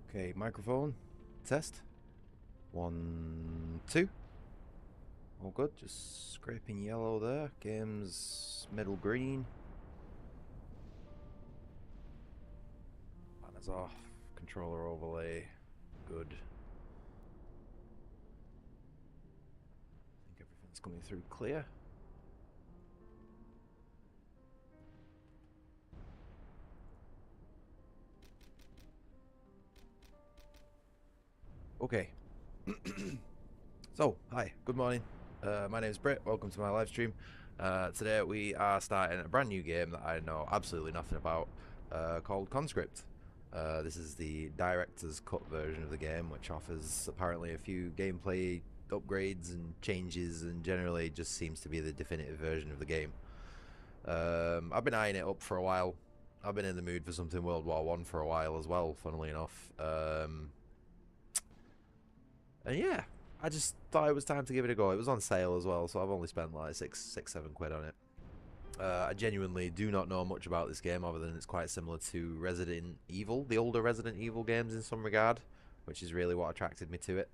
Okay, microphone test. 1, 2. All good. Just scraping yellow there. Game's middle green. Banners off. Controller overlay. Good. I think everything's coming through clear. Okay. So, hi, good morning. My name is Britt. Welcome to my live stream. Today we are starting a brand new game that I know absolutely nothing about, called Conscript. This is the director's cut version of the game, which offers apparently a few gameplay upgrades and changes, and generally just seems to be the definitive version of the game. I've been eyeing it up for a while. I've been in the mood for something World War One for a while as well, funnily enough. And yeah, I just thought it was time to give it a go. It was on sale as well, so I've only spent like £7 on it. I genuinely do not know much about this game other than it's quite similar to Resident Evil, the older Resident Evil games in some regard, which is really what attracted me to it.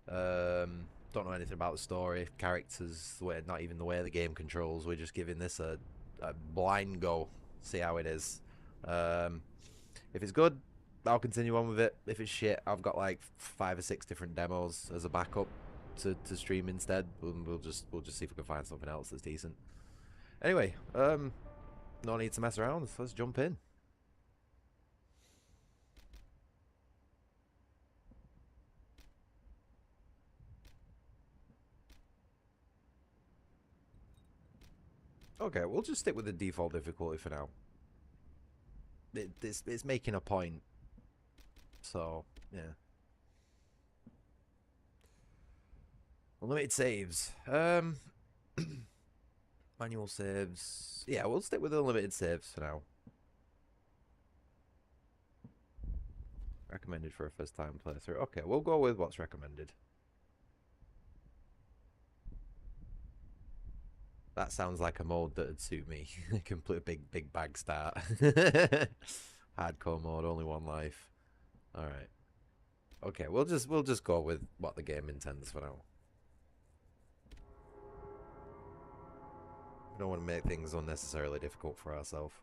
Don't know anything about the story, characters, the way, not even the way the game controls. We're just giving this a blind go, see how it is. If it's good, I'll continue on with it. If it's shit, I've got like 5 or 6 different demos as a backup to stream instead. We'll just see if we can find something else that's decent. Anyway, no need to mess around. Let's jump in. Okay, we'll just stick with the default difficulty for now. It's making a point. So, yeah. Unlimited saves. Manual saves. Yeah, we'll stick with the limited saves for now. Recommended for a first time playthrough. Okay, we'll go with what's recommended. That sounds like a mode that'd suit me. Complete big bag start. Hardcore mode, only one life. Alright. Okay, we'll just go with what the game intends for now. We don't want to make things unnecessarily difficult for ourselves.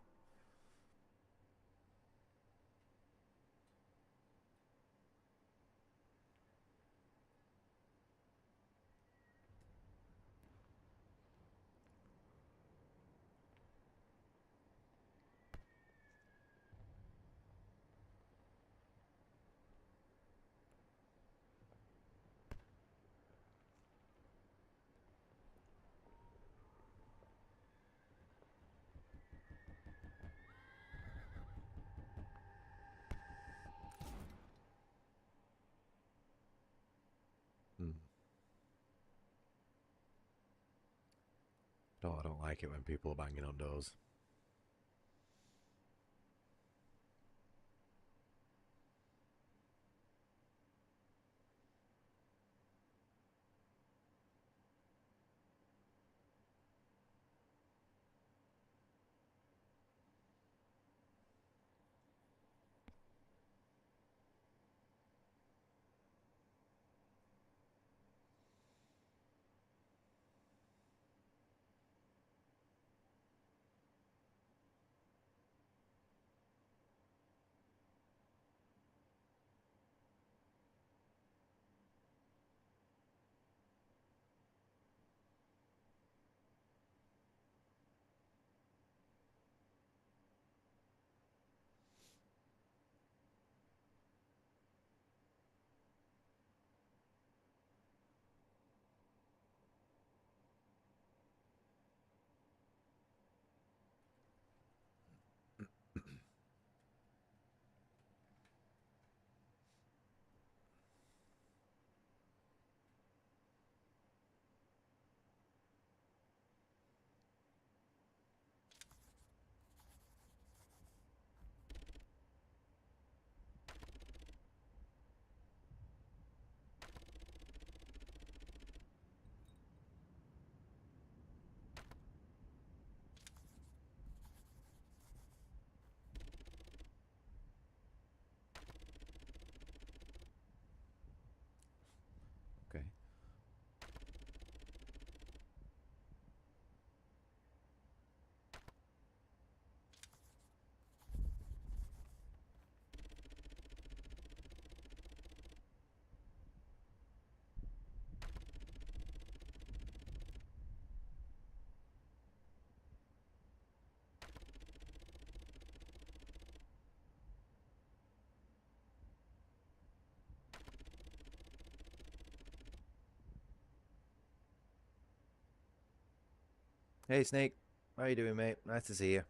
No, I don't like it when people are banging on doors. Hey Snake, how you doing, mate? Nice to see you.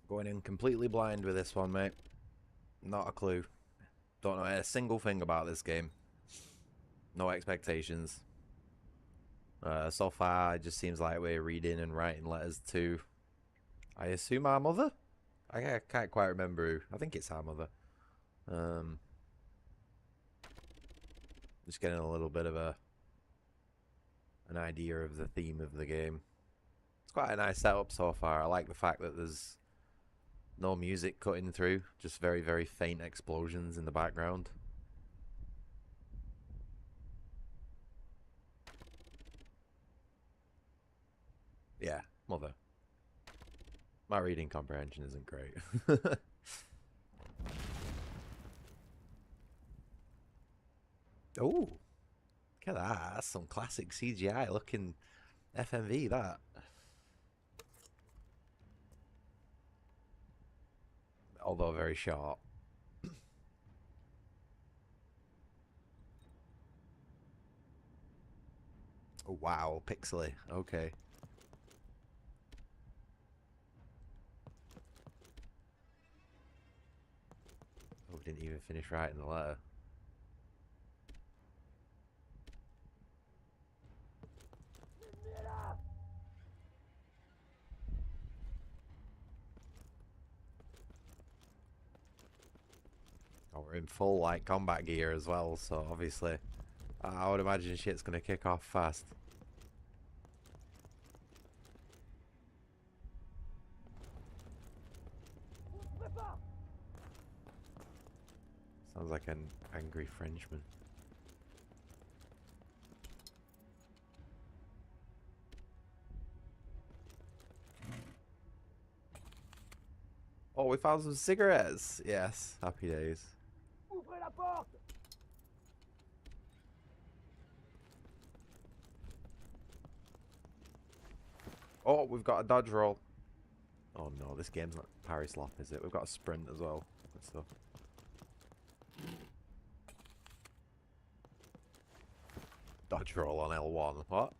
Going in completely blind with this one, mate. Not a clue. Don't know a single thing about this game. No expectations. So far, it just seems like we're reading and writing letters to, I assume, our mother? I can't quite remember who. I think it's our mother. Um, just getting a little bit of an idea of the theme of the game. It's quite a nice setup so far. I like the fact that there's no music cutting through, just very, very faint explosions in the background. Yeah, mother. My reading comprehension isn't great. Oh, look at that. That's some classic CGI looking FMV, that. Although very short. Oh, wow, pixely. Okay. Oh, we didn't even finish writing the letter. Oh, we're in full, like, combat gear as well, so obviously I would imagine shit's gonna kick off fast. Sounds like an angry Frenchman. Oh, we found some cigarettes. Yes, happy days. Oh, we've got a dodge roll. Oh no, this game's not parry slop, is it? We've got a sprint as well. Good stuff. Dodge roll on L1. What?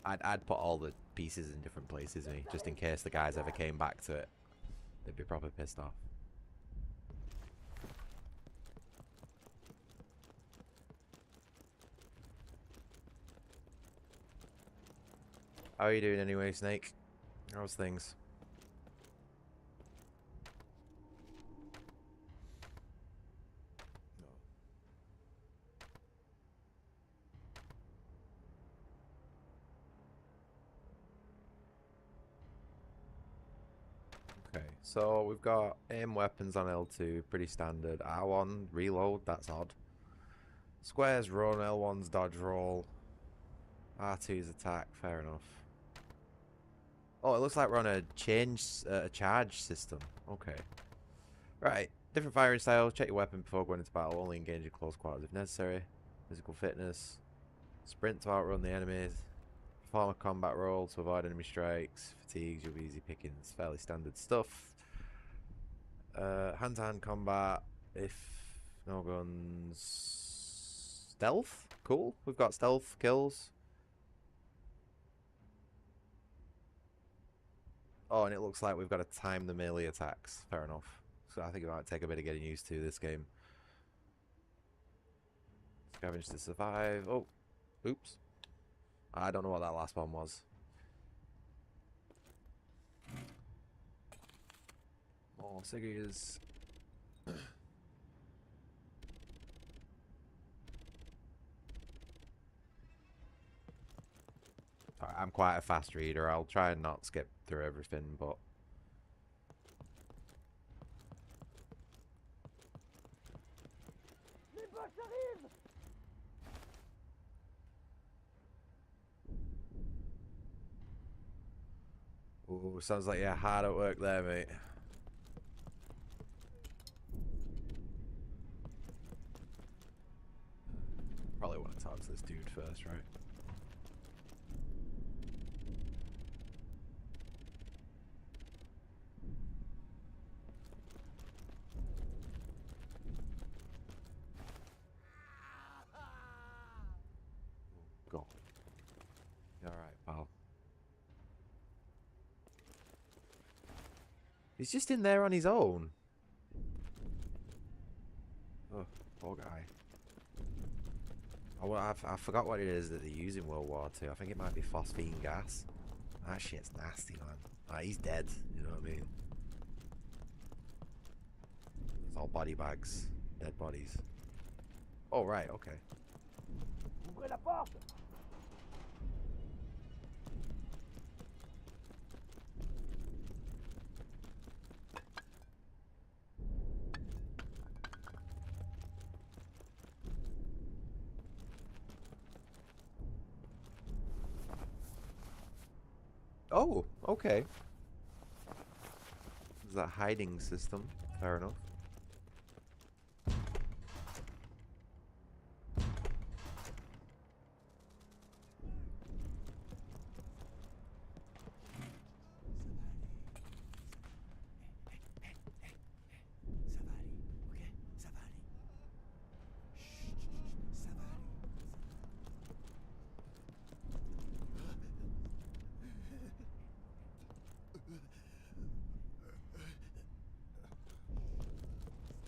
I'd put all the pieces in different places, me, just in case the guys ever came back to it. They'd be proper pissed off. How are you doing anyway, Snake? How's things? Okay, so we've got aim weapons on L2, pretty standard. R1, reload, that's odd. Squares run, L1's dodge roll. R2's attack, fair enough. Oh, it looks like we're on a charge system. Okay. Right, different firing style. Check your weapon before going into battle. Only engage in close quarters if necessary. Physical fitness. Sprint to outrun the enemies. Perform a combat roll to avoid enemy strikes. Fatigues, you'll be easy pickings. Fairly standard stuff. Hand-to-hand combat. If no guns. Stealth? Cool. We've got stealth kills. Oh, and it looks like we've got to time the melee attacks. Fair enough. So I think it might take a bit of getting used to this game. Scavenge to survive. Oh, oops. I don't know what that last one was. More ciggies. I'm quite a fast reader. I'll try and not skip through everything, but... Ooh, sounds like you're hard at work there, mate. Probably want to talk to this dude first, right? He's just in there on his own. Oh, poor guy. Oh, well, I forgot what it is that they use in World War II. I think it might be phosphine gas. That shit's nasty, man. Ah, he's dead, you know what I mean? It's all body bags, dead bodies. Oh, right, okay. Oh, okay. There's a hiding system. Fair enough.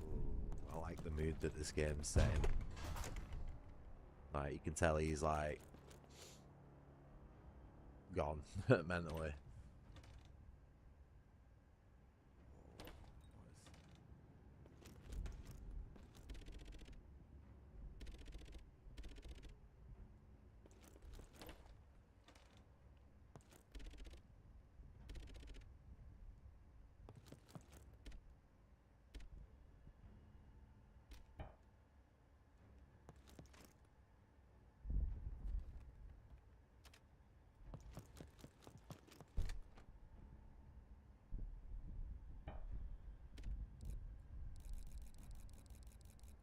Ooh, I like the mood that this game's set in. Like, you can tell he's like gone mentally.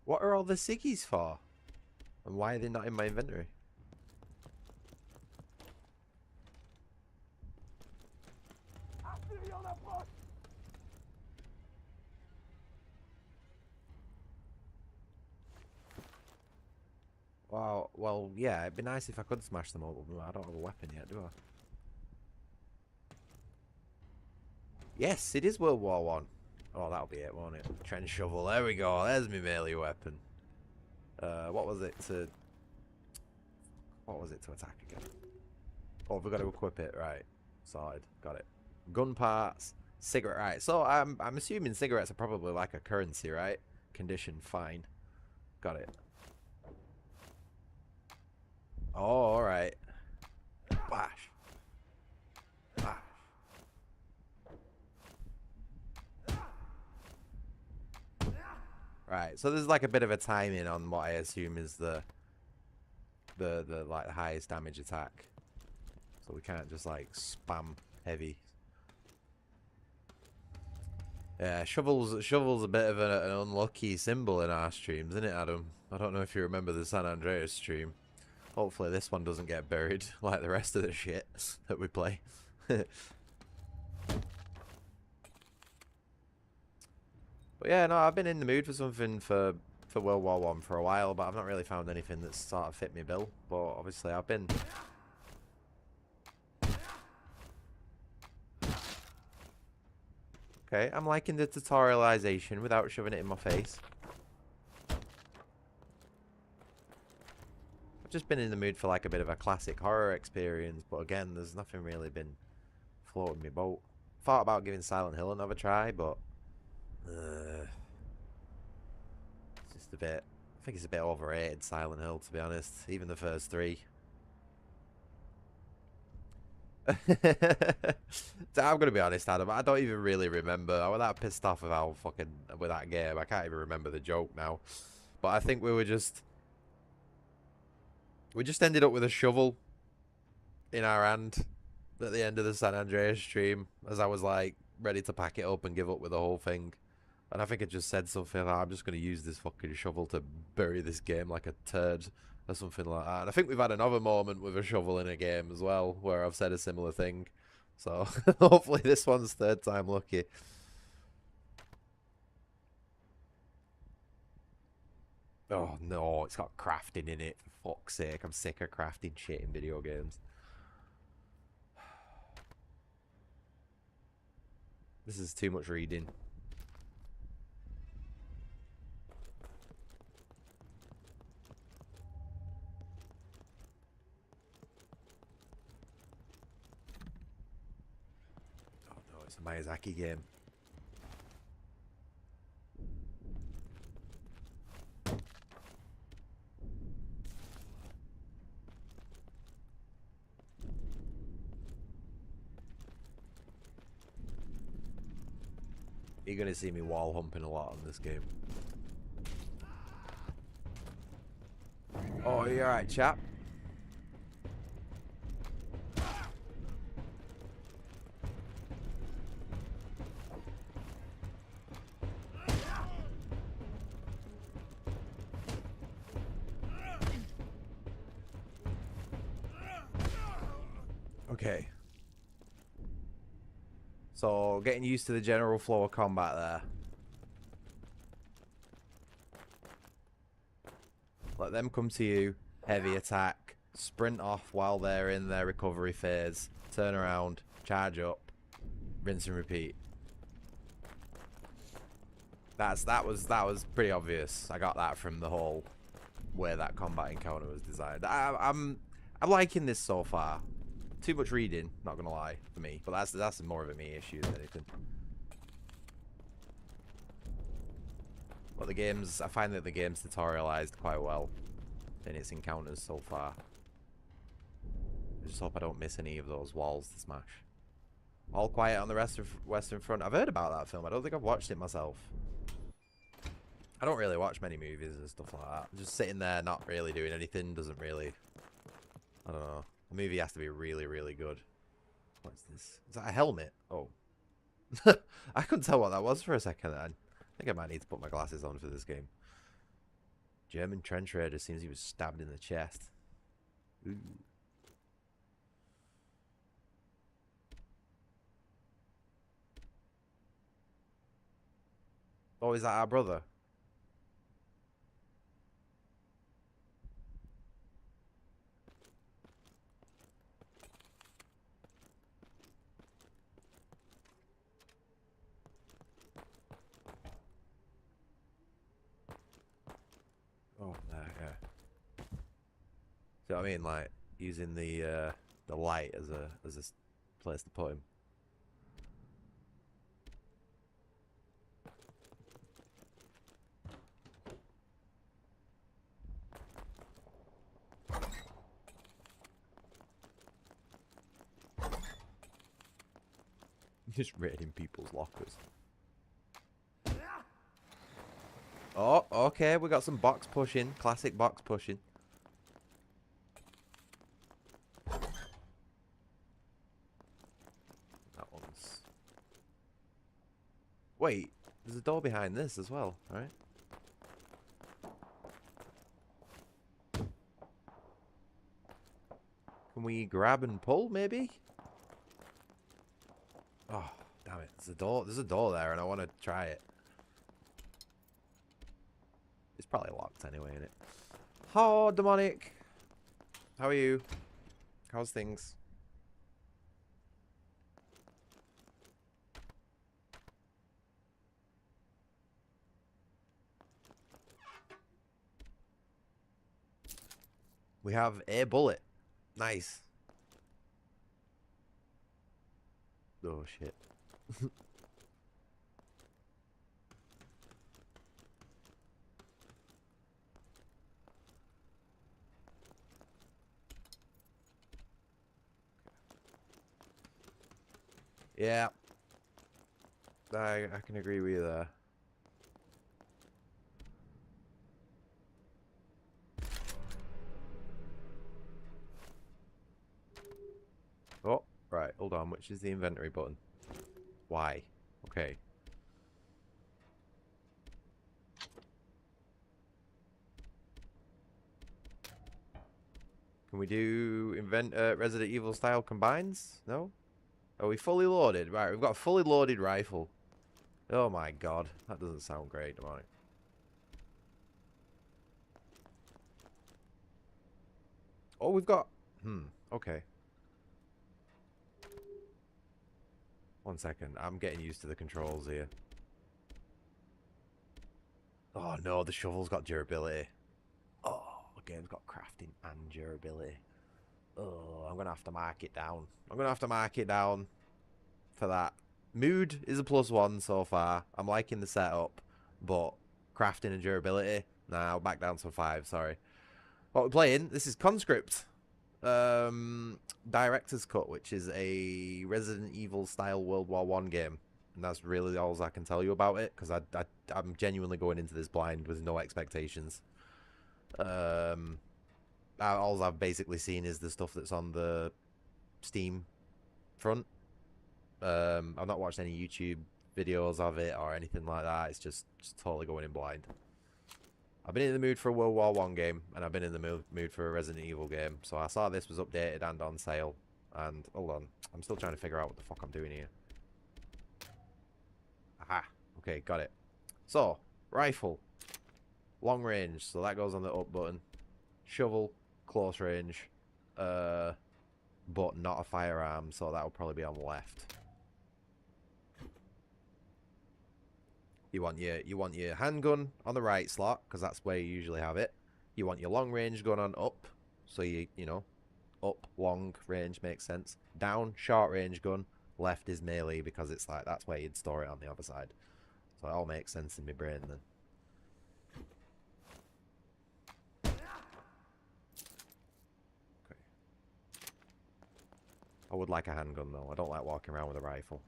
What are all the ciggies for? And why are they not in my inventory? Wow, well, yeah, it'd be nice if I could smash them all, but I don't have a weapon yet, do I? Yes, it is World War One. Oh, that'll be it, won't it? Trench shovel, there we go, there's my melee weapon. What was it to... What was it to attack again? Oh, we've got to equip it, right. Sorted, got it. Gun parts, cigarette, right. So I'm assuming cigarettes are probably like a currency, right? Condition, fine. Got it. Oh, alright. Bash. Bash. Right, so there's like a bit of a timing on what I assume is the like highest damage attack. So we can't just like spam heavy. Yeah, shovel's a bit of an unlucky symbol in our streams, isn't it, Adam? I don't know if you remember the San Andreas stream. Hopefully this one doesn't get buried like the rest of the shit that we play. But yeah, no, I've been in the mood for something for World War One for a while, but I've not really found anything that's sort of fit me bill. But obviously I've been... Okay, I'm liking the tutorialization without shoving it in my face. I've just been in the mood for like a bit of a classic horror experience, but again, there's nothing really been floating my boat. Thought about giving Silent Hill another try, but... it's just a bit... I think it's a bit overrated, Silent Hill, to be honest. Even the first three. I'm gonna be honest, Adam. I don't even really remember. I was that pissed off with how fucking with that game. I can't even remember the joke now. But I think we just ended up with a shovel in our hand at the end of the San Andreas stream, as I was like ready to pack it up and give up with the whole thing. And I think it just said something like, I'm just gonna use this fucking shovel to bury this game like a turd. Or something like that. And I think we've had another moment with a shovel in a game as well, where I've said a similar thing. So, hopefully this one's third time lucky. Oh, no, it's got crafting in it, for fuck's sake. I'm sick of crafting shit in video games. This is too much reading. Oh no, it's a Miyazaki game. You're gonna see me wall humping a lot on this game. Oh, you alright, chap? Okay. So, getting used to the general flow of combat there. Let them come to you, heavy attack, sprint off while they're in their recovery phase, turn around, charge up, rinse and repeat. That was pretty obvious. I got that from the whole way that combat encounter was designed. I'm liking this so far. Too much reading, not gonna lie, for me. But that's more of a me issue than anything. But the game's, I find that the game's tutorialized quite well in its encounters so far. I just hope I don't miss any of those walls to smash. All Quiet on the Western Front. I've heard about that film. I don't think I've watched it myself. I don't really watch many movies and stuff like that. Just sitting there not really doing anything doesn't really... I don't know. The movie has to be really, really good. What's this? Is that a helmet? Oh. I couldn't tell what that was for a second. I think I might need to put my glasses on for this game. German trench raider seems he was stabbed in the chest. Ooh. Oh, is that our brother? Oh, there, yeah. See what I mean? Like, using the light as a place to put him. Just raiding people's lockers. Oh, okay, we got some box pushing. Classic box pushing. That one's... Wait, there's a door behind this as well, right? Can we grab and pull, maybe? Oh, damn it. There's a door there and I want to try it. It's probably locked anyway, isn't it? Oh, demonic. How are you? How's things? We have a bullet. Nice. Oh, shit. Yeah. I can agree with you there. Oh, right. Hold on. Which is the inventory button? Why? Okay. Can we do Resident Evil style combines? No? Are we fully loaded? Right, we've got a fully loaded rifle. Oh my god. That doesn't sound great, demonic. Oh, we've got... okay. 1 second. I'm getting used to the controls here. Oh no, the shovel's got durability. Oh, the game's got crafting and durability. Oh, I'm gonna have to mark it down. I'm gonna have to mark it down for that. Mood is a +1 so far. I'm liking the setup, but crafting and durability, nah, back down to a 5. Sorry. What we're playing? This is Conscript, Director's Cut, which is a Resident Evil style World War One game, and that's really all I can tell you about it because I'm genuinely going into this blind with no expectations. All I've basically seen is the stuff that's on the Steam front. I've not watched any YouTube videos of it or anything like that. It's just totally going in blind. I've been in the mood for a World War One game, and I've been in the mood for a Resident Evil game. So I saw this was updated and on sale. And hold on, I'm still trying to figure out what the fuck I'm doing here. Aha. Okay, got it. So, rifle, long range. So that goes on the up button. Shovel, close range, but not a firearm. So that will probably be on the left. You want your handgun on the right slot because that's where you usually have it. You want your long range gun on up, so you know, up long range makes sense. Down short range gun, left is melee because it's like that's where you'd store it on the other side. So it all makes sense in my brain then. Okay. I would like a handgun though. I don't like walking around with a rifle.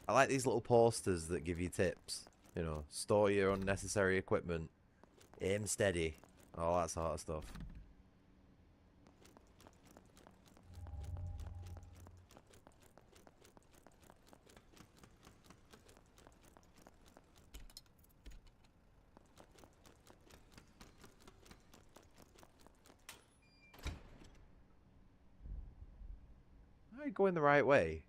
I like these little posters that give you tips. You know, store your unnecessary equipment, aim steady, all that sort of stuff. Am I going the right way?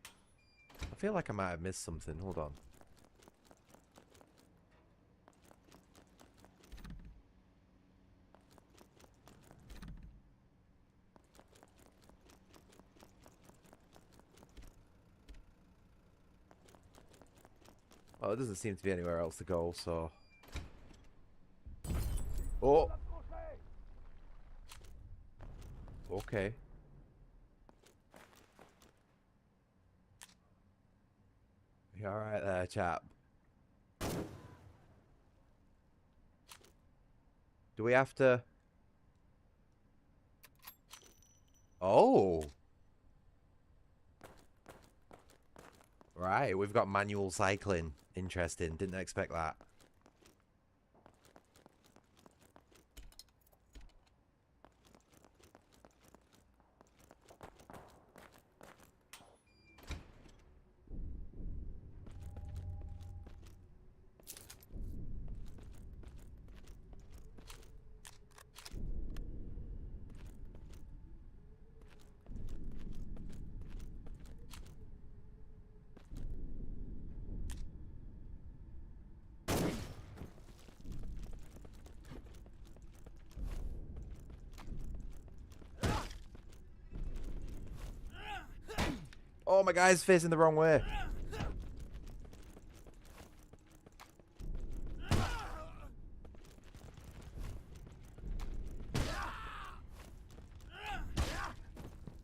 I feel like I might have missed something. Hold on. Well, it doesn't seem to be anywhere else to go, so... Oh! Okay. You alright there, chap? Do we have to... Oh! Right, we've got manual cycling. Interesting. Didn't expect that. Oh, my guy's facing the wrong way.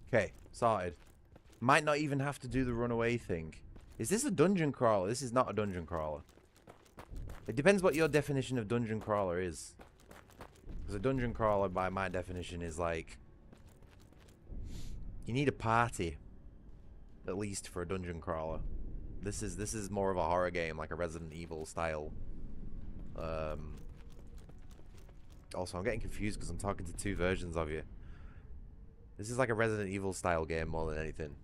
Okay, sorted. Might not even have to do the runaway thing. Is this a dungeon crawler? This is not a dungeon crawler. It depends what your definition of dungeon crawler is. Because a dungeon crawler, by my definition, is like... You need a party. At least for a dungeon crawler. This is more of a horror game, like a Resident Evil style. Also, I'm getting confused because I'm talking to two versions of you. This is like a Resident Evil style game more than anything.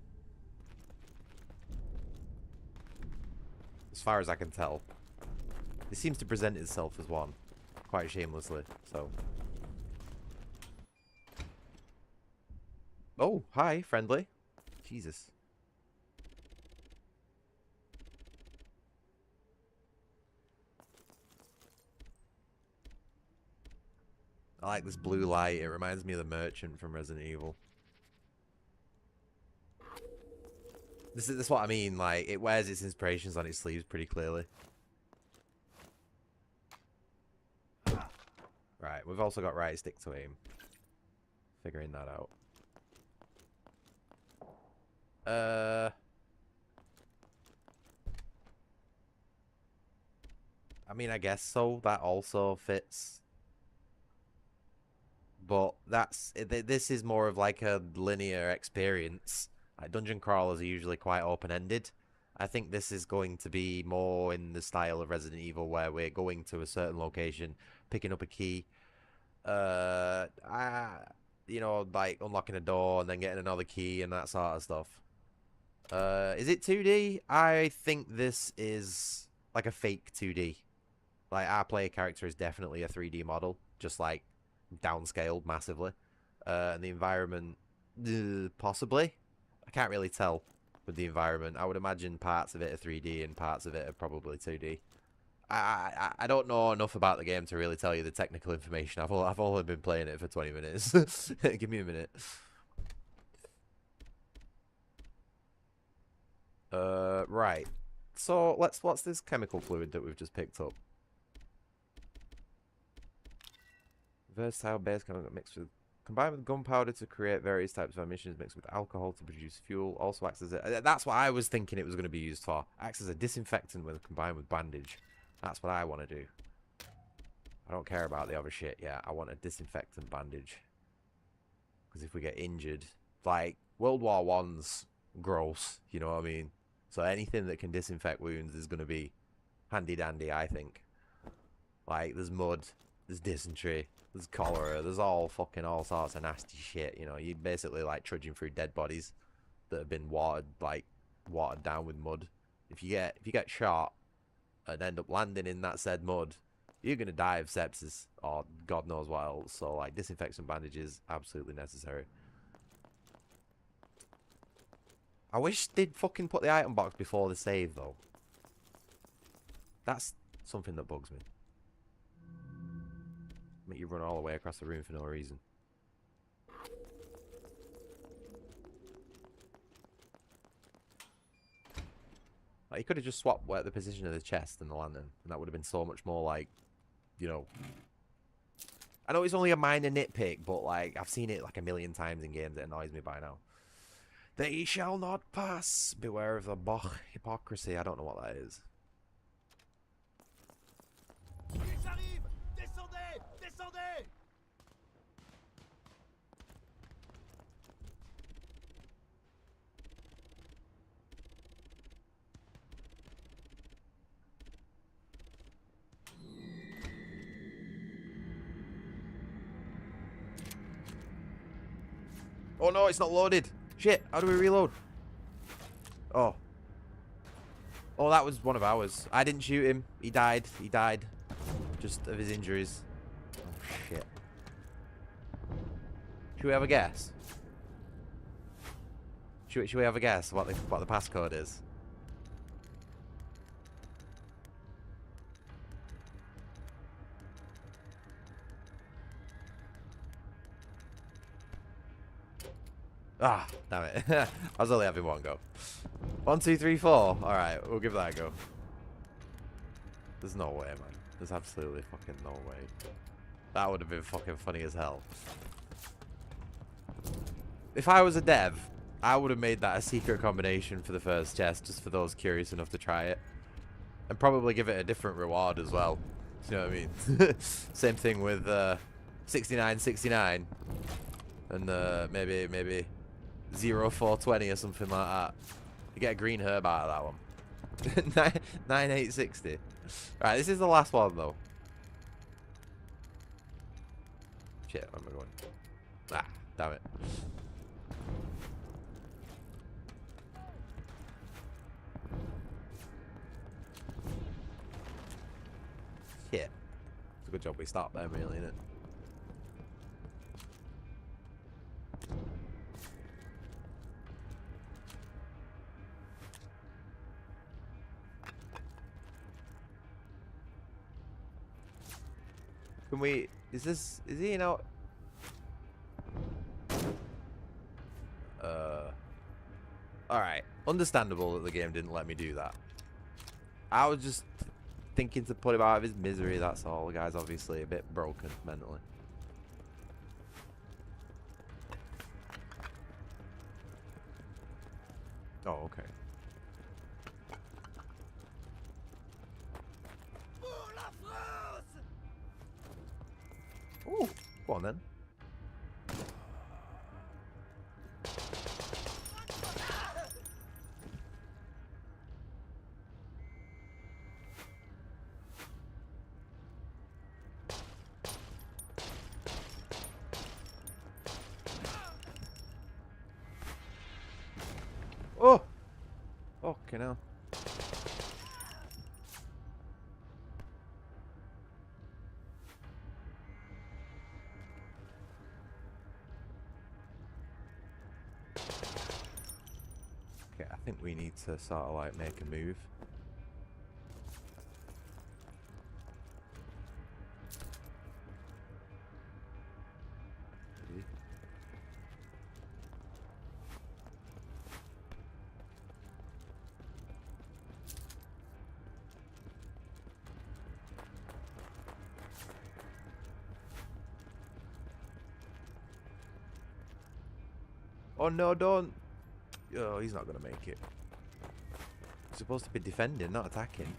As far as I can tell. It seems to present itself as one. Quite shamelessly, so. Oh, hi, friendly. Jesus. I like this blue light. It reminds me of the merchant from Resident Evil. This is what I mean. Like, it wears its inspirations on its sleeves pretty clearly. Right, we've also got right stick to aim. Figuring that out. I mean, I guess so. That also fits. But this is more of like a linear experience. Like dungeon crawlers are usually quite open-ended. I think this is going to be more in the style of Resident Evil, where we're going to a certain location, picking up a key, you know, like unlocking a door and then getting another key and that sort of stuff. Is it 2D? I think this is like a fake 2D. Like, our player character is definitely a 3D model, just like downscaled massively. And the environment, possibly. I can't really tell with the environment. I would imagine parts of it are 3D and parts of it are probably 2D. I don't know enough about the game to really tell you the technical information. I've only been playing it for 20 minutes. Give me a minute. Right. So what's this chemical fluid that we've just picked up? Versatile base chemical mixed with combined with gunpowder to create various types of emissions, mixed with alcohol to produce fuel. Also acts as a, that's what I was thinking it was going to be used for. Acts as a disinfectant when combined with bandage. That's what I want to do. I don't care about the other shit yet. I want a disinfectant bandage. Because if we get injured, like World War One's gross, you know what I mean? So anything that can disinfect wounds is going to be handy dandy, I think. Like, there's mud, there's dysentery, there's cholera, there's all sorts of nasty shit, you know. You're basically like trudging through dead bodies that have been watered down with mud. If you get shot and end up landing in that said mud, you're gonna die of sepsis or God knows what else. So like, disinfection bandages absolutely necessary. I wish they'd fucking put the item box before the save though. That's something that bugs me. Make you run all the way across the room for no reason. Like, you could have just swapped the position of the chest and the lantern, and that would have been so much more like, you know. I know it's only a minor nitpick, but like, I've seen it like a million times in games. It annoys me by now. They shall not pass. Beware of the hypocrisy. I don't know what that is. Oh no, it's not loaded. Shit, how do we reload? Oh. Oh, that was one of ours. I didn't shoot him. He died. He died. Just of his injuries. Oh, shit. Should we have a guess? Should we have a guess what the passcode is? Ah, damn it. I was only having one go. 1, 2, 3, 4. Alright, we'll give that a go. There's no way, man. There's absolutely fucking no way. That would have been fucking funny as hell. If I was a dev, I would have made that a secret combination for the first chest, just for those curious enough to try it. And probably give it a different reward as well. You know what I mean? Same thing with 6969. And maybe 0420 or something like that. You get a green herb out of that one. 9860. Right, this is the last one though. Shit, where am I going? Ah, damn it. Shit. It's a good job we stopped there, really, isn't it? Can we... Is he in our... Alright. Understandable that the game didn't let me do that. I was just thinking to put him out of his misery, that's all. The guy's obviously a bit broken mentally. Oh, okay. Ooh, go on then. Oh! Fucking hell. Okay, I think we need to sort of like make a move. Oh no, don't. Oh, he's not going to make it. He's supposed to be defending, not attacking.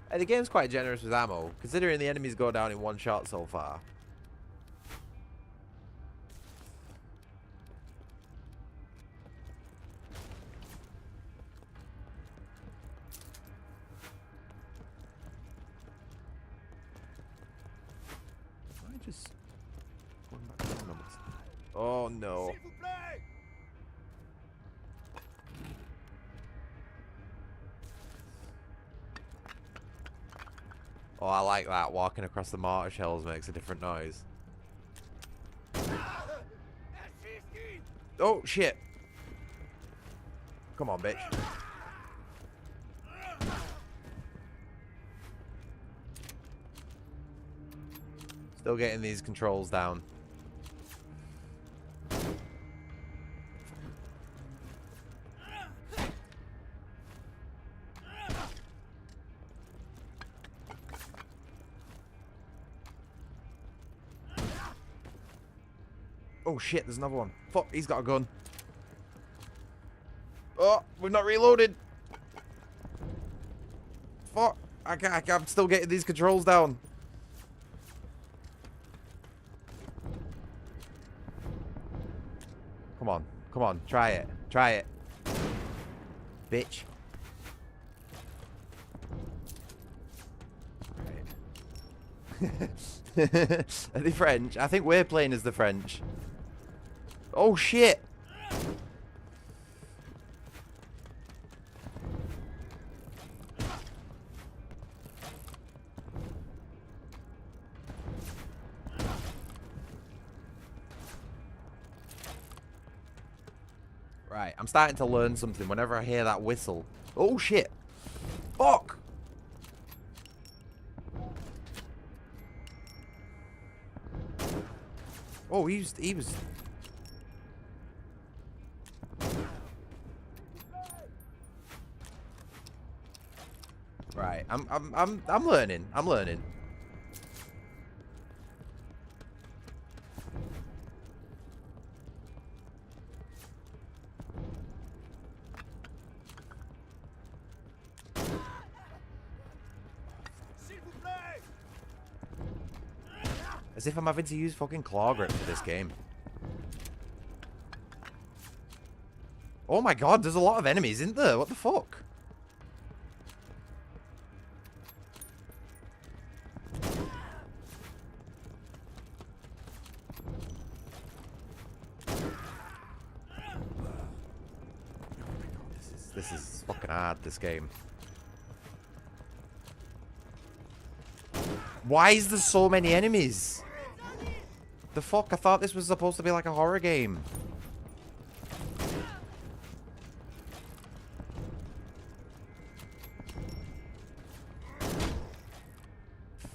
Hey, the game's quite generous with ammo, considering the enemies go down in one shot so far. I just... going back down. Oh no. Oh, I like that. Walking across the mortar shells makes a different noise. Oh, shit. Come on, bitch. Still getting these controls down. Oh shit, there's another one. Fuck, he's got a gun. Oh, we've not reloaded. Fuck, I'm still getting these controls down. Come on, try it. Try it. Bitch. Right. Are they French? I think we're playing as the French. Oh shit! Right, I'm starting to learn something whenever I hear that whistle. Oh shit! Fuck! Oh, he was... Right, I'm learning. I'm learning. As if I'm having to use fucking claw grip for this game. Oh my god, there's a lot of enemies, isn't there? What the fuck? This is fucking hard, this game. Why is there so many enemies? The fuck? I thought this was supposed to be like a horror game.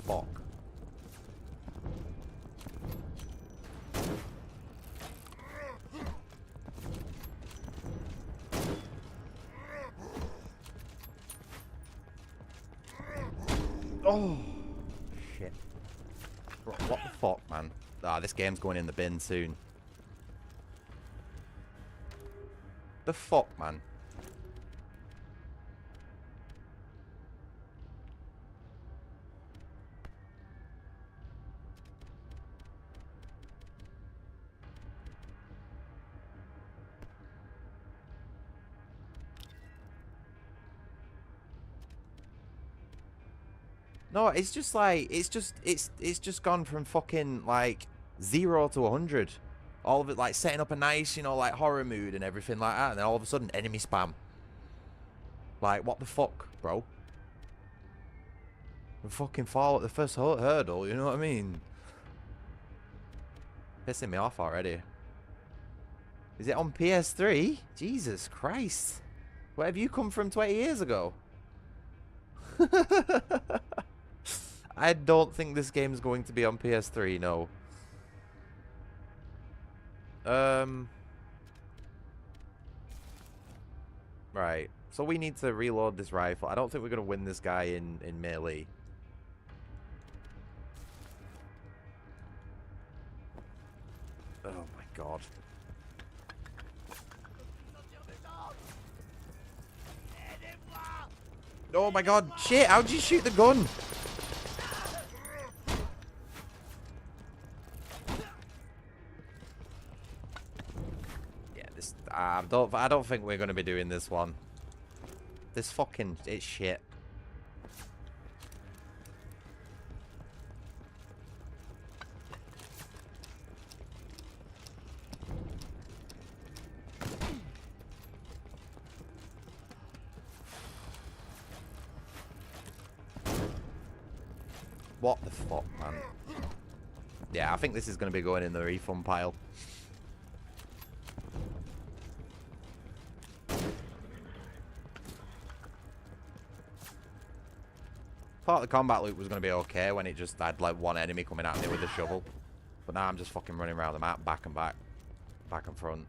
Fuck. Oh, shit. What the fuck, man? Ah, this game's going in the bin soon. The fuck, man? No, it's just like it's just gone from fucking like 0 to 100. All of it like setting up a nice, you know, like horror mood and everything like that, and then all of a sudden enemy spam. Like what the fuck, bro? We fucking fall at the first hurdle, you know what I mean? Pissing me off already. Is it on PS3? Jesus Christ. Where have you come from 20 years ago? I don't think this game's going to be on PS3, no. Right. So we need to reload this rifle. I don't think we're going to win this guy in melee. Oh my god. Oh my god. Shit, how'd you shoot the gun? I don't think we're going to be doing this one. This fucking... it's shit. What the fuck, man? Yeah, I think this is going to be going in the refund pile. Thought the combat loop was going to be okay when it just had like one enemy coming at me with a shovel. But now I'm just fucking running around the map, back and back. Back and front.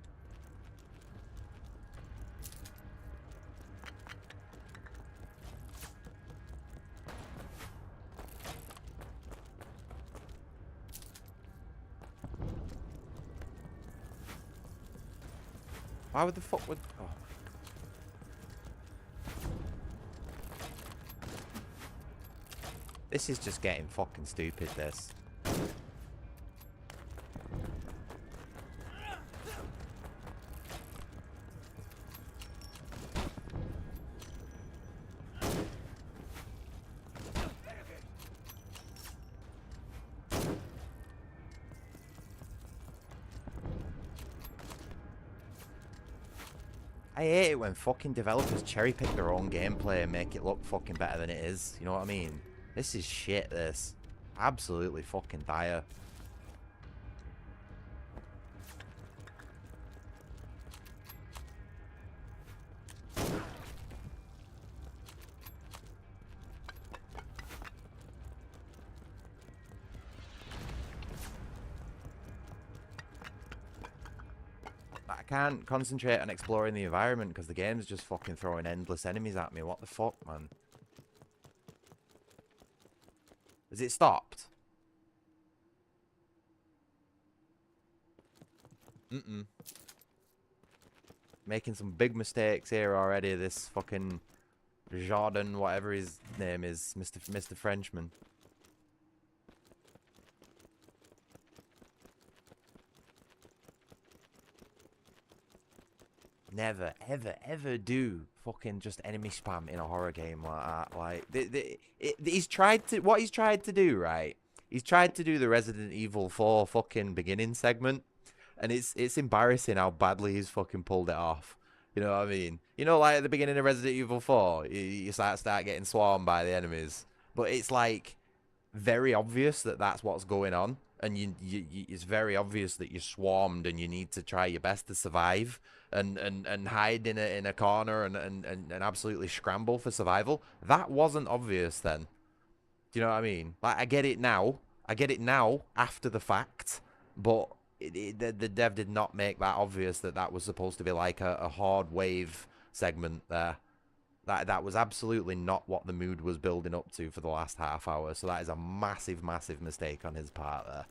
Why would the fuck would... oh. This is just getting fucking stupid, this. I hate it when fucking developers cherry pick their own gameplay and make it look fucking better than it is. You know what I mean? This is shit, this. Absolutely fucking dire. I can't concentrate on exploring the environment because the game's just fucking throwing endless enemies at me. What the fuck, man? Has it stopped? Making some big mistakes here already, this fucking Jordan, whatever his name is, Mr. Frenchman. Never, ever, ever do fucking just enemy spam in a horror game like that. Like, he's tried to, what he's tried to do, right? He's tried to do the Resident Evil 4 fucking beginning segment, and it's embarrassing how badly he's fucking pulled it off. You know what I mean? You know, like at the beginning of Resident Evil 4, you start getting swarmed by the enemies, but it's like very obvious that that's what's going on, and it's very obvious that you're swarmed and you need to try your best to survive and hide in a corner and absolutely scramble for survival. That wasn't obvious then. Do you know what I mean? Like, I get it now. I get it now after the fact, but the dev did not make that obvious that that was supposed to be like a hard wave segment there. That was absolutely not what the mood was building up to for the last half hour. So that is a massive, massive mistake on his part there.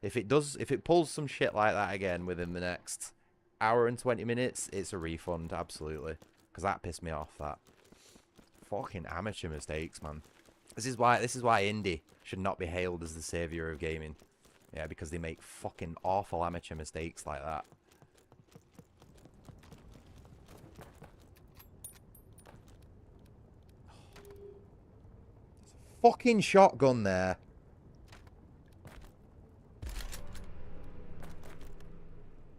If it pulls some shit like that again within the next hour and 20 minutes, it's a refund, absolutely. Because that pissed me off, that. Fucking amateur mistakes, man. This is why indie should not be hailed as the savior of gaming. Yeah, because they make fucking awful amateur mistakes like that. Fucking shotgun there.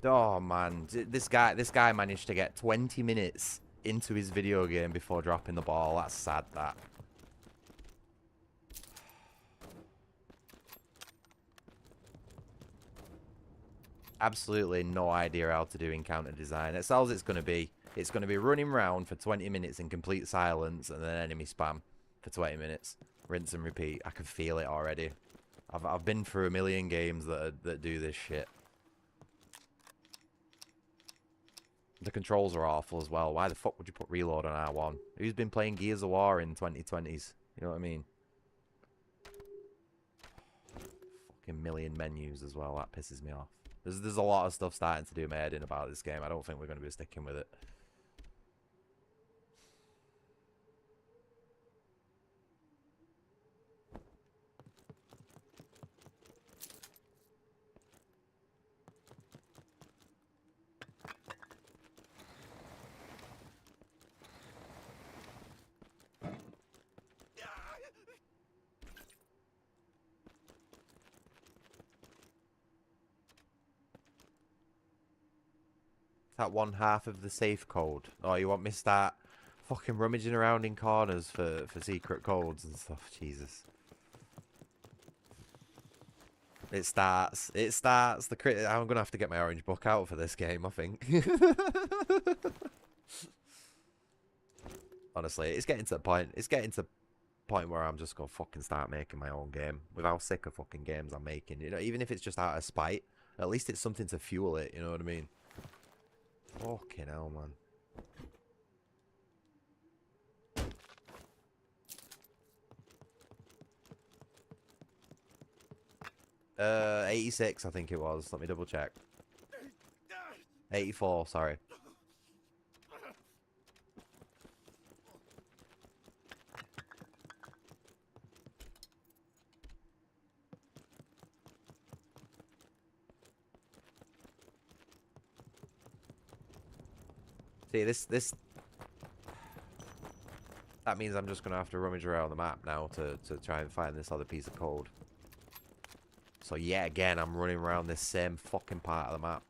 Oh man, this guy managed to get 20 minutes into his video game before dropping the ball. That's sad, that. Absolutely no idea how to do encounter design. It's all it's going to be. It's going to be running around for 20 minutes in complete silence and then enemy spam for 20 minutes. Rinse and repeat. I can feel it already. I've been through a million games that do this shit. The controls are awful as well. Why the fuck would you put reload on R1? Who's been playing Gears of War in 2020s? You know what I mean? Fucking million menus as well. That pisses me off. There's a lot of stuff starting to do my head in about this game. I don't think we're going to be sticking with it. That one half of the safe code. Oh, you want me to start fucking rummaging around in corners for secret codes and stuff? Jesus. It starts. It starts. I'm gonna have to get my orange book out for this game, I think. Honestly, it's getting to the point. It's getting to the point where I'm just gonna fucking start making my own game. With how sick of fucking games I'm making, you know, even if it's just out of spite, at least it's something to fuel it. You know what I mean? Fucking hell, man. 86, I think it was. Let me double check. 84, sorry. See, that means I'm just gonna have to rummage around the map now to try and find this other piece of code. So yeah, again, I'm running around this same fucking part of the map.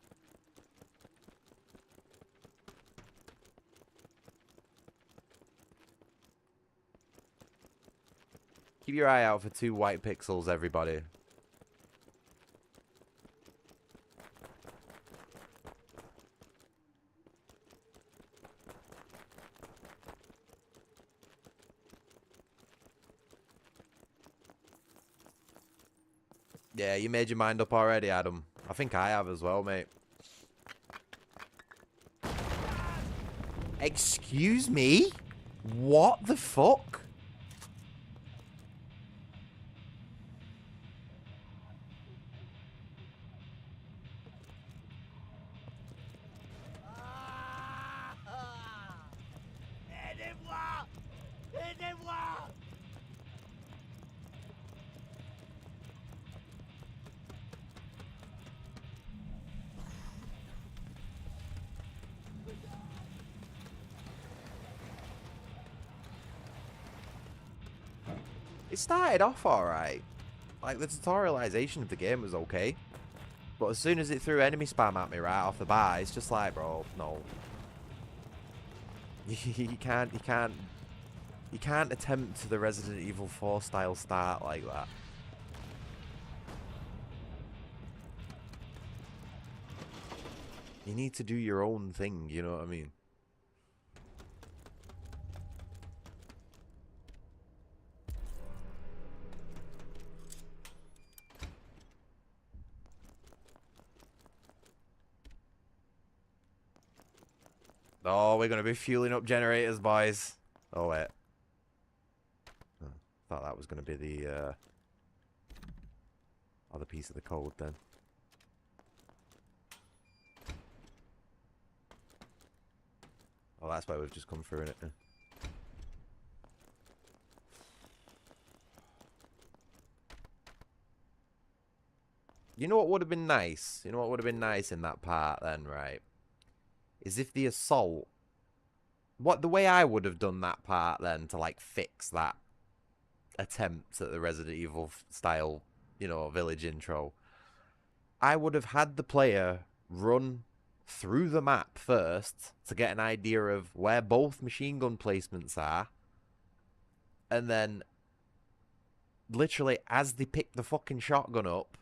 Keep your eye out for 2 white pixels, everybody. Yeah, you made your mind up already, Adam. I think I have as well, mate. Excuse me? What the fuck? Aidez-moi! Aidez-moi! It started off alright. Like, the tutorialization of the game was okay. But as soon as it threw enemy spam at me right off the bat, it's just like, bro, no. You can't attempt the Resident Evil 4 style start like that. You need to do your own thing, you know what I mean? Oh, we're going to be fueling up generators, boys. Oh, wait. Oh, thought that was going to be the other piece of the code then. Oh, that's why we've just come through in it. You know what would have been nice? You know what would have been nice in that part then, right? Is if the assault... the way I would have done that part then to, like, fix that attempt at the Resident Evil style, you know, village intro, I would have had the player run through the map first to get an idea of where both machine gun placements are, and then literally as they pick the fucking shotgun up,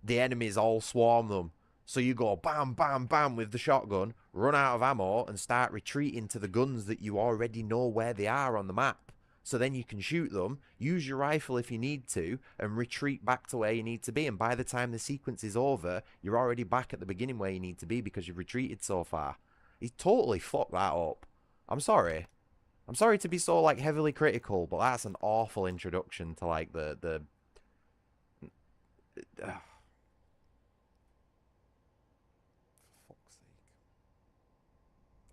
the enemies all swarm them. So you go bam, bam, bam with the shotgun, run out of ammo, and start retreating to the guns that you already know where they are on the map. So then you can shoot them, use your rifle if you need to, and retreat back to where you need to be. And by the time the sequence is over, you're already back at the beginning where you need to be because you've retreated so far. He's totally fucked that up. I'm sorry. I'm sorry to be so, like, heavily critical, but that's an awful introduction to, like, the fuck's sake.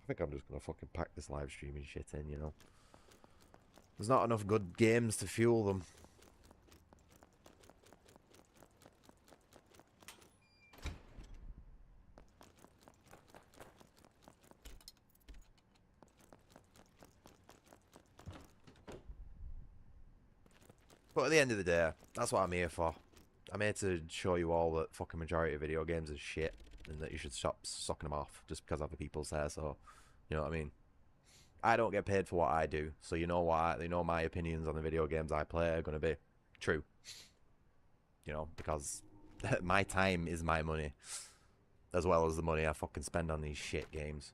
I think I'm just gonna fucking pack this live streaming shit in, you know. There's not enough good games to fuel them. But at the end of the day, that's what I'm here for. I'm here to show you all that fucking majority of video games is shit, and that you should stop sucking them off just because other people say so. You know what I mean? I don't get paid for what I do, so you know what? You know my opinions on the video games I play are going to be true. You know, because my time is my money, as well as the money I fucking spend on these shit games.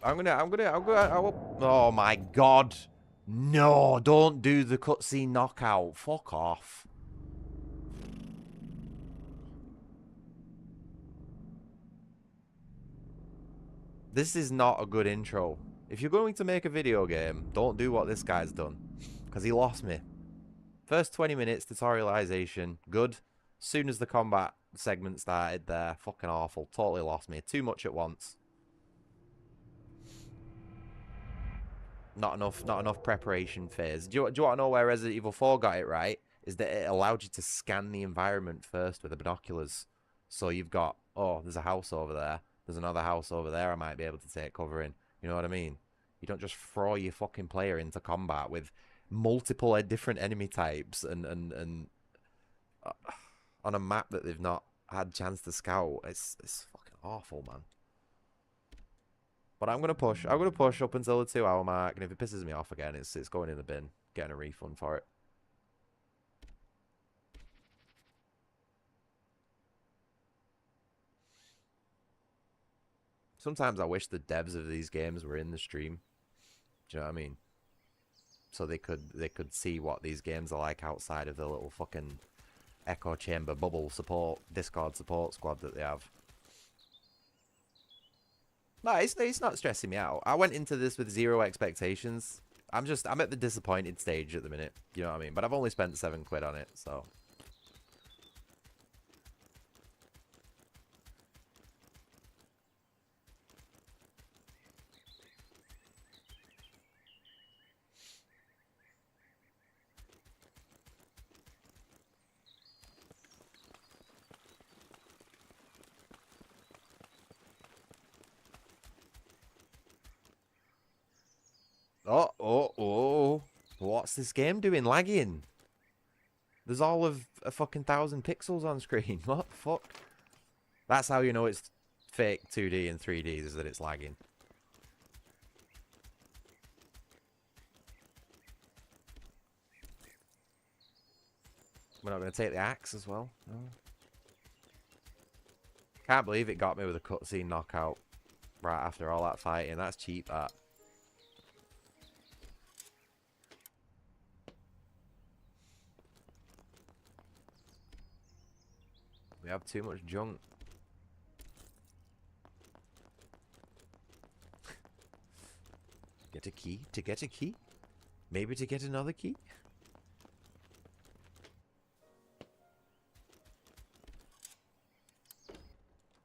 Oh my god. No, don't do the cutscene knockout. Fuck off. This is not a good intro. If you're going to make a video game, don't do what this guy's done. Because he lost me. First 20 minutes, tutorialization, good. Soon as the combat segment started there, fucking awful. Totally lost me. Too much at once. Not enough preparation phase. Do you want to know where Resident Evil 4 got it right? Is that it allowed you to scan the environment first with the binoculars. So you've got, oh, there's a house over there. There's another house over there I might be able to take cover in. You know what I mean? You don't just throw your fucking player into combat with multiple different enemy types and on a map that they've not had a chance to scout. It's fucking awful, man. But I'm gonna push. I'm gonna push up until the 2-hour mark, and if it pisses me off again, it's going in the bin. Getting a refund for it. Sometimes I wish the devs of these games were in the stream. Do you know what I mean? So they could see what these games are like outside of the little fucking echo chamber bubble support Discord support squad that they have. No, it's not stressing me out. I went into this with zero expectations. I'm at the disappointed stage at the minute. You know what I mean? But I've only spent £7 on it, so. Oh. What's this game doing? Lagging. There's all of a fucking 1,000 pixels on screen. What the fuck? That's how you know it's fake 2D and 3D, is that it's lagging. We're not going to take the axe as well. No. Can't believe it got me with a cutscene knockout right after all that fighting. That's cheap, that. We have too much junk. Get a key to get a key? Maybe to get another key?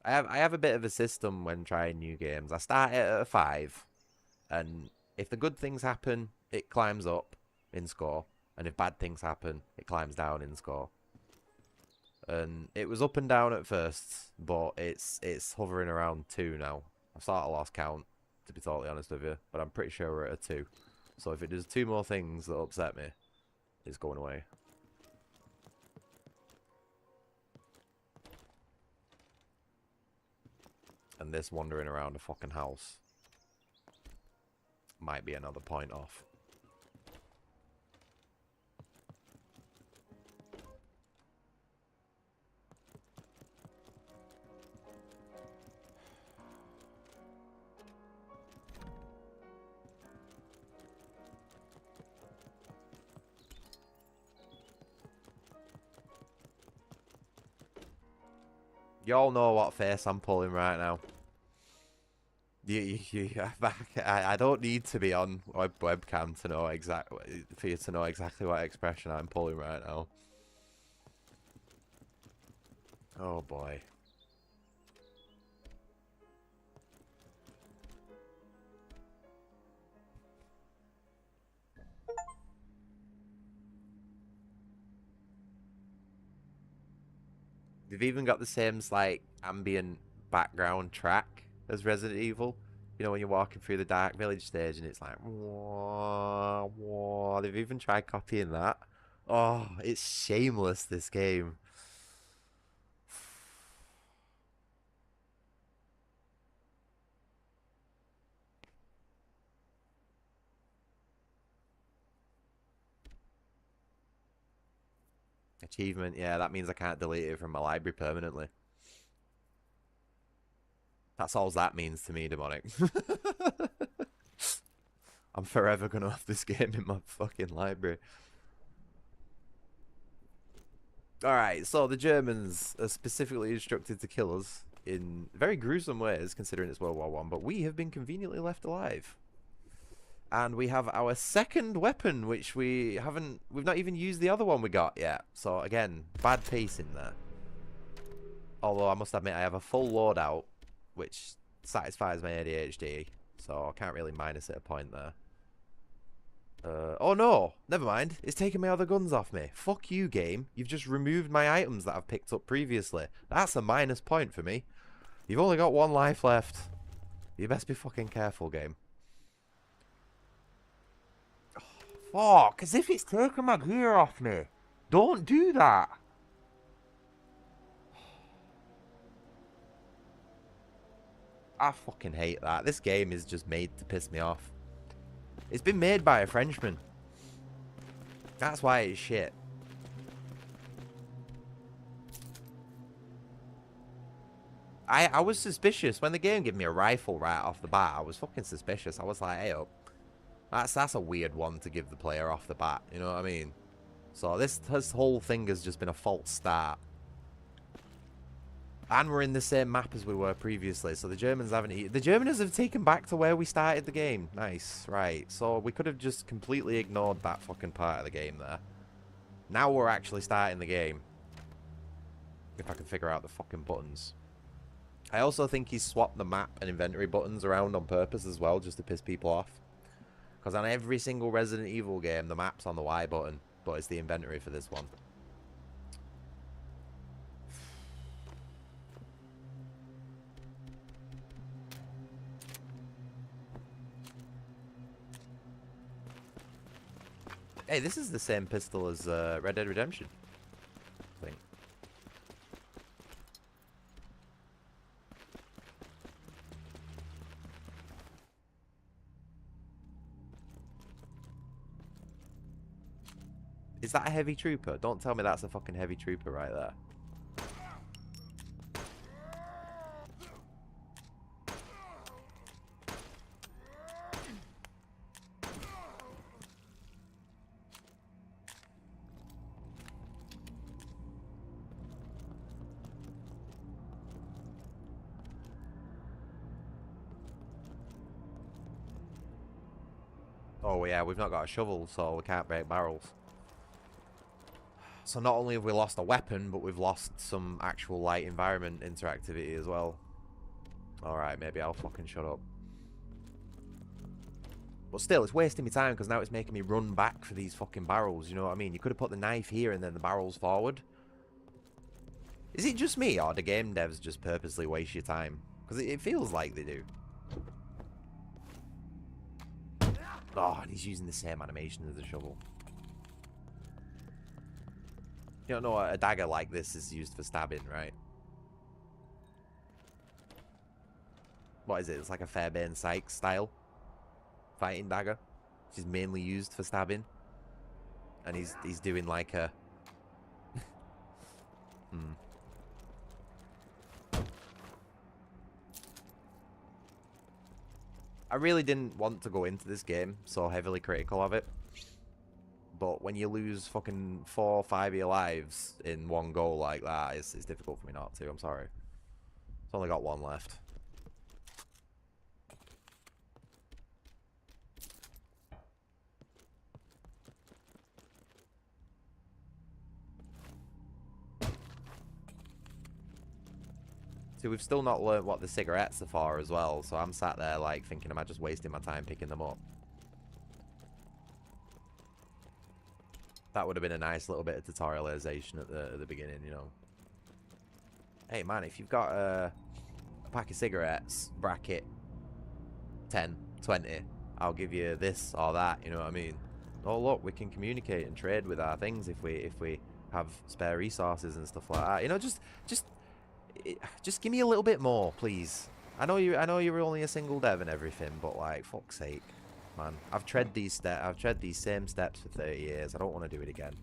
I have a bit of a system when trying new games. I start it at a 5, and if the good things happen, it climbs up in score, and if bad things happen, it climbs down in score. And it was up and down at first, but it's hovering around 2 now. I've sort of lost count, to be totally honest with you, but I'm pretty sure we're at a 2. So if it does 2 more things that upset me, it's going away. And this wandering around a fucking house might be another point off. Y'all know what face I'm pulling right now. I don't need to be on webcam to know exactly for you to know exactly what expression I'm pulling right now. Oh boy. They've even got the same like ambient background track as Resident Evil. You know, when you're walking through the dark village stage and it's like, wah, wah. They've even tried copying that. Oh, it's shameless, this game. Achievement, yeah, that means I can't delete it from my library permanently. That's all that means to me, Demonic. I'm forever gonna have this game in my fucking library. Alright, so the Germans are specifically instructed to kill us in very gruesome ways, considering it's World War One, but we have been conveniently left alive. And we have our second weapon, which we've not even used the other one we got yet. So again, bad pacing there. Although I must admit I have a full loadout, which satisfies my ADHD, so I can't really minus it a point there. Oh no, never mind. It's taking my other guns off me. Fuck you, game. You've just removed my items that I've picked up previously. That's a minus point for me. You've only got 1 life left. You best be fucking careful, game. Oh, fuck, as if it's taking my gear off me. Don't do that. I fucking hate that. This game is just made to piss me off. It's been made by a Frenchman. That's why it's shit. I was suspicious. When the game gave me a rifle right off the bat, I was fucking suspicious. I was like, hey up. That's a weird one to give the player off the bat. You know what I mean? So this whole thing has just been a false start. And we're in the same map as we were previously, so the Germans haven't... The Germans have taken back to where we started the game. Nice, right. So we could have just completely ignored that fucking part of the game there. Now we're actually starting the game. If I can figure out the fucking buttons. I also think he's swapped the map and inventory buttons around on purpose as well, just to piss people off. Because on every single Resident Evil game, the map's on the Y button, but it's the inventory for this one. Hey, this is the same pistol as Red Dead Redemption, I think. Is that a heavy trooper? Don't tell me that's a fucking heavy trooper right there. Oh yeah, we've not got a shovel, so we can't break barrels. So not only have we lost a weapon, but we've lost some actual light environment interactivity as well. Alright, maybe I'll fucking shut up. But still, it's wasting me time because now it's making me run back for these fucking barrels, you know what I mean? You could have put the knife here and then the barrels forward. Is it just me, or do game devs just purposely waste your time? Because it feels like they do. Oh, and he's using the same animation as the shovel. You don't know, a dagger like this is used for stabbing, right? What is it? It's like a Fairbairn Sykes style fighting dagger. Which is mainly used for stabbing. And he's doing like a... I really didn't want to go into this game so heavily critical of it. But when you lose fucking 4 or 5 of your lives in one go like that, it's difficult for me not to. I'm sorry. It's only got one left. See, we've still not learned what the cigarettes are for as well, so I'm sat there like thinking, am I just wasting my time picking them up? That would have been a nice little bit of tutorialization at the beginning, you know. Hey man, if you've got a pack of cigarettes, bracket 10, 20, I'll give you this or that, you know what I mean? Oh look, we can communicate and trade with our things if we have spare resources and stuff like that. You know, just give me a little bit more, please. I know you're only a single dev and everything, but like, fuck's sake, man. I've tread these same steps for 30 years. I don't want to do it again.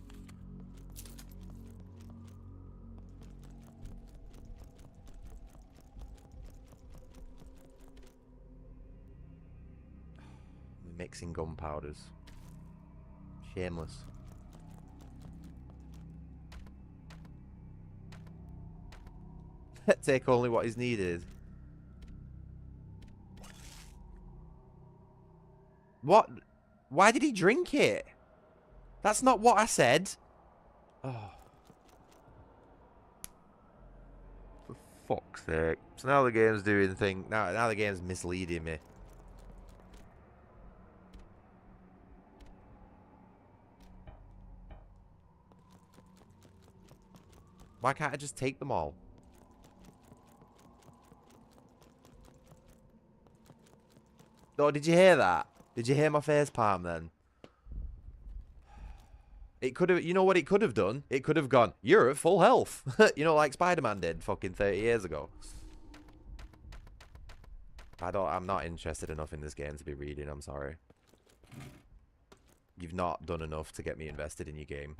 Mixing gunpowders. Shameless. Take only what is needed. What? Why did he drink it? That's not what I said. Oh. For fuck's sake. So now the game's doing thing. Now the game's misleading me. Why can't I just take them all? Oh, did you hear that? Did you hear my face palm then? It could have, you know what it could have done? It could have gone, you're at full health. You know, like Spider-Man did fucking 30 years ago. I'm not interested enough in this game to be reading, I'm sorry. You've not done enough to get me invested in your game.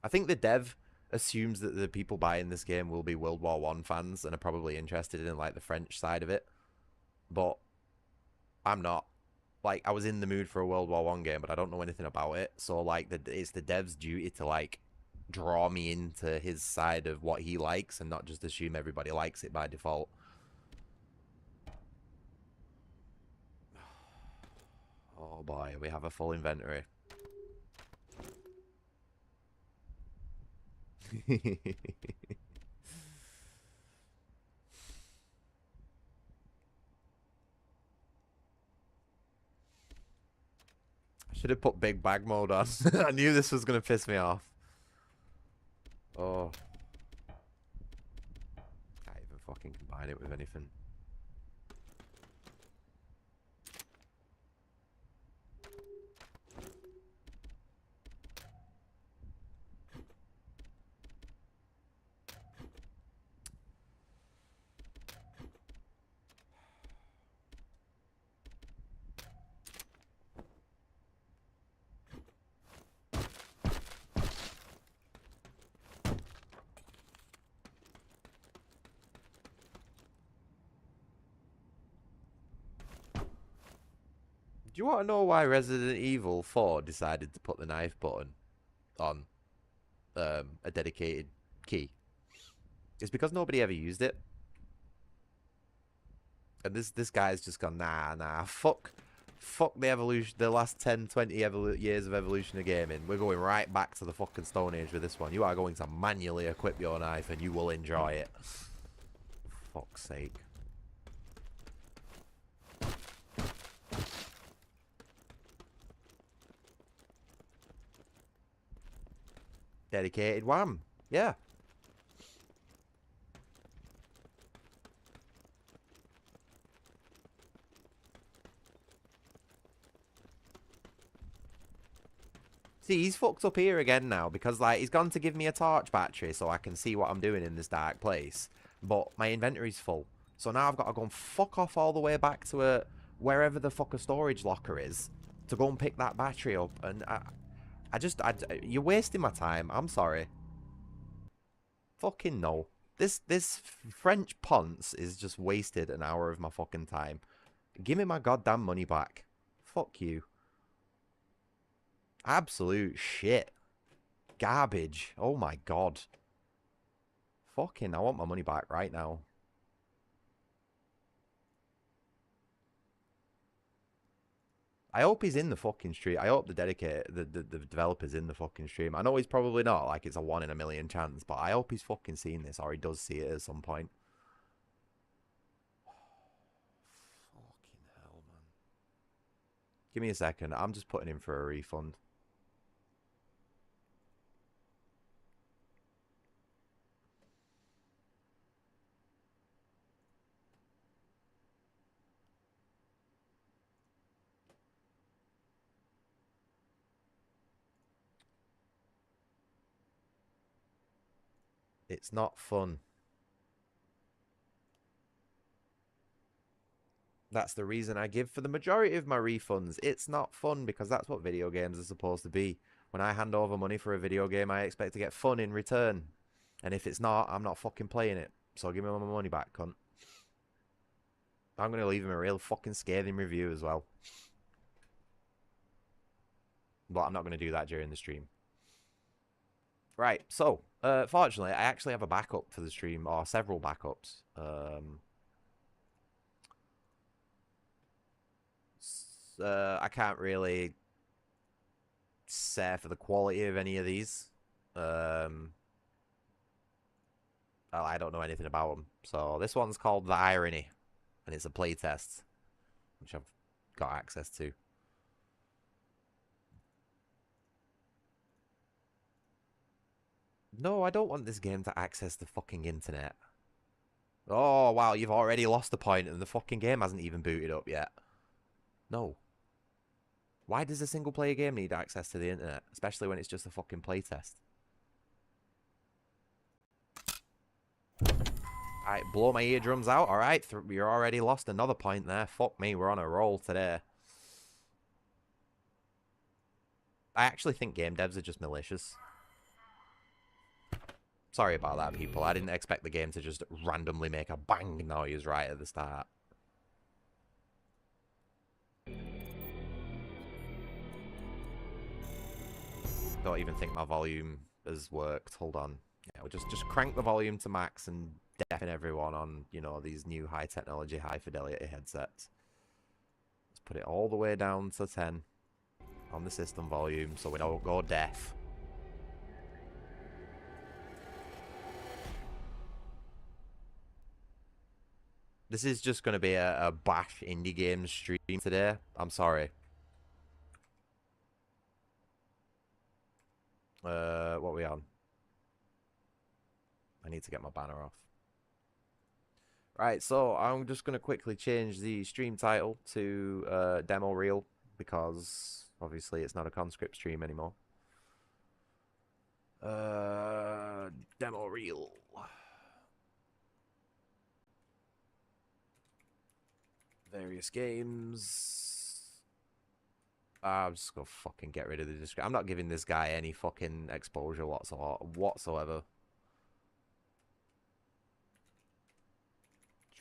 I think the dev assumes that the people buying this game will be World War I fans and are probably interested in like the French side of it. But I'm not. Like, I was in the mood for a World War I game, but I don't know anything about it. So, like, it's the dev's duty to, like, draw me into his side of what he likes and not just assume everybody likes it by default. Oh, boy, we have a full inventory. Should have put big bag mode on. I knew this was going to piss me off. Oh. Can't even fucking combine it with anything. Do you want to know why Resident Evil 4 decided to put the knife button on a dedicated key? It's because nobody ever used it. And this guy's just gone, nah, fuck Fuck the evolution, the last 10, 20 years of evolution of gaming. We're going right back to the fucking Stone Age with this one. You are going to manually equip your knife and you will enjoy it. Fuck's sake. Dedicated wham. Yeah. See, he's fucked up here again now because, like, he's gone to give me a torch battery so I can see what I'm doing in this dark place. But my inventory's full. So now I've got to go and fuck off all the way back to wherever the fuck a storage locker is to go and pick that battery up. And you're wasting my time. I'm sorry. Fucking no. This French ponce is just wasted an hour of my fucking time. Give me my goddamn money back. Fuck you. Absolute shit. Garbage. Oh my god. Fucking, I want my money back right now. I hope he's in the fucking stream. I hope the developer's in the fucking stream. I know he's probably not, like it's a 1 in a million chance, but I hope he's fucking seen this or he does see it at some point. Fucking hell, man. Give me a second. I'm just putting in for a refund. It's not fun. That's the reason I give for the majority of my refunds. It's not fun because that's what video games are supposed to be. When I hand over money for a video game, I expect to get fun in return. And if it's not, I'm not fucking playing it. So give me my money back, cunt. I'm going to leave him a real fucking scathing review as well. But I'm not going to do that during the stream. Right, so, fortunately, I actually have a backup for the stream, or several backups. I can't really say for the quality of any of these. I don't know anything about them. So, this one's called The Irony, and it's a playtest, which I've got access to. No, I don't want this game to access the fucking internet. Oh, wow, you've already lost the point and the fucking game hasn't even booted up yet. No. Why does a single-player game need access to the internet? Especially when it's just a fucking playtest. Alright, blow my eardrums out. Alright, you're already lost another point there. Fuck me, we're on a roll today. I actually think game devs are just malicious. Sorry about that, people. I didn't expect the game to just randomly make a bang noise right at the start. Don't even think my volume has worked. Hold on. Yeah, we'll just crank the volume to max and deafen everyone on, you know, these new high technology, high fidelity headsets. Let's put it all the way down to 10 on the system volume so we don't go deaf. This is just going to be a bash indie games stream today. I'm sorry. What are we on? I need to get my banner off. Right, so I'm just going to quickly change the stream title to Demo Reel because obviously it's not a conscript stream anymore. Demo Reel. Various games. I'm just gonna fucking get rid of the description. I'm not giving this guy any fucking exposure whatsoever.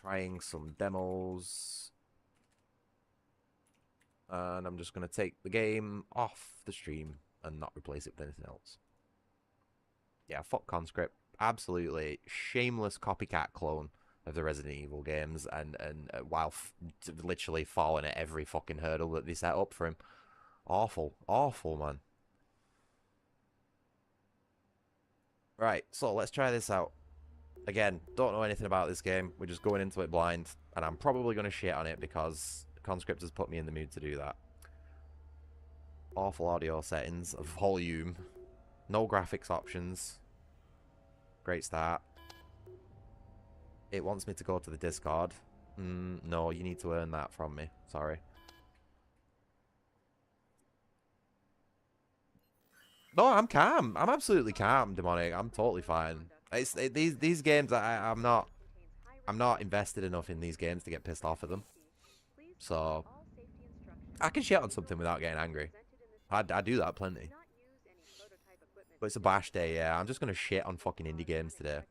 Trying some demos. And I'm just gonna take the game off the stream and not replace it with anything else. Yeah, fuck conscript. Absolutely shameless copycat clone. of the Resident Evil games, and while literally falling at every fucking hurdle that they set up for him. Awful, awful, man. Right, so let's try this out. Again, don't know anything about this game. We're just going into it blind, and I'm probably going to shit on it because Conscript has put me in the mood to do that. Awful audio settings, volume, no graphics options. Great start. It wants me to go to the Discord. No, you need to earn that from me. Sorry. No, I'm calm. I'm absolutely calm, Demonic. I'm totally fine. These games, I'm not invested enough in these games to get pissed off at them. So I can shit on something without getting angry. I do that plenty. But it's a bash day, yeah. I'm just gonna shit on fucking indie games today.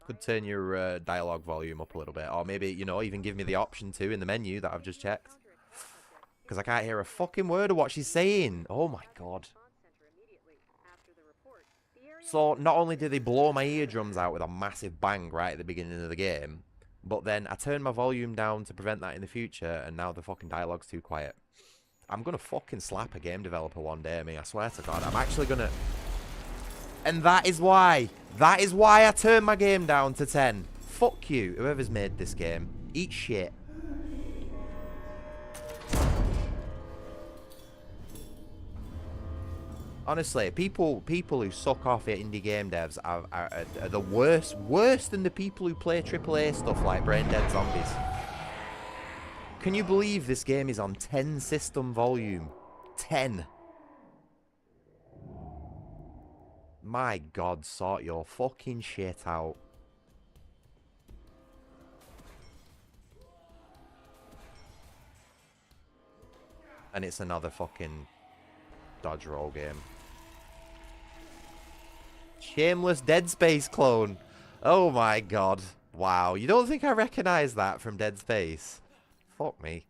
Could turn your dialogue volume up a little bit, or maybe, you know, even give me the option to in the menu that I've just checked. Because I can't hear a fucking word of what she's saying. Oh my god. So, not only did they blow my eardrums out with a massive bang right at the beginning of the game, but then I turned my volume down to prevent that in the future, and now the fucking dialogue's too quiet. I'm gonna fucking slap a game developer one day, I swear to God. I'm actually gonna... And that is why I turned my game down to 10. Fuck you, whoever's made this game. Eat shit. Honestly, people who suck off at indie game devs are the worst. Worse than the people who play AAA stuff like Brain Dead Zombies. Can you believe this game is on 10 system volume? 10. My God, sort your fucking shit out. And it's another fucking dodge roll game. Shameless Dead Space clone. Oh my God. Wow. You don't think I recognize that from Dead Space? Fuck me.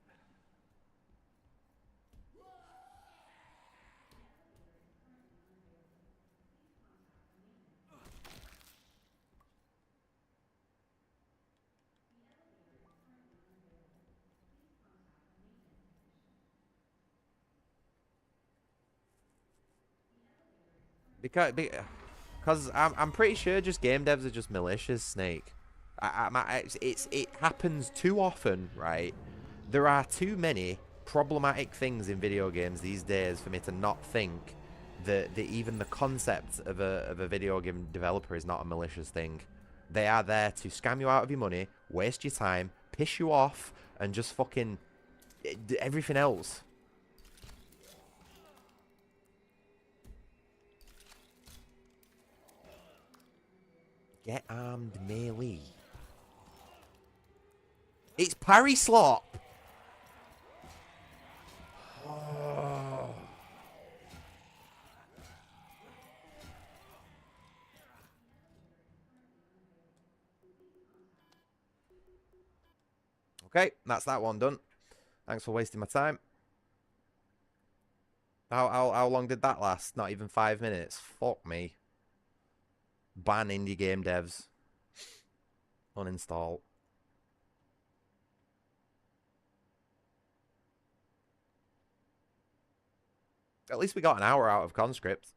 Because I'm pretty sure just game devs are just malicious, Snake. It happens too often, right? There are too many problematic things in video games these days for me to not think that even the concept of a video game developer is not a malicious thing. They are there to scam you out of your money, waste your time, piss you off, and just fucking everything else. Get armed melee. It's parry slop. Oh. Okay, that's that one done. Thanks for wasting my time. How long did that last? Not even 5 minutes. Fuck me. Ban indie game devs. Uninstall. At least we got an hour out of Conscript.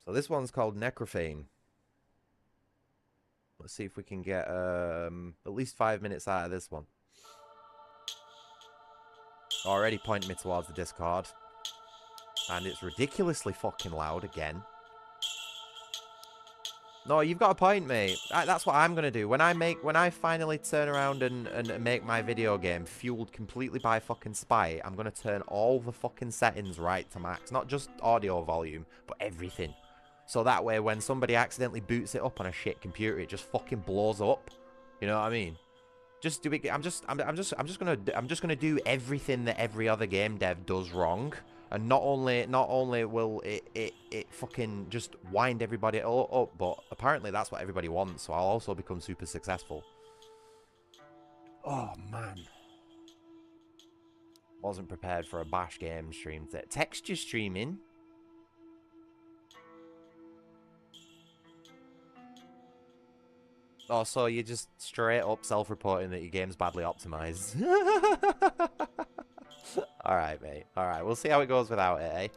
So this one's called Necrophane. Let's see if we can get at least 5 minutes out of this one. Already pointing me towards the Discord. And it's ridiculously fucking loud again. No, you've got a point, mate. That's what I'm going to do. When I finally turn around and make my video game fueled completely by fucking spite, I'm going to turn all the fucking settings right to max. Not just audio volume, but everything. So that way, when somebody accidentally boots it up on a shit computer, it just fucking blows up. You know what I mean? Just do it. I'm just gonna do everything that every other game dev does wrong, And not only will it fucking just wind everybody up, but apparently that's what everybody wants, so I'll also become super successful. Oh, man. Wasn't prepared for a bash game stream. Texture streaming? Oh, so you're just straight up self-reporting that your game's badly optimized. Alright, mate. Alright, we'll see how it goes without it, eh?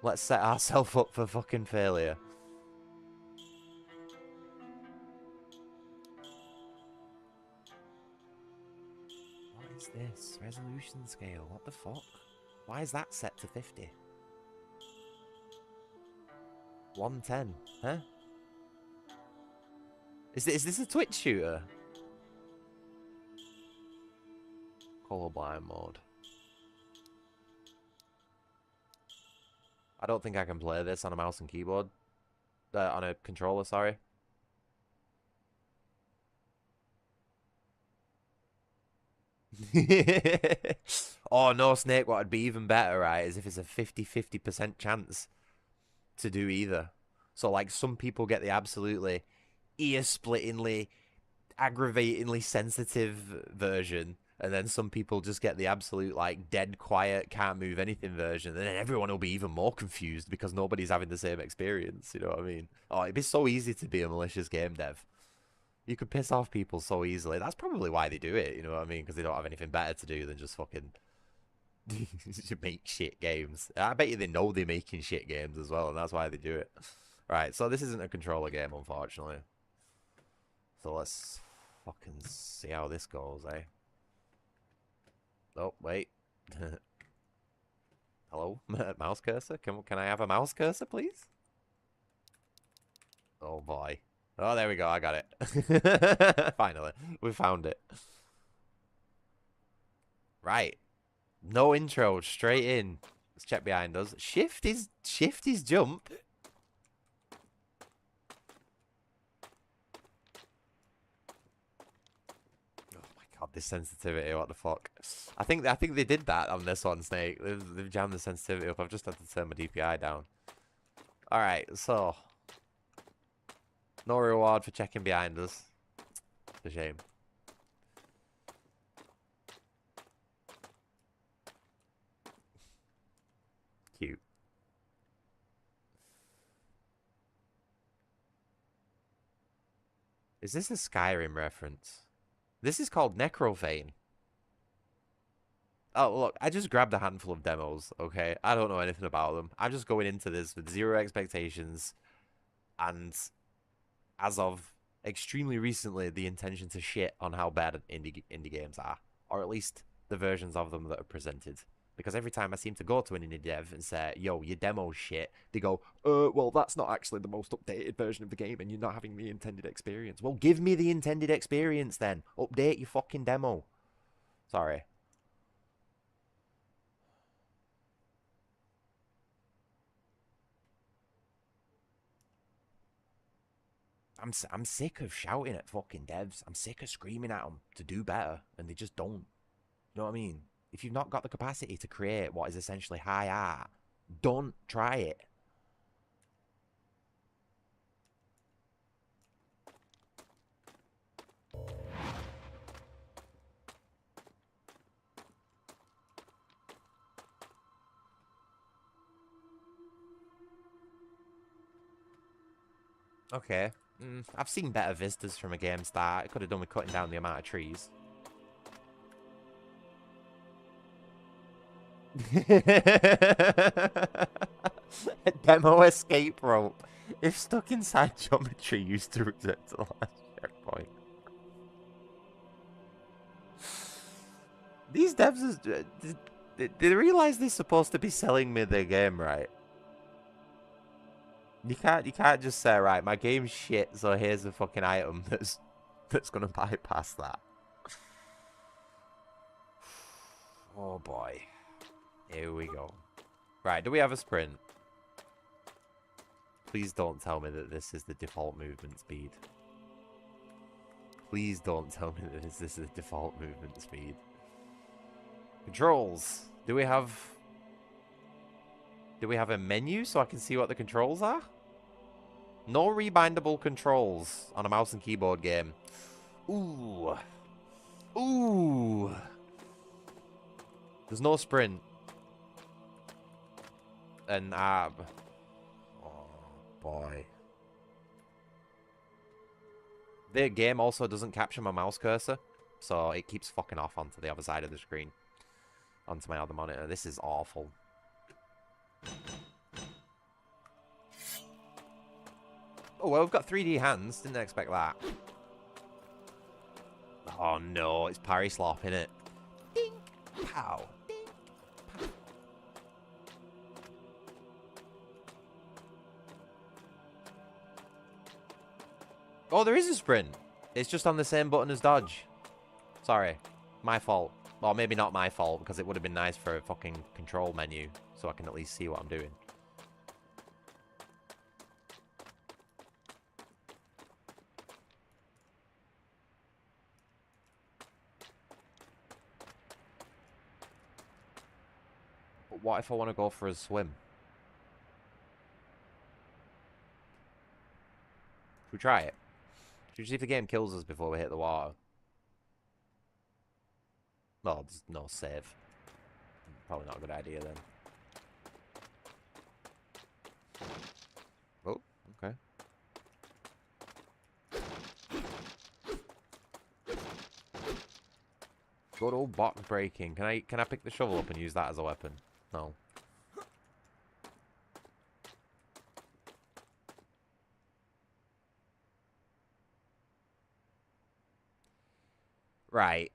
Let's set ourselves up for fucking failure. What is this? Resolution scale. What the fuck? Why is that set to 50? 110. Huh? Is this a Twitch shooter? Colorblind mode. I don't think I can play this on a mouse and keyboard. On a controller, sorry. Oh, no, Snake, what would be even better, right, is if it's a 50-50% chance to do either. So, like, some people get the absolutely ear-splittingly, aggravatingly sensitive version, and then some people just get the absolute, like, dead quiet, can't move anything version, and then everyone will be even more confused because nobody's having the same experience, you know what I mean? Oh, it'd be so easy to be a malicious game dev. You could piss off people so easily. That's probably why they do it, you know what I mean? Because they don't have anything better to do than just fucking make shit games. I bet you they know they're making shit games as well, and that's why they do it. Right, so this isn't a controller game, unfortunately. So let's fucking see how this goes, eh? Oh, wait. Hello? Mouse cursor? Can I have a mouse cursor, please? Oh, boy. Oh, there we go. I got it. Finally. We found it. Right. No intro. Straight in. Let's check behind us. Shift is jump. Oh my god, this sensitivity. What the fuck? I think they did that on this one, Snake. They've jammed the sensitivity up. I've just had to turn my DPI down. All right. So. No reward for checking behind us. It's a shame. Cute. Is this a Skyrim reference? This is called Necrophane. Oh, look, I just grabbed a handful of demos, okay? I don't know anything about them. I'm just going into this with zero expectations and, as of extremely recently, the intention to shit on how bad indie games are. Or at least the versions of them that are presented. Because every time I seem to go to an indie dev and say, yo, your demo's shit, they go, well, that's not actually the most updated version of the game and you're not having the intended experience. Well, give me the intended experience then. Update your fucking demo. Sorry. I'm sick of shouting at fucking devs. I'm sick of screaming at them to do better, and they just don't. You know what I mean? If you've not got the capacity to create what is essentially high art, don't try it. Okay. I've seen better vistas from a game start. It could have done with cutting down the amount of trees. A demo escape rope. If stuck inside geometry, used to return to the last checkpoint. These devs, they realize they're supposed to be selling me their game, right? You can't just say, right, my game's shit, so here's a fucking item that's gonna bypass that. Oh boy. Here we go. Right, do we have a sprint? Please don't tell me that this is the default movement speed. Please don't tell me that this is the default movement speed. Controls. Do we have a menu so I can see what the controls are? No rebindable controls on a mouse and keyboard game. Ooh. Ooh. There's no sprint. And ab. Oh boy. The game also doesn't capture my mouse cursor, so it keeps fucking off onto the other side of the screen. Onto my other monitor. This is awful. Oh, well, we've got 3D hands. Didn't expect that. Oh, no. It's parry slop, innit? Ding! Pow! Ding! Pow! Oh, there is a sprint. It's just on the same button as dodge. Sorry. My fault. Well, maybe not my fault, because it would have been nice for a fucking control menu, so I can at least see what I'm doing. But what if I want to go for a swim? Should we try it? Should we see if the game kills us before we hit the water? Well, there's no save. Probably not a good idea then. Oh, okay. Good old box breaking. Can I pick the shovel up and use that as a weapon? No. Right.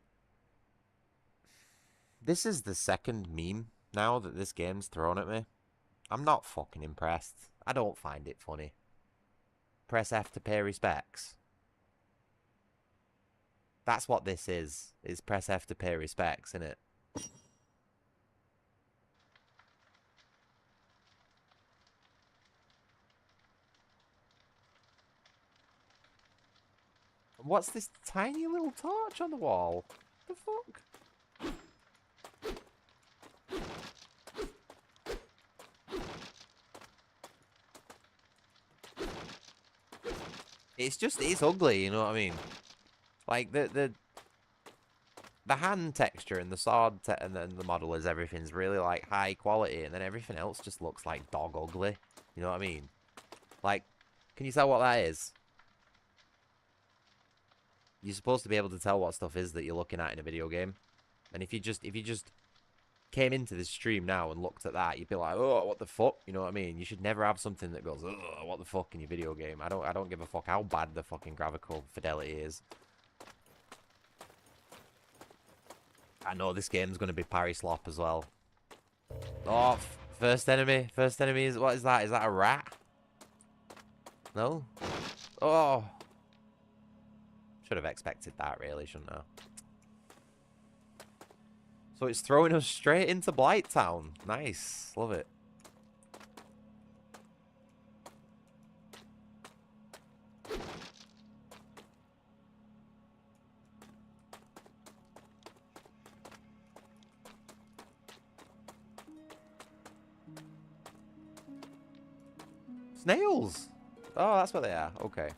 This is the second meme now that this game's thrown at me. I'm not fucking impressed. I don't find it funny. Press F to pay respects. That's what this is press F to pay respects, innit? What's this tiny little torch on the wall? The fuck? It's ugly, you know what I mean? Like, the hand texture and the sword and then the model is everything's really, like, high quality, and then everything else just looks like dog ugly. You know what I mean? Like, can you tell what that is? You're supposed to be able to tell what stuff is that you're looking at in a video game. And if you just came into this stream now and looked at that, you'd be like, oh, what the fuck? You know what I mean? You should never have something that goes, oh, what the fuck in your video game. I don't give a fuck how bad the fucking graphical fidelity is. I know this game's going to be parry slop as well. Oh, first enemy. First enemy is, what is that? Is that a rat? No? Oh. Should have expected that, really, shouldn't I? So it's throwing us straight into Blighttown. Nice. Love it. Snails! Oh, that's what they are. Okay.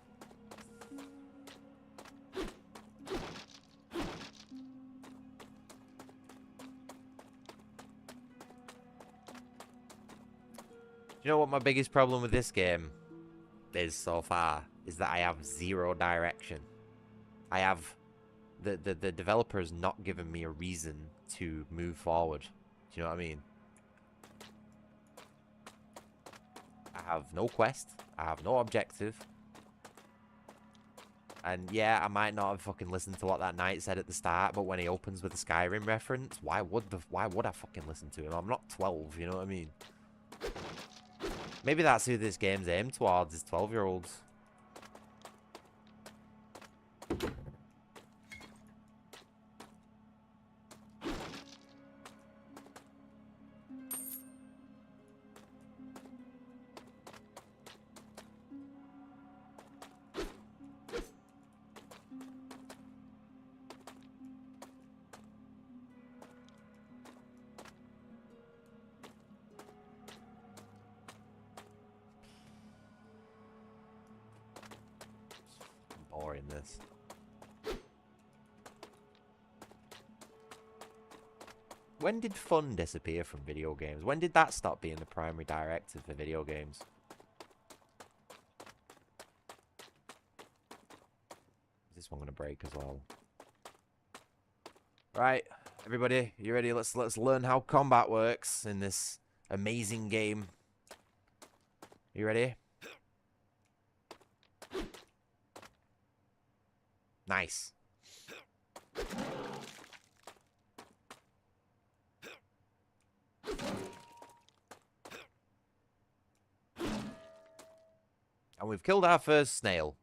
You know what my biggest problem with this game is so far? Is that I have zero direction. I have... The developer's not given me a reason to move forward. Do you know what I mean? I have no quest. I have no objective. And yeah, I might not have fucking listened to what that knight said at the start, but when he opens with the Skyrim reference, why would I fucking listen to him? I'm not 12, you know what I mean? Maybe that's who this game's aimed towards, is 12-year-olds. this. When did fun disappear from video games? When did that stop being the primary directive for video games? Is this one going to break as well? Right, everybody, you ready? Let's learn how combat works in this amazing game. You ready? Nice. And we've killed our first snail.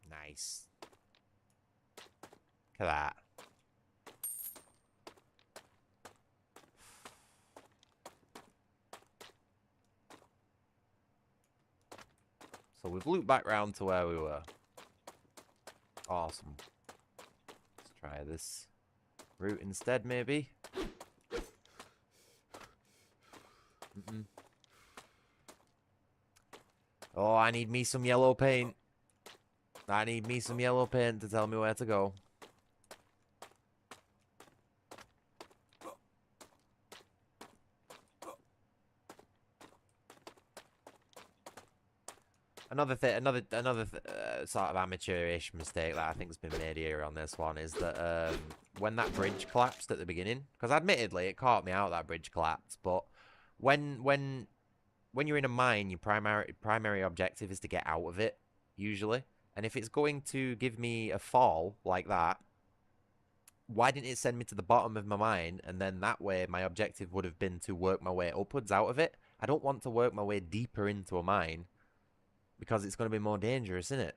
Nice. Look at that. So we've looped back round to where we were. Awesome. Let's try this route instead, maybe. Oh, I need me some yellow paint. I need me some yellow paint to tell me where to go. Another sort of amateurish mistake that I think has been made here on this one is that when that bridge collapsed at the beginning, because admittedly it caught me out that bridge collapsed, but when you're in a mine, your primary objective is to get out of it usually, and if it's going to give me a fall like that, why didn't it send me to the bottom of my mine, and then that way my objective would have been to work my way upwards out of it? I don't want to work my way deeper into a mine. Because it's going to be more dangerous, isn't it?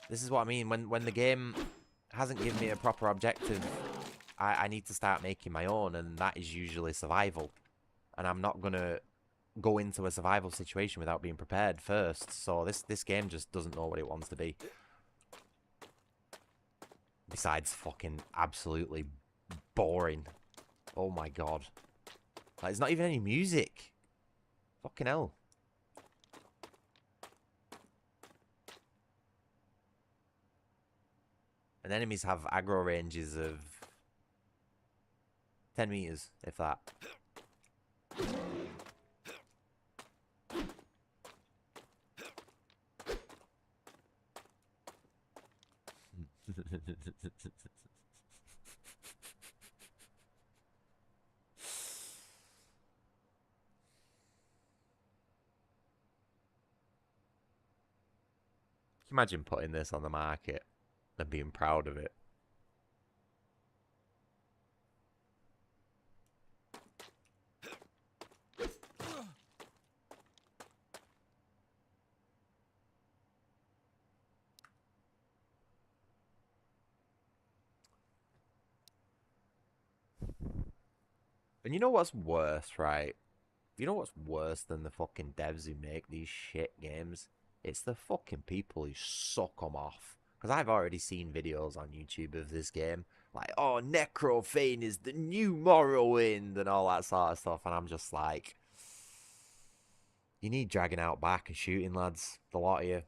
This is what I mean. When the game hasn't given me a proper objective, I need to start making my own, and that is usually survival. And I'm not going to go into a survival situation without being prepared first. So this game just doesn't know what it wants to be. Besides fucking absolutely boring. Oh my god. Like, there's not even any music. Fucking hell. And enemies have aggro ranges of 10 meters, if that. Imagine putting this on the market and being proud of it. And you know what's worse, right? You know what's worse than the fucking devs who make these shit games? It's the fucking people who suck them off. Because I've already seen videos on YouTube of this game. Like, oh, Necrophane is the new Morrowind and all that sort of stuff. And I'm just like, you need dragging out back and shooting, lads. The lot of you.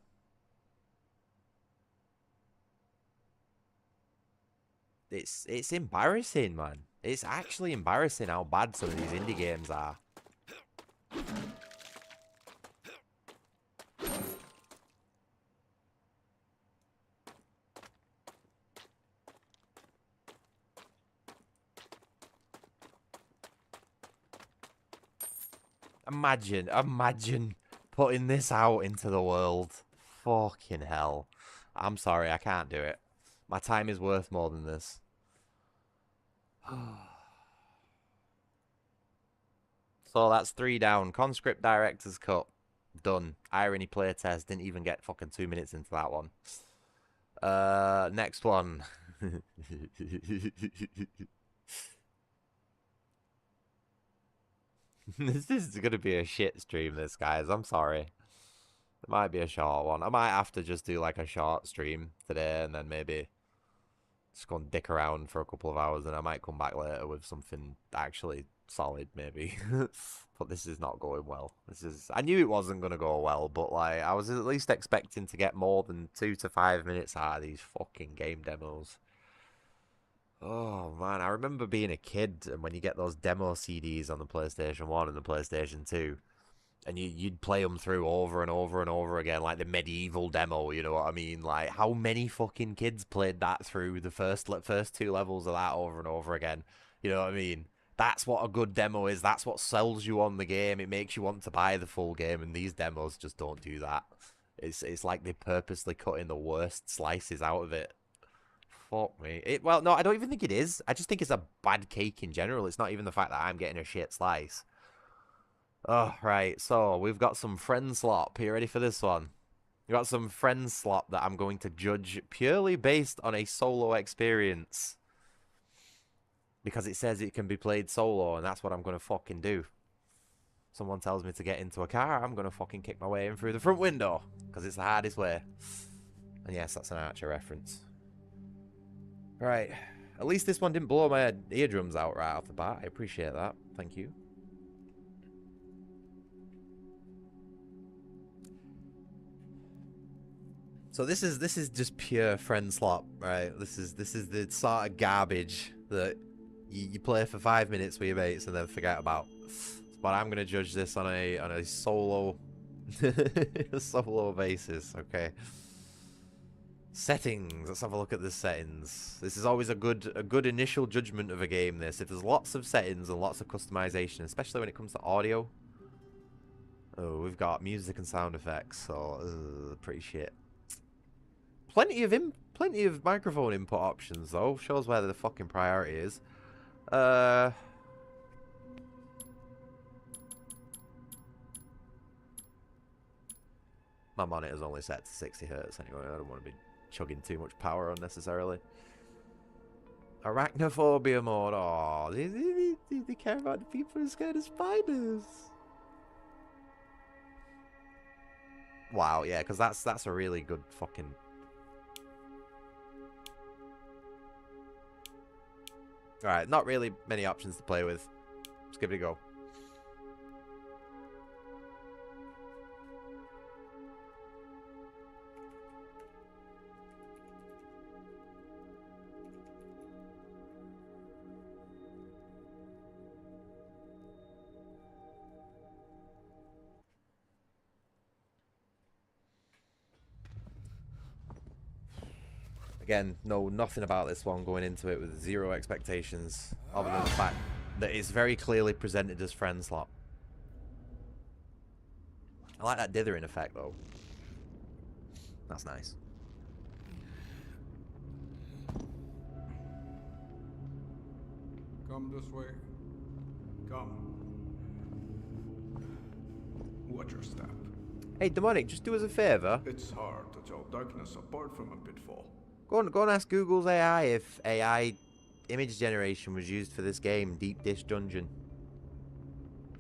It's embarrassing, man. It's actually embarrassing how bad some of these indie games are. Imagine putting this out into the world. Fucking hell. I'm sorry, I can't do it. My time is worth more than this. So that's 3 down. Conscript Director's Cut. Done. Irony playtest. Didn't even get fucking 2 minutes into that one. Next one. This is gonna be a shit stream, this, guys. I'm sorry. It might be a short one. I might have to just do like a short stream today and then maybe just go and dick around for a couple of hours, and I might come back later with something actually solid, maybe. But this is not going well. I knew it wasn't going to go well, but like I was at least expecting to get more than 2 to 5 minutes out of these fucking game demos. Oh man, I remember being a kid and when you get those demo CDs on the PlayStation 1 and the PlayStation 2, and you'd play them through over and over and over again, like the medieval demo, you know what I mean? Like, how many fucking kids played that through the first 2 levels of that over and over again? You know what I mean? That's what a good demo is. That's what sells you on the game. It makes you want to buy the full game, and these demos just don't do that. It's like they purposely cutting the worst slices out of it. Fuck me. Well, no, I don't even think it is. I just think it's a bad cake in general. It's not even the fact that I'm getting a shit slice. Oh, right. So, we've got some friend slop. Are you ready for this one? We've got some friend slop that I'm going to judge purely based on a solo experience. Because it says it can be played solo, and that's what I'm going to fucking do. Someone tells me to get into a car, I'm going to fucking kick my way in through the front window. Because it's the hardest way. And yes, that's an Archer reference. Right. At least this one didn't blow my eardrums out right off the bat. I appreciate that. Thank you. So this is just pure friend slop, right? This is the sort of garbage that you play for 5 minutes with your mates and then forget about. But I'm gonna judge this on a solo solo basis. Okay. Settings. Let's have a look at the settings. This is always a good initial judgment of a game. If there's lots of settings and lots of customization, especially when it comes to audio. Oh, we've got music and sound effects. So pretty shit. Plenty of microphone input options though. Shows where the fucking priority is. My monitor's only set to 60 Hz anyway. I don't want to be chugging too much power unnecessarily. Arachnophobia mode. Oh, they care about the people who are scared of spiders. Wow, yeah, because that's a really good fucking. Alright, not really many options to play with. Let's give it a go. Again, know nothing about this one, going into it with zero expectations, other than the fact that it's very clearly presented as friend slop. I like that dithering effect though. That's nice. Come this way. Come. Watch your step. Hey, Demonic, just do us a favour. It's hard to tell darkness apart from a pitfall. Go and ask Google's AI if AI image generation was used for this game, Deep Dish Dungeon.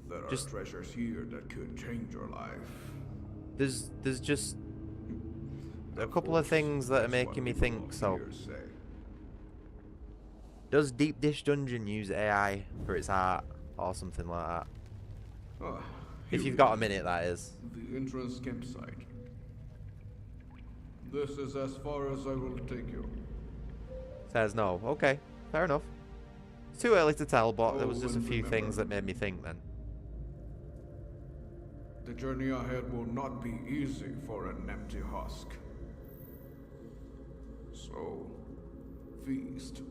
There are treasures here that could change your life. There's just a couple of things that are making me think so. Does Deep Dish Dungeon use AI for its art or something like that? If you've got a minute, that is. The entrance campsite. This is as far as I will take you. Says no. Okay, fair enough. It's too early to tell, but there was just a few things that made me think then. The journey ahead will not be easy for an empty husk. So, feast.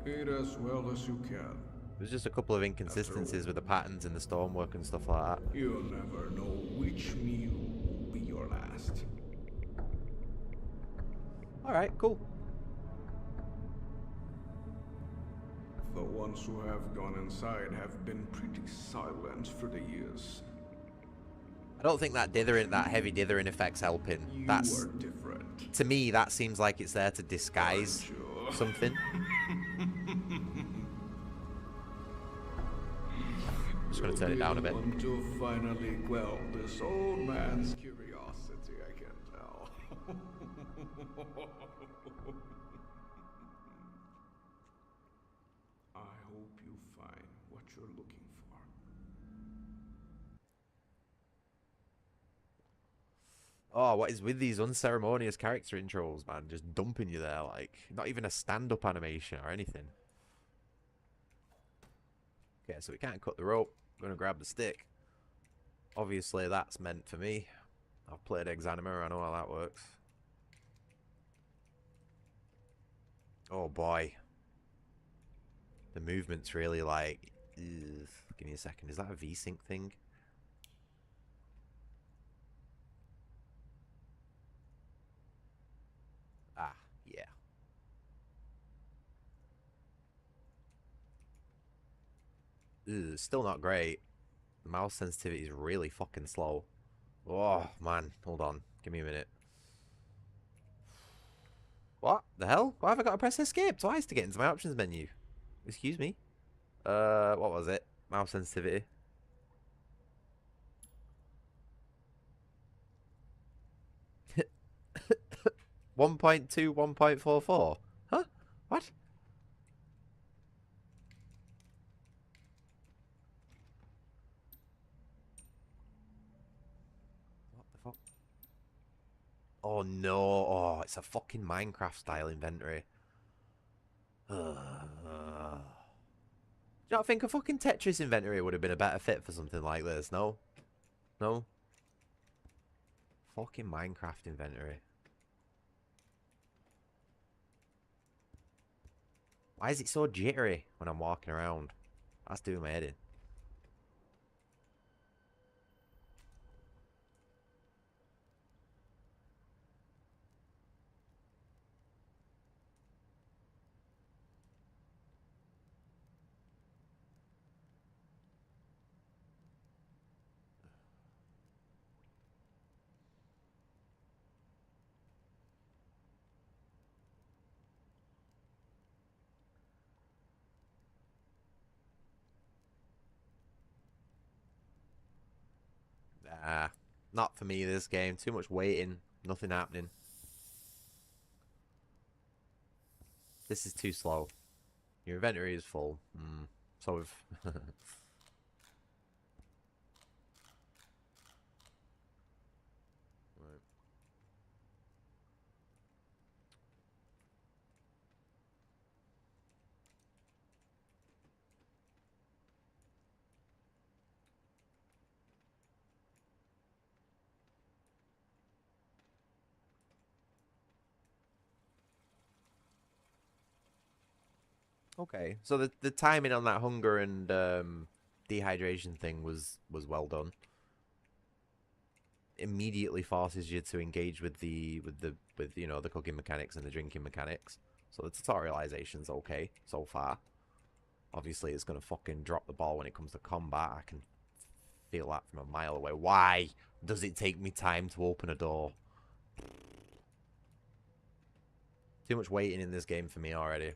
Eat as well as you can. There's just a couple of inconsistencies with the patterns in the stonework and stuff like that. You'll never know which meal will be your last. Alright, cool. The ones who have gone inside have been pretty silent for the years. I don't think that heavy dithering effect's helping. You are different. To me, that seems like it's there to disguise something. just going to turn it down a bit. One to finally quell this old man's curiosity, I can tell. I hope you find what you're looking for. Oh, what is with these unceremonious character intros, man? Just dumping you there, like, not even a stand-up animation or anything. Okay, so we can't cut the rope. I'm going to grab the stick. Obviously, that's meant for me. I've played Exanima, I know how that works. Oh, boy. The movement's really, like... Ugh. Give me a second. Is that a V-Sync thing? Ah, yeah. Ugh, still not great. The mouse sensitivity is really fucking slow. Oh, man. Hold on. Give me a minute. What the hell? Why have I got to press escape twice to get into my options menu? Excuse me. What was it? Mouse sensitivity. 1.2, 1.44. Huh? What? What the fuck? Oh no. Oh, it's a fucking Minecraft style inventory. Do you not think a fucking Tetris inventory would have been a better fit for something like this? No? No? Fucking Minecraft inventory. Why is it so jittery when I'm walking around? That's doing my head in. Nah, not for me this game. Too much waiting. Nothing happening. This is too slow. Your inventory is full. So we've... Right. Okay, so the timing on that hunger and dehydration thing was well done. Immediately forces you to engage with you know, the cooking mechanics and the drinking mechanics. So the tutorialization's okay so far. Obviously, it's gonna fucking drop the ball when it comes to combat. I can feel that from a mile away. Why does it take me time to open a door? Too much waiting in this game for me already.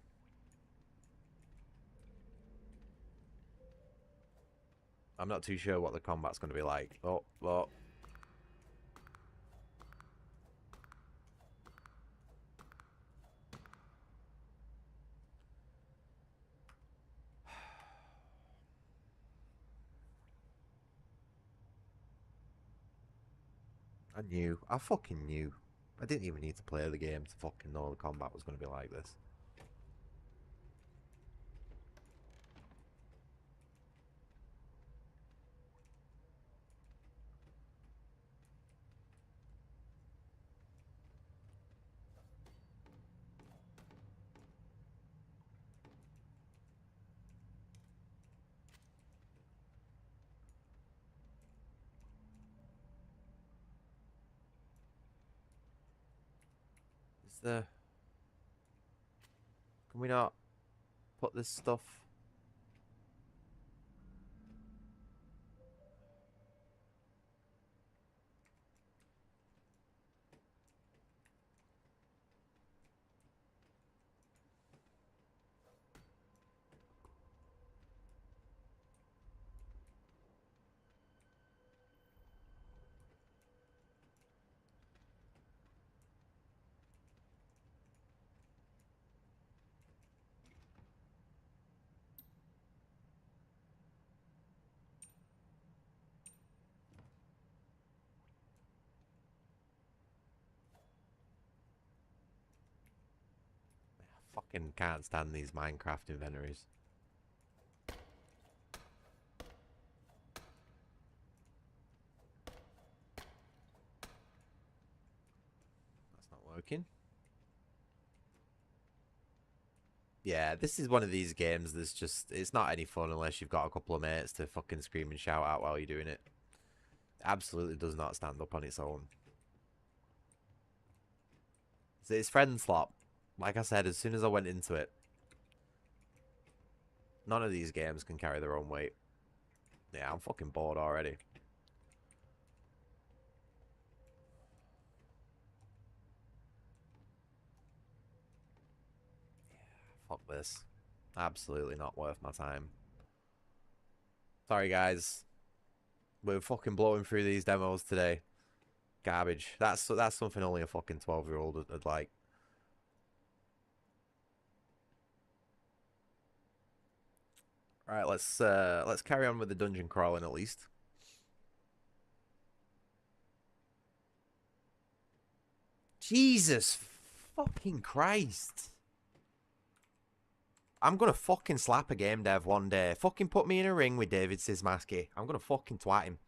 I'm not too sure what the combat's going to be like. Oh, well. I knew. I fucking knew. I didn't even need to play the game to fucking know the combat was going to be like this. Is there... Can we not put this stuff... Fucking can't stand these Minecraft inventories. That's not working. Yeah, this is one of these games that's just, it's not any fun unless you've got a couple of mates to fucking scream and shout out while you're doing it. Absolutely does not stand up on its own. It's friend slop. Like I said, as soon as I went into it, none of these games can carry their own weight. Yeah, I'm fucking bored already. Fuck this. Absolutely not worth my time. Sorry, guys. We're fucking blowing through these demos today. Garbage. That's something only a fucking 12-year-old would like. Right, let's carry on with the dungeon crawling at least. Jesus fucking Christ. I'm gonna fucking slap a game dev one day. Fucking put me in a ring with David Sizmaski. I'm gonna fucking twat him.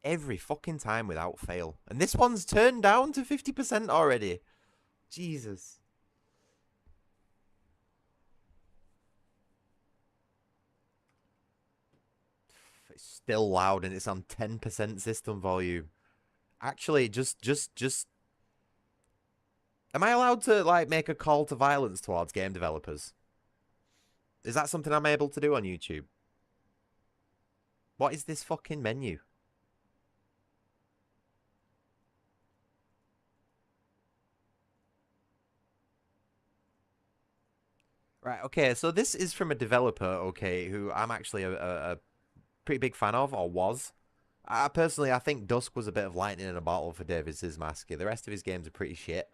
Every fucking time without fail. And this one's turned down to 50% already. Jesus. It's still loud and it's on 10% system volume. Actually, just... Am I allowed to, like, make a call to violence towards game developers? Is that something I'm able to do on YouTube? What is this fucking menu? Right, okay, so this is from a developer, okay, who I'm actually a pretty big fan of, or was. Personally, I think Dusk was a bit of lightning in a bottle for David Sizmaski. The rest of his games are pretty shit.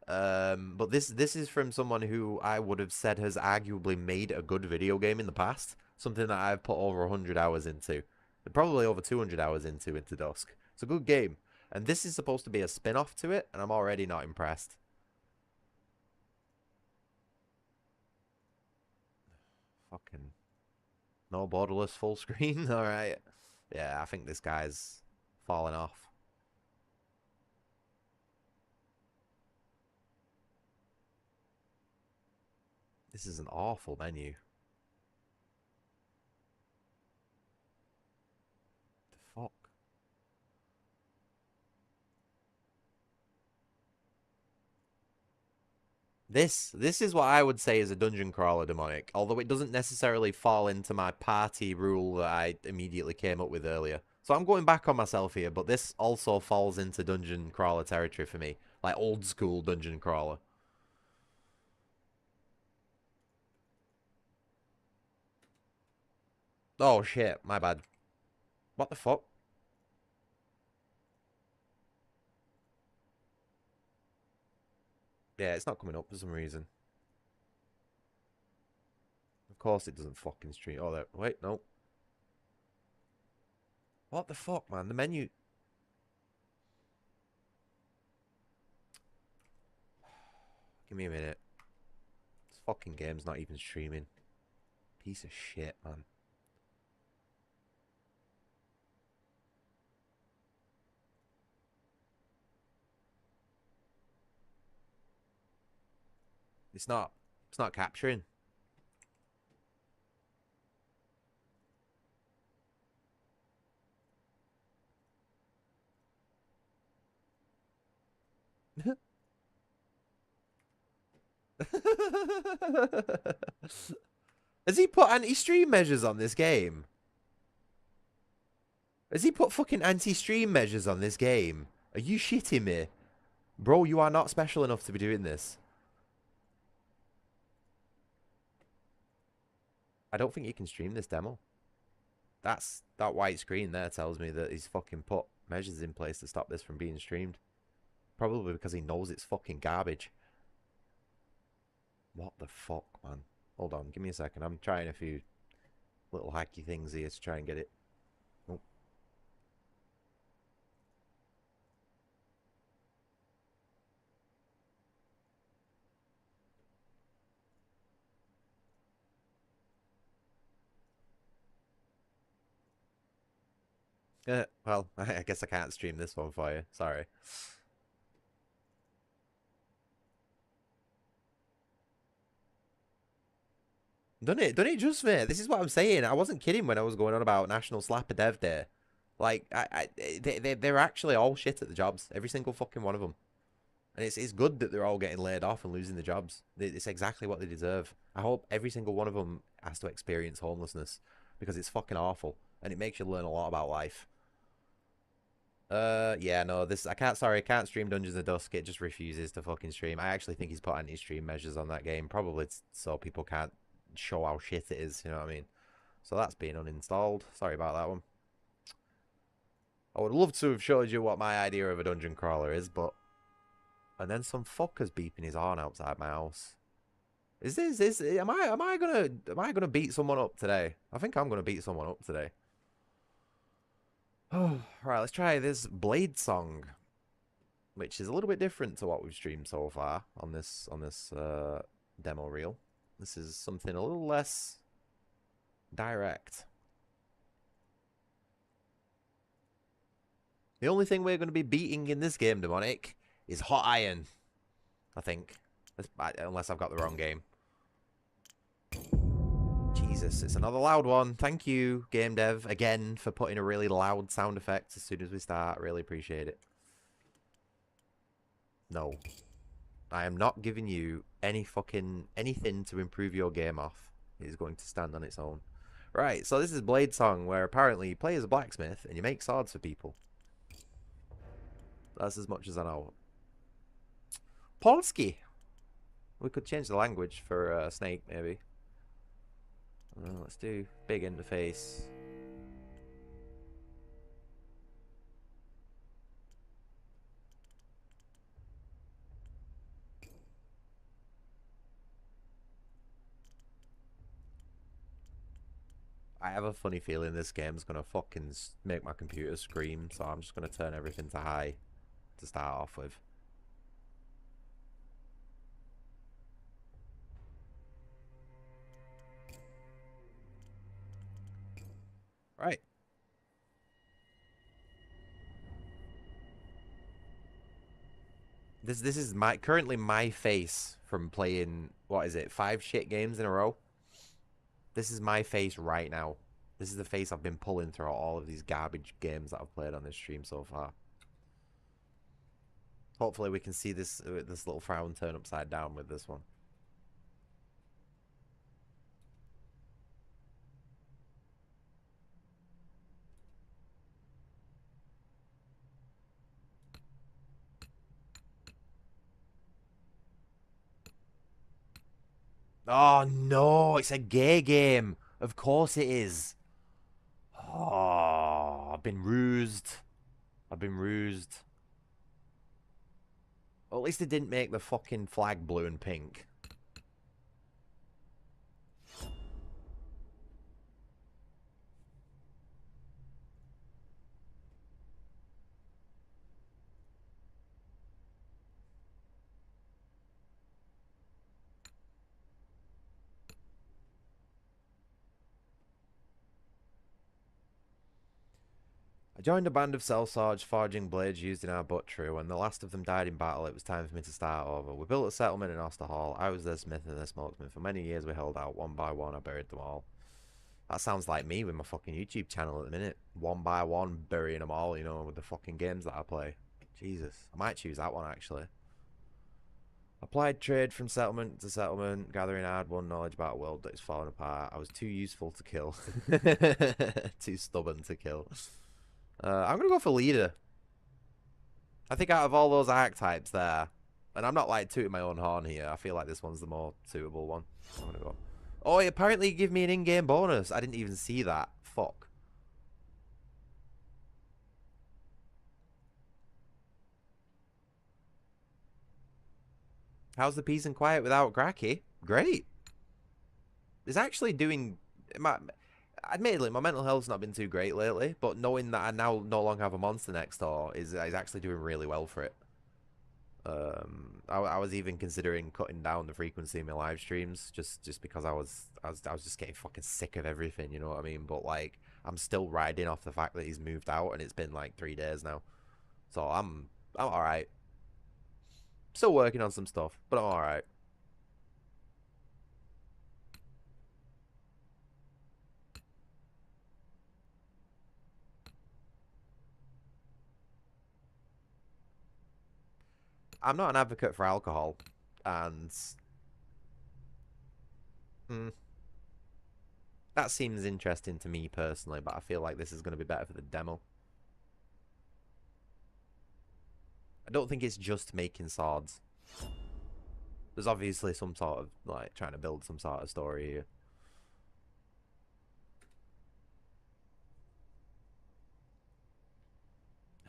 But this is from someone who I would have said has arguably made a good video game in the past. Something that I've put over 100 hours into. Probably over 200 hours into Dusk. It's a good game. And this is supposed to be a spin-off to it, and I'm already not impressed. Fucking no borderless full screen. All right. Yeah, I think this guy's falling off. This is an awful menu. The fuck? This is what I would say is a dungeon crawler demonic, although it doesn't necessarily fall into my party rule that I immediately came up with earlier. So I'm going back on myself here, but this also falls into dungeon crawler territory for me, like old school dungeon crawler. Oh shit, my bad. What the fuck? Yeah, it's not coming up for some reason. Of course it doesn't fucking stream. Oh, there. Wait, no. What the fuck, man? The menu... Give me a minute. This fucking game's not even streaming. Piece of shit, man. It's not capturing. Has he put anti-stream measures on this game? Has he put fucking anti-stream measures on this game? Are you shitting me? Bro, you are not special enough to be doing this. I don't think you can stream this demo. That white screen there tells me that he's fucking put measures in place to stop this from being streamed. Probably because he knows it's fucking garbage. What the fuck, man? Hold on, give me a second. I'm trying a few little hacky things here to try and get it. Oh, Well, I guess I can't stream this one for you. Sorry. Done it just, mate. This is what I'm saying. I wasn't kidding when I was going on about National Slapper Dev Day. Like, they're actually all shit at the jobs. Every single fucking one of them. And it's good that they're all getting laid off and losing the jobs. It's exactly what they deserve. I hope every single one of them has to experience homelessness because it's fucking awful and it makes you learn a lot about life. Yeah, no, I can't. Sorry, I can't stream Dungeons of Dusk. It just refuses to fucking stream. I actually think he's put anti-stream measures on that game, probably so people can't show how shit it is. You know what I mean? So that's been uninstalled. Sorry about that one. I would love to have showed you what my idea of a dungeon crawler is, but and then some fucker's beeping his horn outside my house. Am I gonna beat someone up today? I think I'm gonna beat someone up today. Oh, right, let's try this Blade song, which is a little bit different to what we've streamed so far on this demo reel. This is something a little less direct. The only thing we're going to be beating in this game, Demonic, is Hot Iron. I think. Unless I've got the wrong game. Jesus, it's another loud one. Thank you, game dev, again, for putting a really loud sound effect as soon as we start. Really appreciate it. No. I am not giving you anything to improve your game off. It is going to stand on its own. Right, so this is Blade Song, where apparently you play as a blacksmith and you make swords for people. That's as much as I know. Polski. We could change the language for Snake, maybe. Let's do big interface. I have a funny feeling this game's gonna fucking make my computer scream, so I'm just gonna turn everything to high to start off with. Right. This is currently my face from playing, what is it, 5 shit games in a row. This is my face right now. This is the face I've been pulling throughout all of these garbage games that I've played on this stream so far. Hopefully we can see this little frown turn upside down with this one. Oh no, it's a gay game. Of course it is. Oh, I've been rused. I've been rused. Well, at least they didn't make the fucking flag blue and pink. I joined a band of self-sarge forging blades used in our butchery. When the last of them died in battle, it was time for me to start over. We built a settlement in Osterhall. I was their smith and their smokeman. For many years we held out. One by one, I buried them all. That sounds like me with my fucking YouTube channel at the minute. One by one, burying them all, you know, with the fucking games that I play. Jesus. I might choose that one, actually. Applied trade from settlement to settlement, gathering hard-won knowledge about a world that is falling apart. I was too useful to kill. Too stubborn to kill. I'm going to go for leader. I think out of all those archetypes there, and I'm not like tooting my own horn here, I feel like this one's the more suitable one. I'm going to go. Oh, it apparently gave me an in-game bonus. I didn't even see that. Fuck. How's the peace and quiet without Gracky? Great. It's actually doing... Admittedly, my mental health's not been too great lately, but knowing that I now no longer have a monster next door is actually doing really well for it. I was even considering cutting down the frequency of my live streams just because I was just getting fucking sick of everything, you know what I mean? But like, I'm still riding off the fact that he's moved out, and it's been like 3 days now. So I'm all right. Still working on some stuff, but I'm all right. I'm not an advocate for alcohol, and that seems interesting to me personally, but I feel like this is going to be better for the demo. I don't think it's just making swords. There's obviously some sort of, like, trying to build some sort of story here.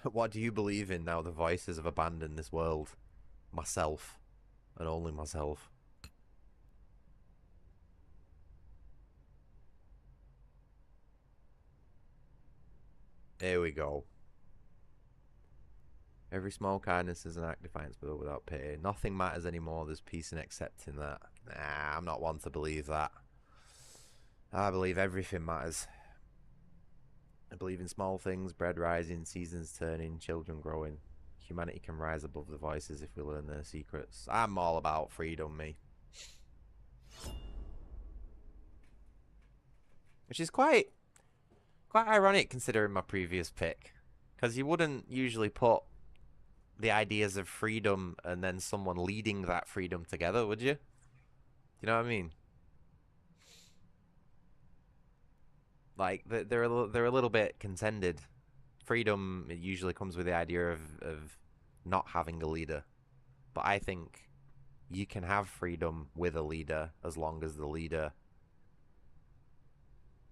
What do you believe in now the voices have abandoned this world? Myself. And only myself. Here we go. Every small kindness is an act of defiance, but without pity. Nothing matters anymore. There's peace in accepting that. Nah, I'm not one to believe that. I believe everything matters. I believe in small things, bread rising, seasons turning, children growing. Humanity can rise above the voices if we learn their secrets. I'm all about freedom, me. Which is quite ironic considering my previous pick. Because you wouldn't usually put the ideas of freedom and then someone leading that freedom together, would you? Do you know what I mean? Like, they're a little bit contended. Freedom, it usually comes with the idea of not having a leader. But I think you can have freedom with a leader as long as the leader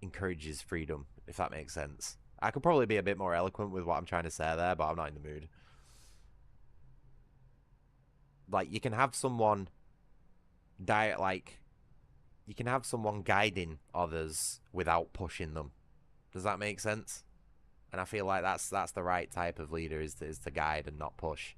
encourages freedom, if that makes sense. I could probably be a bit more eloquent with what I'm trying to say there, but I'm not in the mood. Like, you can have someone you can have someone guiding others without pushing them. Does that make sense? And I feel like that's the right type of leader, is to guide and not push.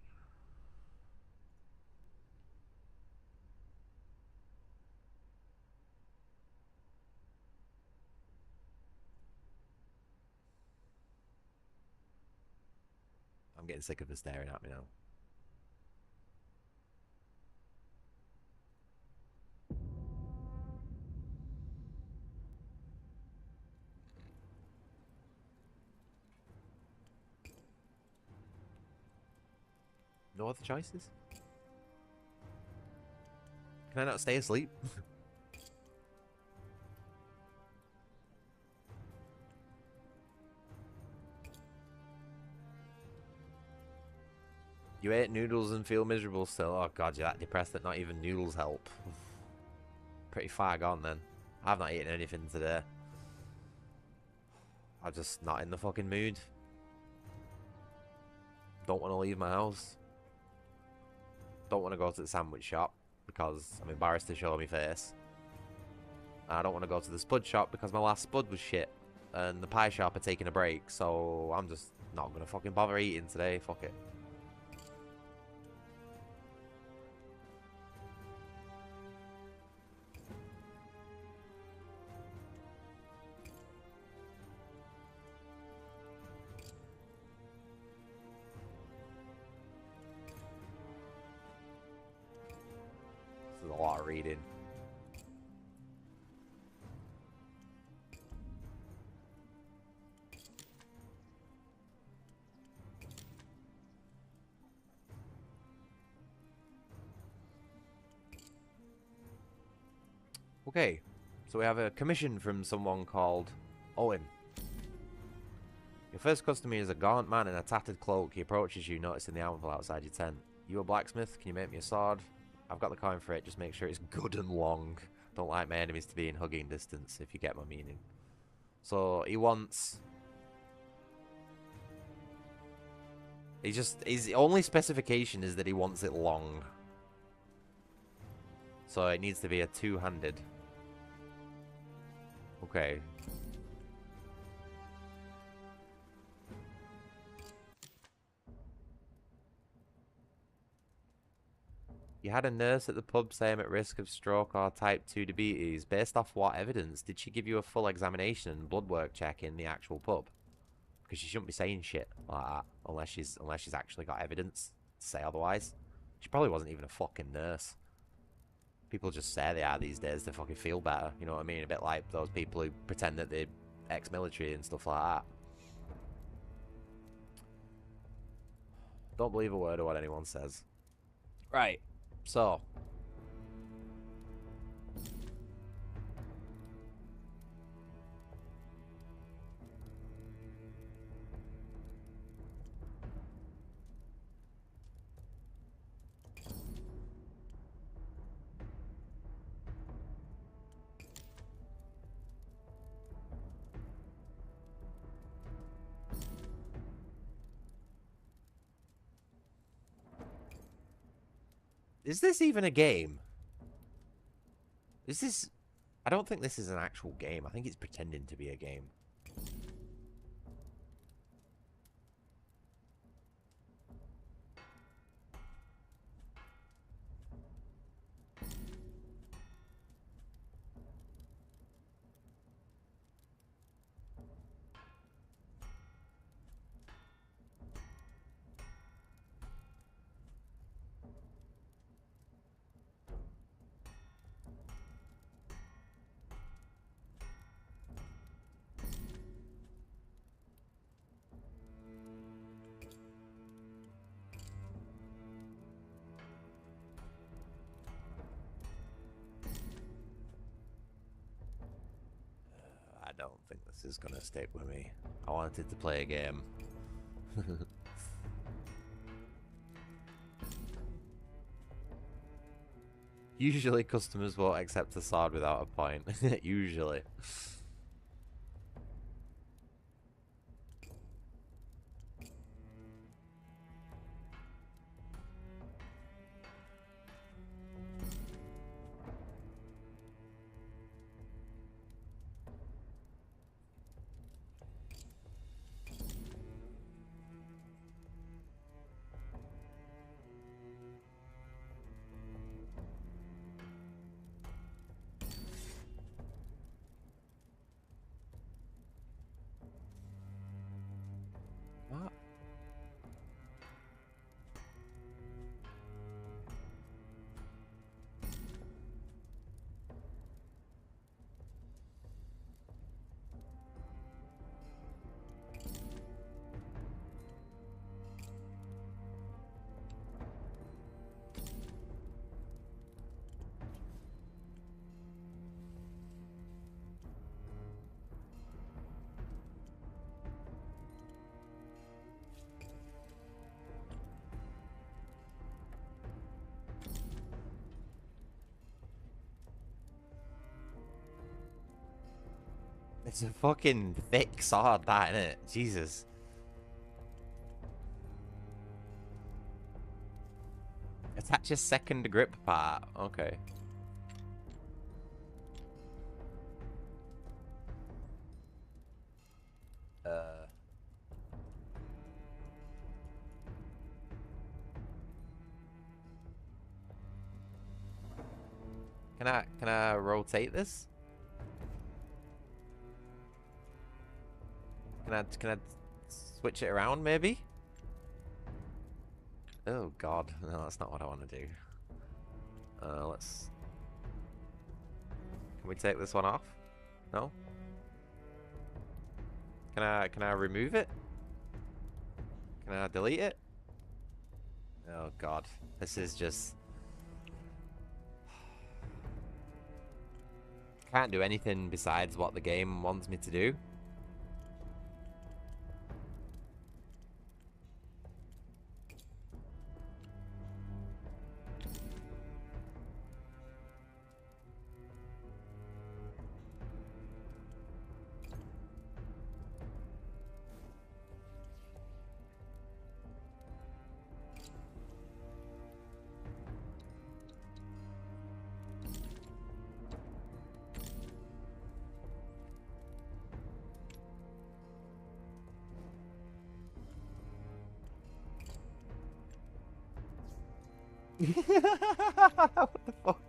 I'm getting sick of her staring at me now. No other choices? Can I not stay asleep? You ate noodles and feel miserable still? Oh god, you're that depressed that not even noodles help. Pretty far gone then. I've not eaten anything today. I'm just not in the fucking mood. Don't want to leave my house. Don't want to go to the sandwich shop because I'm embarrassed to show my face. And I don't want to go to the spud shop because my last spud was shit. And the pie shop are taking a break, so I'm just not going to fucking bother eating today. Fuck it. This is a lot of reading. Okay, so we have a commission from someone called Owen. Your first customer is a gaunt man in a tattered cloak. He approaches you, noticing the anvil outside your tent. You a blacksmith? Can you make me a sword? I've got the coin for it, just make sure it's good and long. Don't like my enemies to be in hugging distance, if you get my meaning. So, he wants... his only specification is that he wants it long. So it needs to be a two-handed. Okay. You had a nurse at the pub say I'm at risk of stroke or type 2 diabetes. Based off what evidence? Did she give you a full examination and blood work check in the actual pub? Because she shouldn't be saying shit like that unless she's actually got evidence to say otherwise. She probably wasn't even a fucking nurse. People just say they are these days to fucking feel better. You know what I mean? A bit like those people who pretend that they're ex-military and stuff like that. Don't believe a word of what anyone says. Right. So. Is this even a game? Is this... I don't think this is an actual game. I think it's pretending to be a game. I don't think this is gonna stick with me. I wanted to play a game. Usually customers won't accept a sword without a point. Usually. What? It's a fucking thick sword, that, isn't it? Jesus. Attach a second grip part. Okay. Can I rotate this? Can I switch it around maybe? Oh god, no, that's not what I want to do. Let's... Can we take this one off? No? Can I remove it? Can I delete it? Oh god, this is just... Can't do anything besides what the game wants me to do. What the fuck?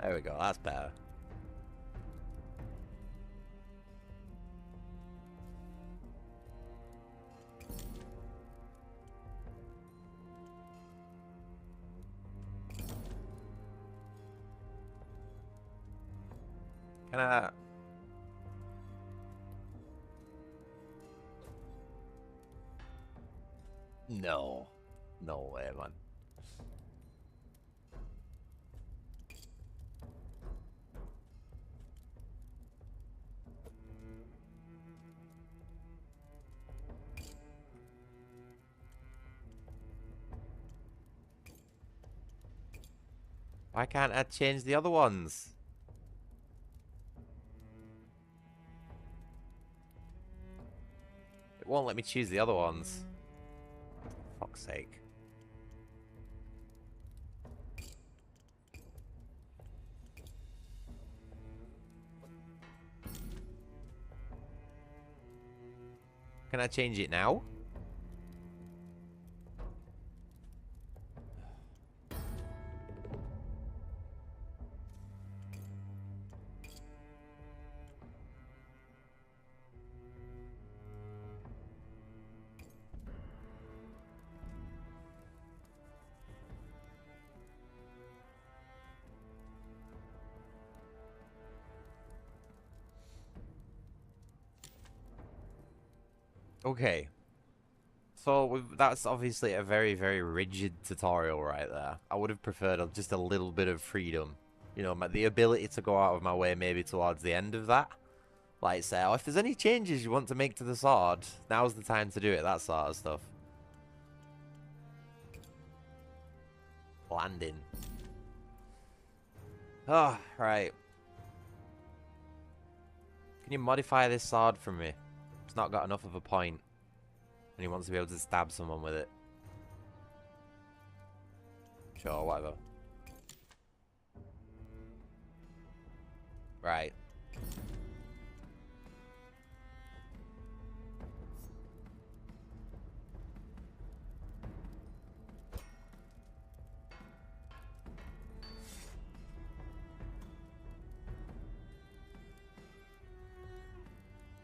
There we go, that's better. Can I... No. No way, man. Why can't I change the other ones? It won't let me choose the other ones. For fuck's sake. Can I change it now? Okay. So that's obviously a very, very rigid tutorial right there. I would have preferred just a little bit of freedom. You know, the ability to go out of my way maybe towards the end of that. Like, say, oh, if there's any changes you want to make to the sword, now's the time to do it, that sort of stuff. Landing. Oh, right. Can you modify this sword for me? It's not got enough of a point. And he wants to be able to stab someone with it. Sure, whatever. Right.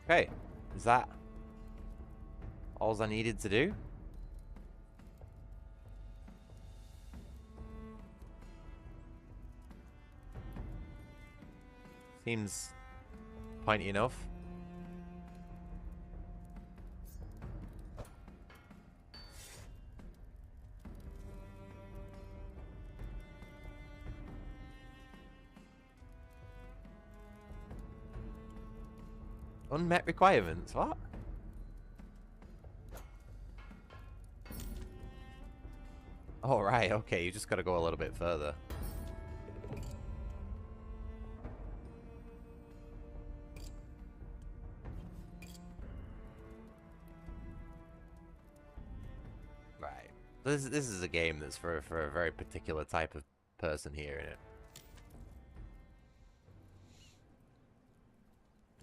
Okay. Is that all I needed to do? Seems pointy enough. Unmet requirements? What? Oh, right, okay, you just gotta go a little bit further. Right. This is a game that's for a very particular type of person here, innit?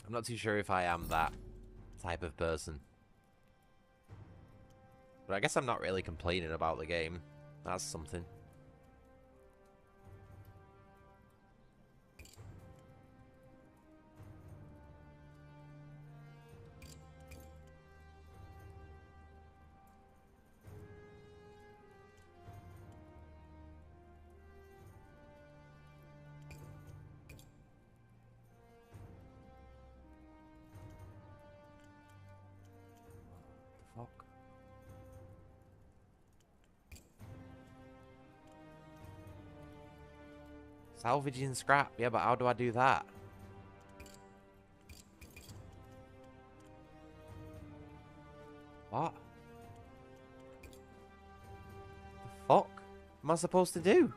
I'm not too sure if I am that type of person. But I guess I'm not really complaining about the game. That's something. What the fuck? Salvaging scrap. Yeah, but how do I do that? What? The fuck am I supposed to do?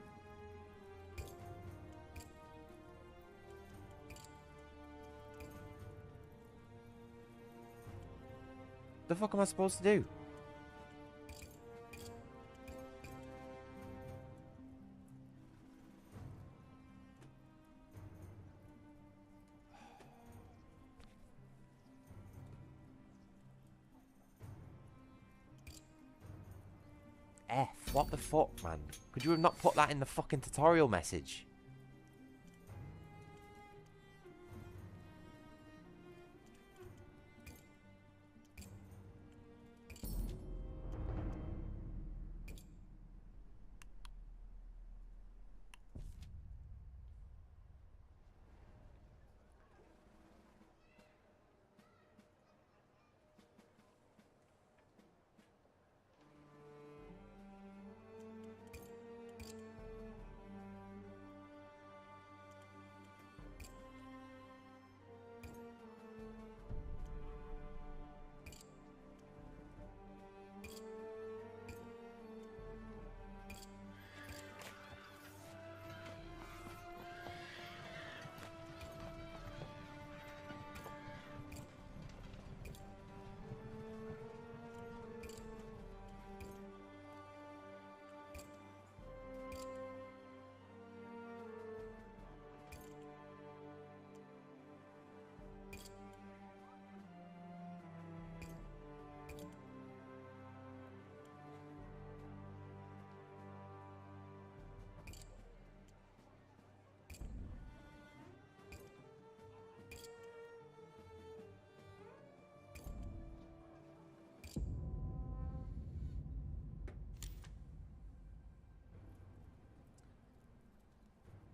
The fuck am I supposed to do? F? What the fuck, man? Could you have not put that in the fucking tutorial message?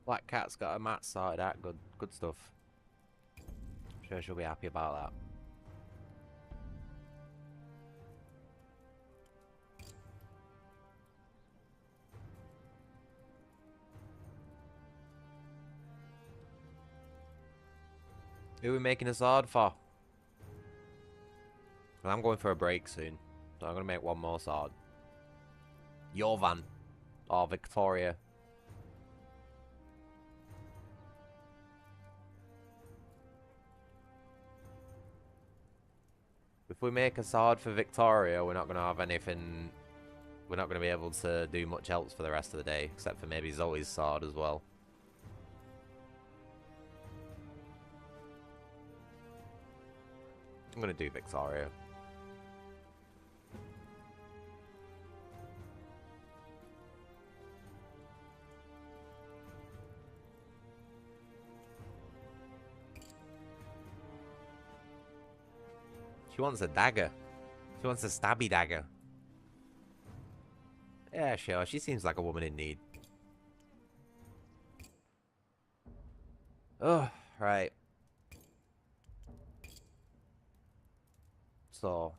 Black Cat's got a mat sorted out. Good stuff. I'm sure she'll be happy about that. Who are we making a sword for? Well, I'm going for a break soon, so I'm going to make one more sword. Yovan. Or Victoria. If we make a sword for Victoria, we're not going to have anything... We're not going to be able to do much else for the rest of the day, except for maybe Zoe's sword as well. I'm going to do Victoria. She wants a dagger. She wants a stabby dagger. Yeah, sure. She seems like a woman in need. Oh, right. So,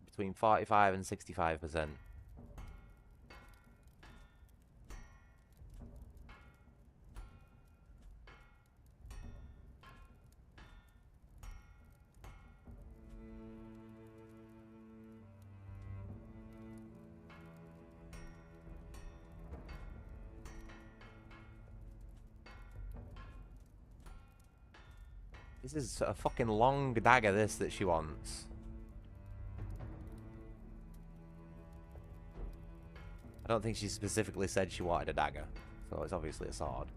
between 45 and 65%. This is a fucking long dagger, this, that she wants. I don't think she specifically said she wanted a dagger, so it's obviously a sword.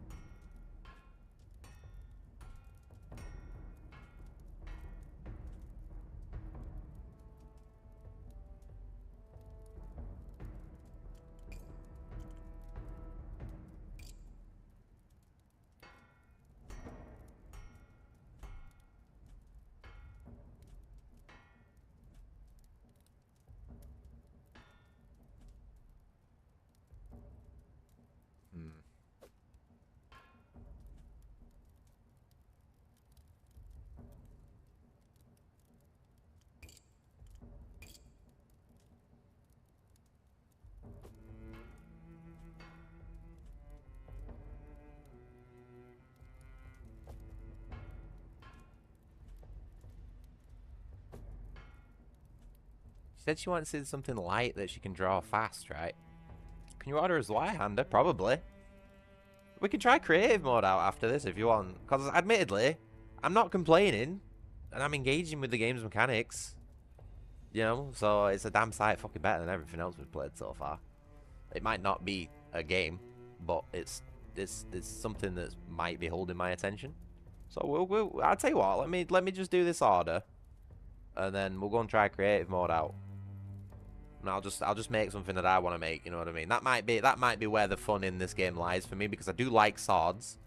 She said she wanted something light that she can draw fast, right? Can you order as Y-hander? Probably. We can try creative mode out after this if you want. Because admittedly, I'm not complaining. And I'm engaging with the game's mechanics. You know, so it's a damn sight fucking better than everything else we've played so far. It might not be a game, but it's something that might be holding my attention. So I'll tell you what, let me just do this order. And then we'll go and try creative mode out. And I'll just make something that I want to make, you know what I mean? That might be where the fun in this game lies for me, because I do like swords.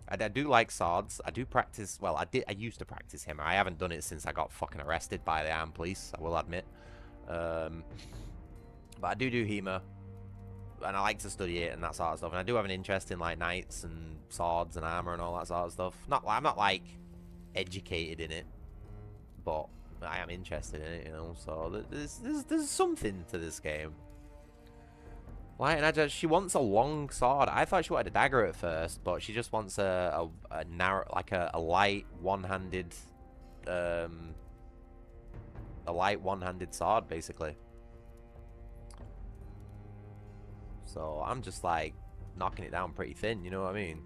I do like swords. I do practice, well, I used to practice hammer. I haven't done it since I got fucking arrested by the armed police, I will admit. But I do HEMA, and I like to study it and that sort of stuff. And I do have an interest in like knights and swords and armor and all that sort of stuff. I'm not like educated in it, but I am interested in it, you know. So there's something to this game. Like, and she wants a long sword. I thought she wanted a dagger at first, but she just wants a narrow, like a light one-handed, a light one-handed sword, basically. So I'm just like knocking it down pretty thin, you know what I mean?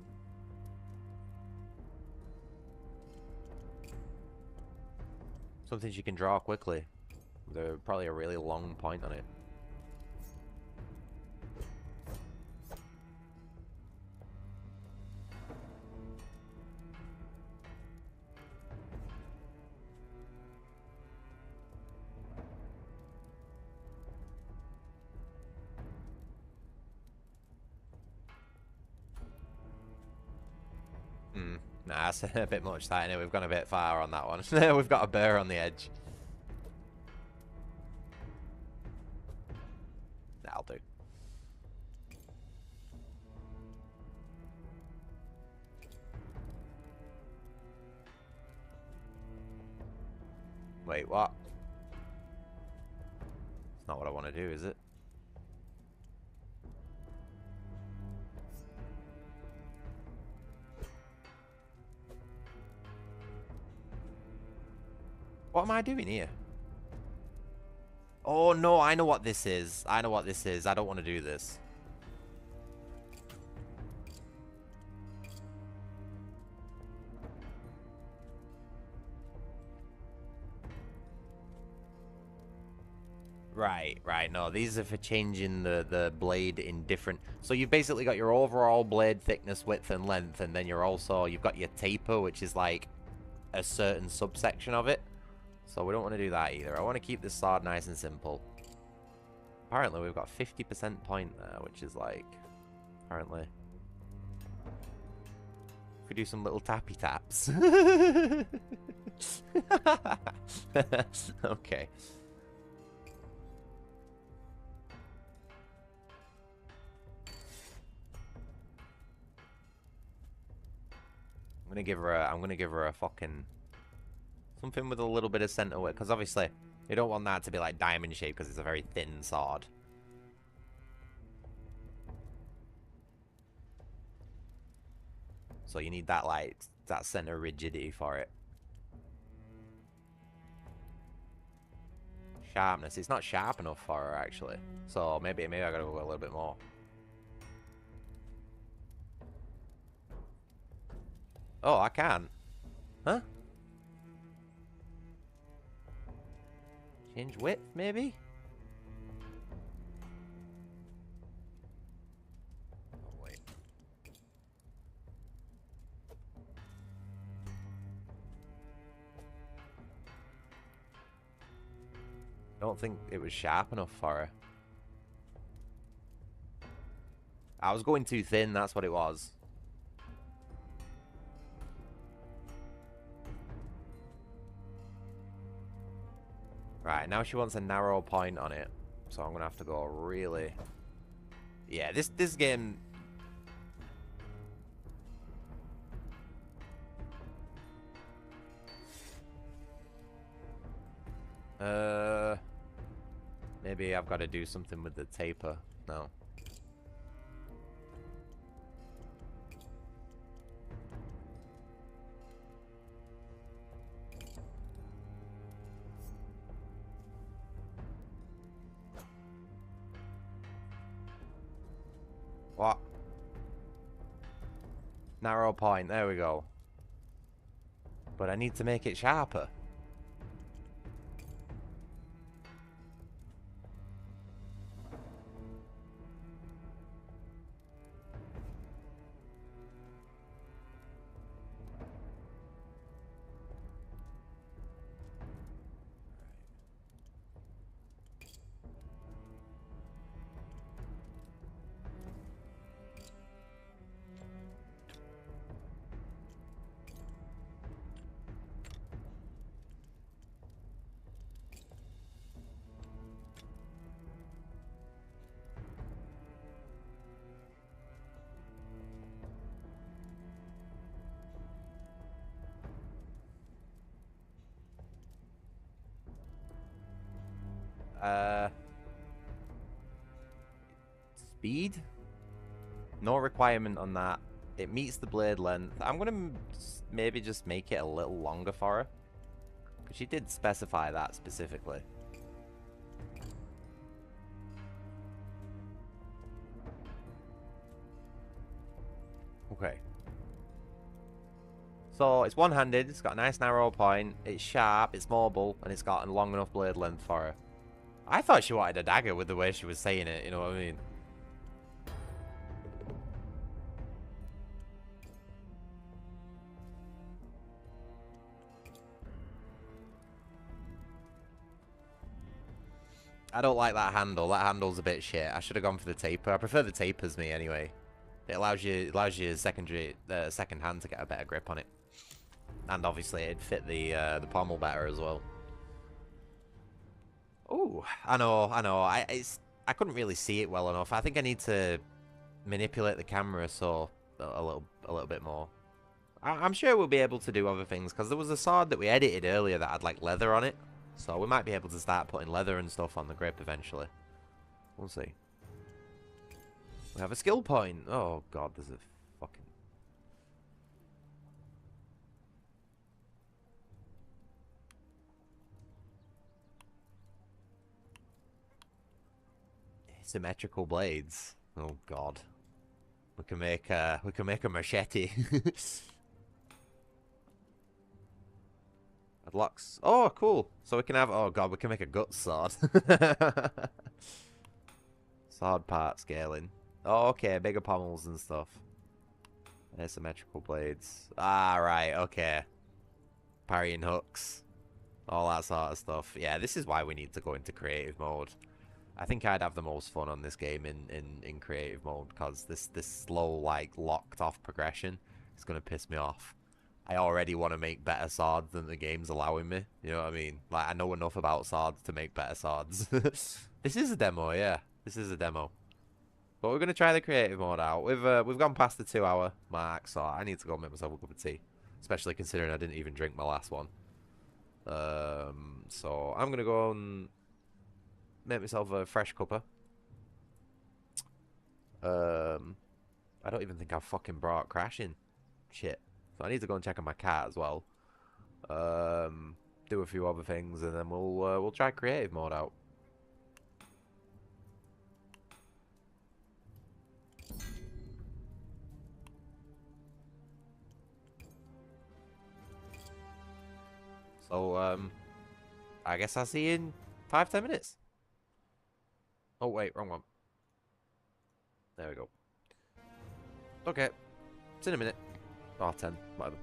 Something she can draw quickly. There's probably a really long point on it. Nah, that's a bit much that, innit? We've gone a bit far on that one. We've got a bear on the edge. That'll do. Wait, what? It's not what I want to do, is it? What am I doing here? Oh, no, I know what this is. I know what this is. I don't want to do this. Right. No, these are for changing the blade in different... So you've basically got your overall blade thickness, width, and length, and then you've got your taper, which is like a certain subsection of it. So we don't want to do that either. I want to keep this sword nice and simple. Apparently we've got 50% point there, which is like... Apparently. If we do some little tappy taps. Okay. I'm gonna give her a fucking... Something with a little bit of center width, because obviously you don't want that to be like diamond shape because it's a very thin sword. So you need that like that center rigidity for it. Sharpness. It's not sharp enough for her actually. So maybe I gotta go a little bit more. Oh, I can. Huh? Change width, maybe? Oh, wait. I don't think it was sharp enough for her. I was going too thin, that's what it was. Right, now she wants a narrow point on it. So I'm going to have to go really... Yeah, this game... Maybe I've got to do something with the taper. No. What? Narrow point, there we go. But I need to make it sharper. speed. No requirement on that. It meets the blade length. I'm gonna maybe just make it a little longer for her. Because she did specify that specifically. Okay. So it's one-handed, it's got a nice narrow point, it's sharp, it's mobile, and it's got a long enough blade length for her. I thought she wanted a dagger with the way she was saying it, you know what I mean? I don't like that handle. That handle's a bit shit. I should have gone for the taper. I prefer the tapers me anyway. It allows you secondary second hand to get a better grip on it. And obviously it'd fit the pommel better as well. Oh, I know. I couldn't really see it well enough. I think I need to manipulate the camera so a little bit more. I'm sure we'll be able to do other things because there was a sword that we edited earlier that had like leather on it. So we might be able to start putting leather and stuff on the grip eventually. We'll see. We have a skill point. Oh god, there's a fucking... Symmetrical blades. Oh god. We can make a machete. Locks. Oh, cool. So we can have... Oh god, we can make a gut sword. Sword part scaling. Oh, okay, bigger pommels and stuff. Asymmetrical blades. Ah, right, okay. Parrying hooks. All that sort of stuff. Yeah, this is why we need to go into creative mode. I think I'd have the most fun on this game in creative mode, because this slow, like, locked off progression is going to piss me off. I already want to make better swords than the game's allowing me. You know what I mean? Like, I know enough about swords to make better swords. This is a demo, yeah. This is a demo. But we're going to try the creative mode out. We've gone past the 2-hour mark, so I need to go make myself a cup of tea. Especially considering I didn't even drink my last one. So I'm going to go and make myself a fresh cuppa. I don't even think I've fucking brought crashing. Shit. So I need to go and check on my cat as well. Do a few other things, and then we'll try creative mode out. So I guess I'll see you in 5-10 minutes. Oh wait, wrong one. There we go. Okay, it's in a minute. Oh, 10, whatever.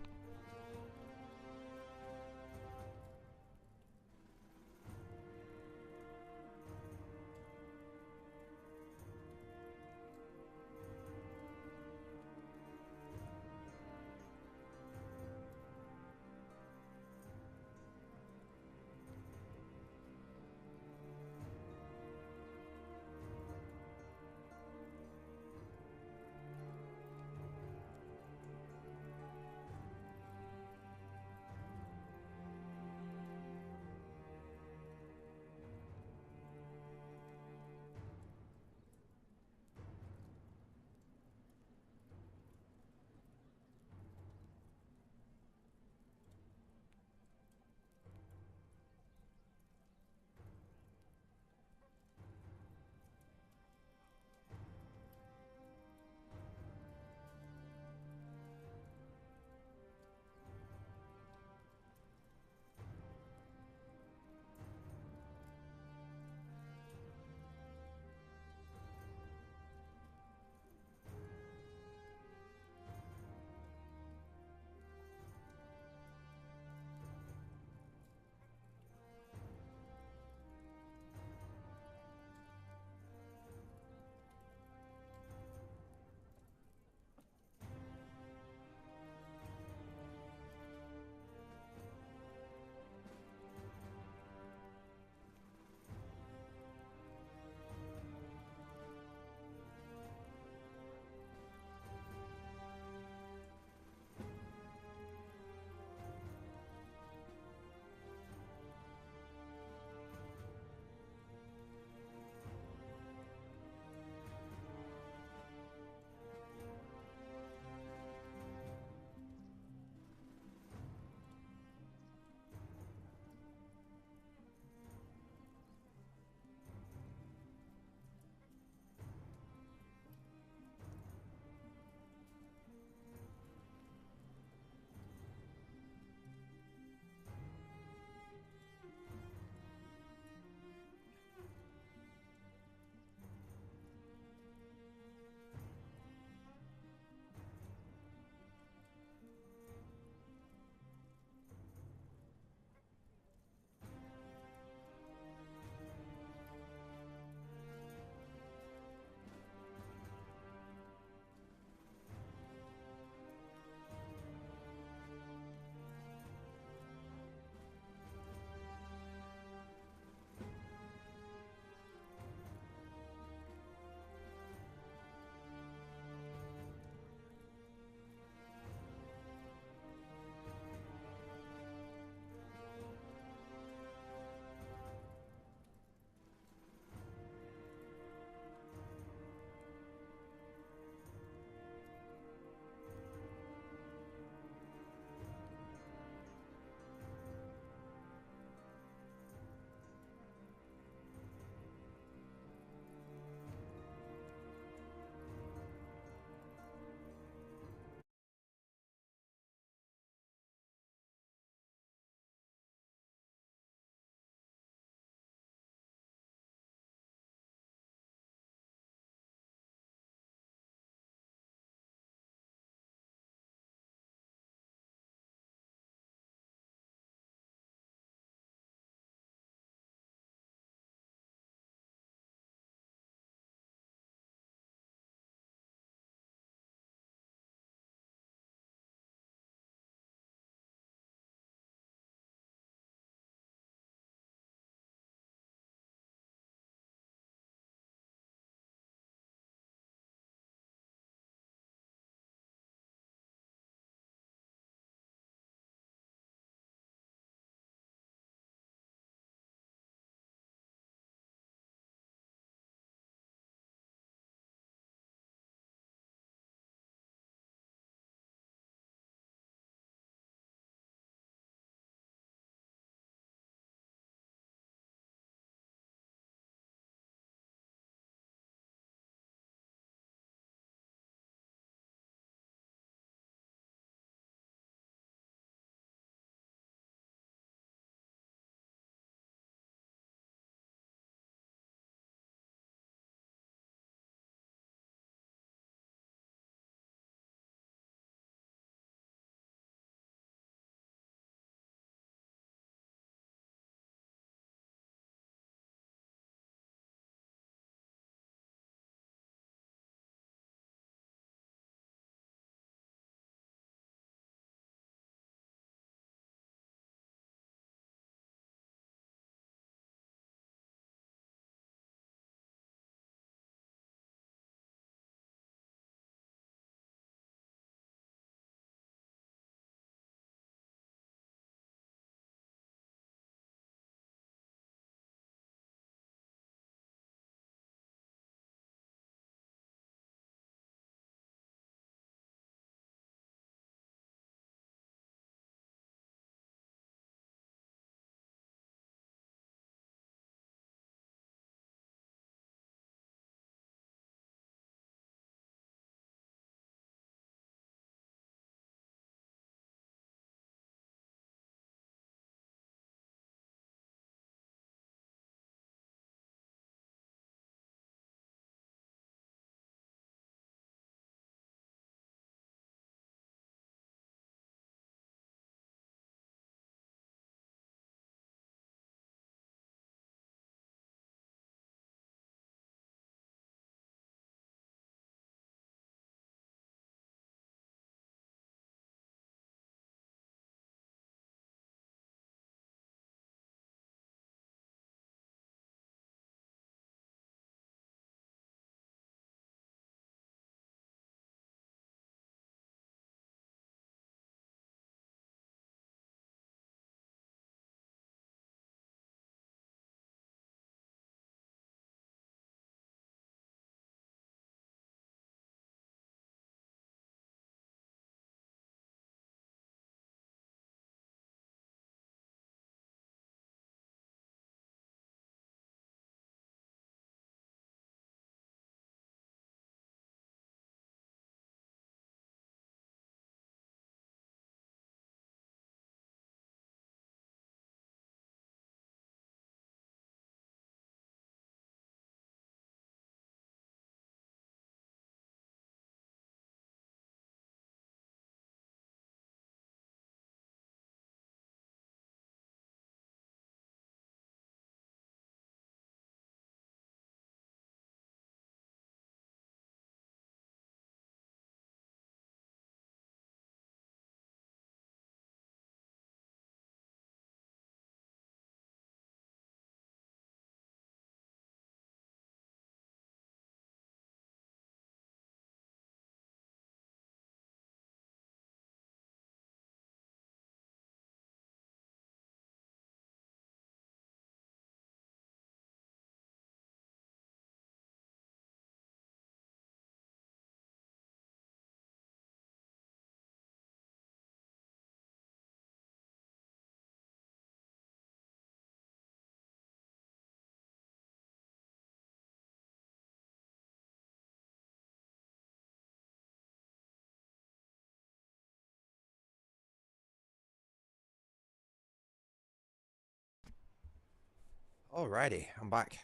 Alrighty, I'm back.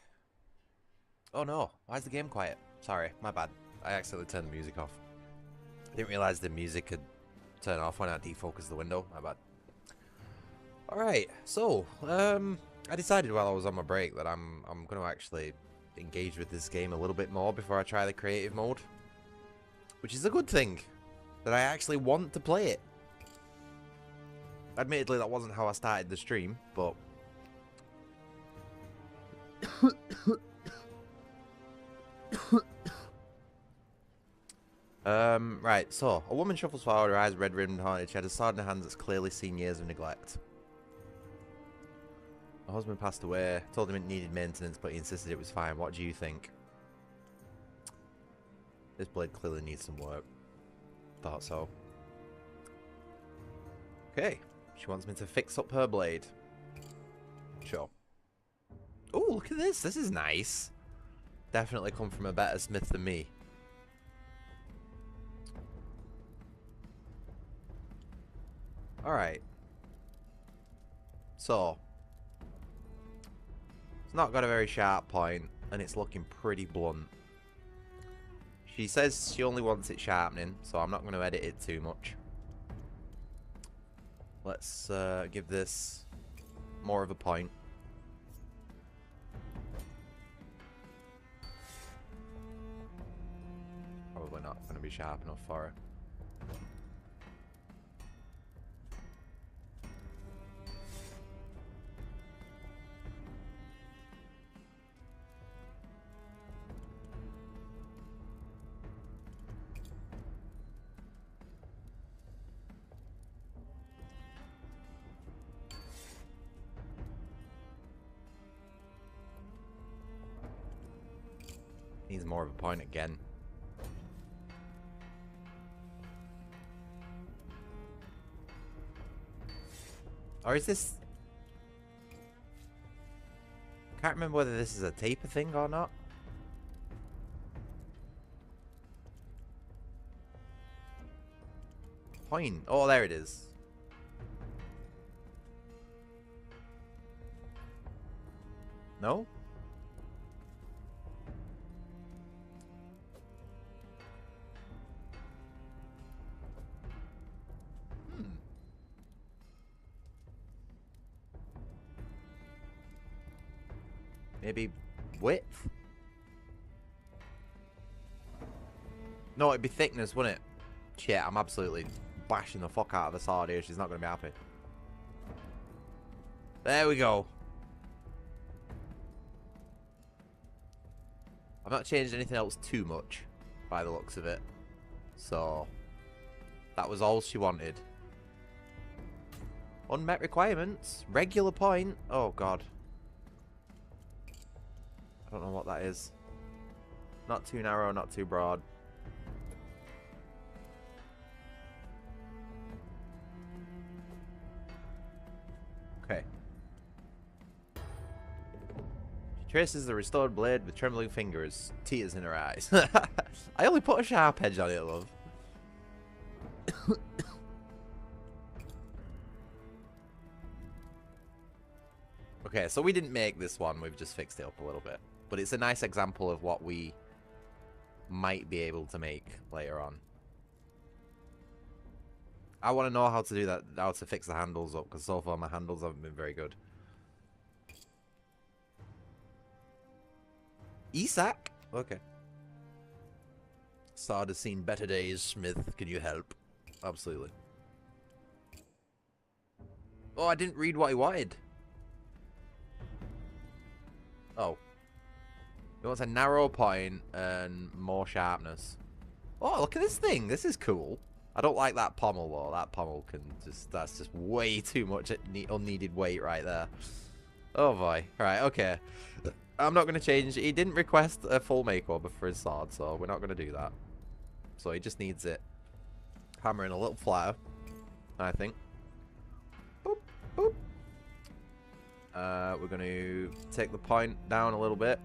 Oh no, why is the game quiet? Sorry, my bad. I accidentally turned the music off. I didn't realize the music could turn off when I defocus the window. My bad. Alright, so, I decided while I was on my break that I'm going to actually engage with this game a little bit more before I try the creative mode. Which is a good thing, that I actually want to play it. Admittedly, that wasn't how I started the stream, but... right, so, a woman shuffles forward, her eyes red-rimmed and haunted. She had a sword in her hands that's clearly seen years of neglect. My husband passed away, told him it needed maintenance, but he insisted it was fine. What do you think? This blade clearly needs some work. Thought so. Okay, she wants me to fix up her blade. Sure. Oh, look at this. This is nice. Definitely come from a better smith than me. Alright. So. It's not got a very sharp point, and it's looking pretty blunt. She says she only wants it sharpening, so I'm not going to edit it too much. Let's give this more of a point. Probably not going to be sharp enough for her. Needs more of a point again. Or is this... Can't remember whether this is a taper thing or not. Point. Oh, there it is. No? Maybe width? No, it'd be thickness, wouldn't it? Shit, I'm absolutely bashing the fuck out of the sword here. She's not going to be happy. There we go. I've not changed anything else too much by the looks of it. So, that was all she wanted. Unmet requirements. Regular point. Oh, God. I don't know what that is. Not too narrow, not too broad. Okay. She traces the restored blade with trembling fingers, tears in her eyes. I only put a sharp edge on it, love. Okay, so we didn't make this one, we've just fixed it up a little bit. But it's a nice example of what we might be able to make later on. I want to know how to do that, how to fix the handles up, because so far my handles haven't been very good. Isak? Okay. Sword has seen better days, Smith. Can you help? Absolutely. Oh, I didn't read what he wanted. Oh. He wants a narrow point and more sharpness. Oh, look at this thing. This is cool. I don't like that pommel, though. That pommel can just... That's just way too much unneeded weight right there. Oh, boy. Right, okay. I'm not going to change. He didn't request a full makeover for his sword, so we're not going to do that. So he just needs it hammering a little flatter, I think. Boop, boop. We're going to take the point down a little bit.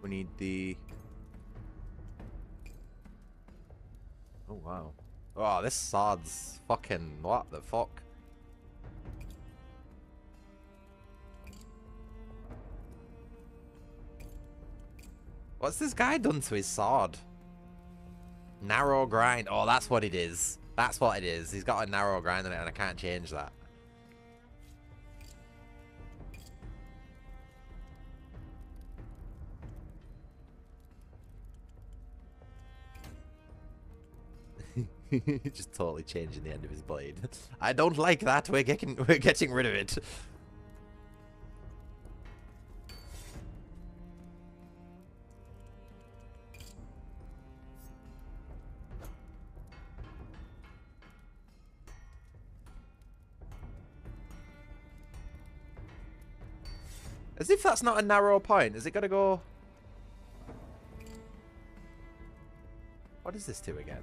We need the... Oh, wow. Oh, this sword's fucking... What the fuck? What's this guy done to his sword? Narrow grind. Oh, that's what it is. That's what it is. He's got a narrow grind on it and I can't change that. Just totally changing the end of his blade. I don't like that. We're getting rid of it. As if that's not a narrow point. Is it gonna go? What is this to again?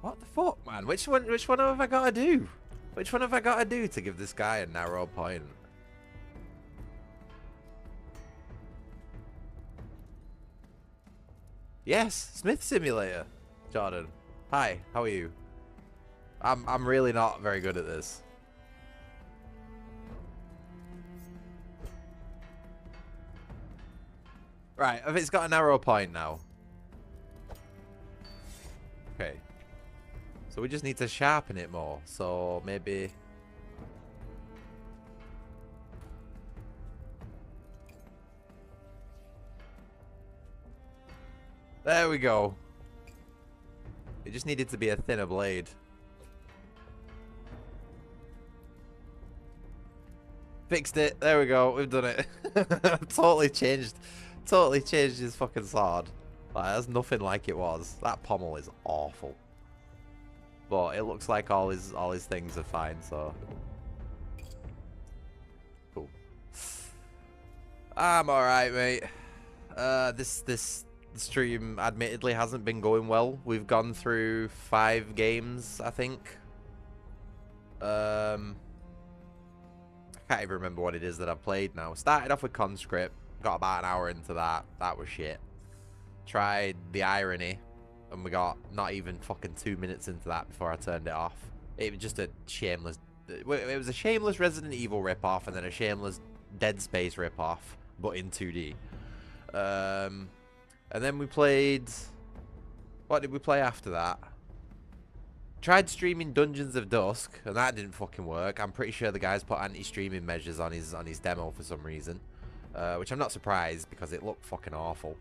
What the fuck, man? Which one have I got to do? Which one have I got to do to give this guy a narrow point? Yes, Smith Simulator. Jordan. Hi, how are you? I'm really not very good at this. Right, if it's got a narrow point now. Okay. So we just need to sharpen it more. So maybe... There we go. It just needed to be a thinner blade. Fixed it. There we go. We've done it. Totally changed his fucking sword. Like, that's nothing like it was. That pommel is awful. But it looks like all his things are fine, so cool. I'm alright, mate. This stream admittedly hasn't been going well. We've gone through 5 games, I think. I can't even remember what it is that I've played now. Started off with Conscript, got about an hour into that. That was shit. Tried The Irony, and we got not even fucking 2 minutes into that before I turned it off. It was just a shameless... It was a shameless Resident Evil ripoff, and then a shameless Dead Space ripoff, but in 2D. And then we played... What did we play after that? Tried streaming Dungeons of Dusk, and that didn't fucking work. I'm pretty sure the guy's put anti-streaming measures on his demo for some reason. Which I'm not surprised, because it looked fucking awful.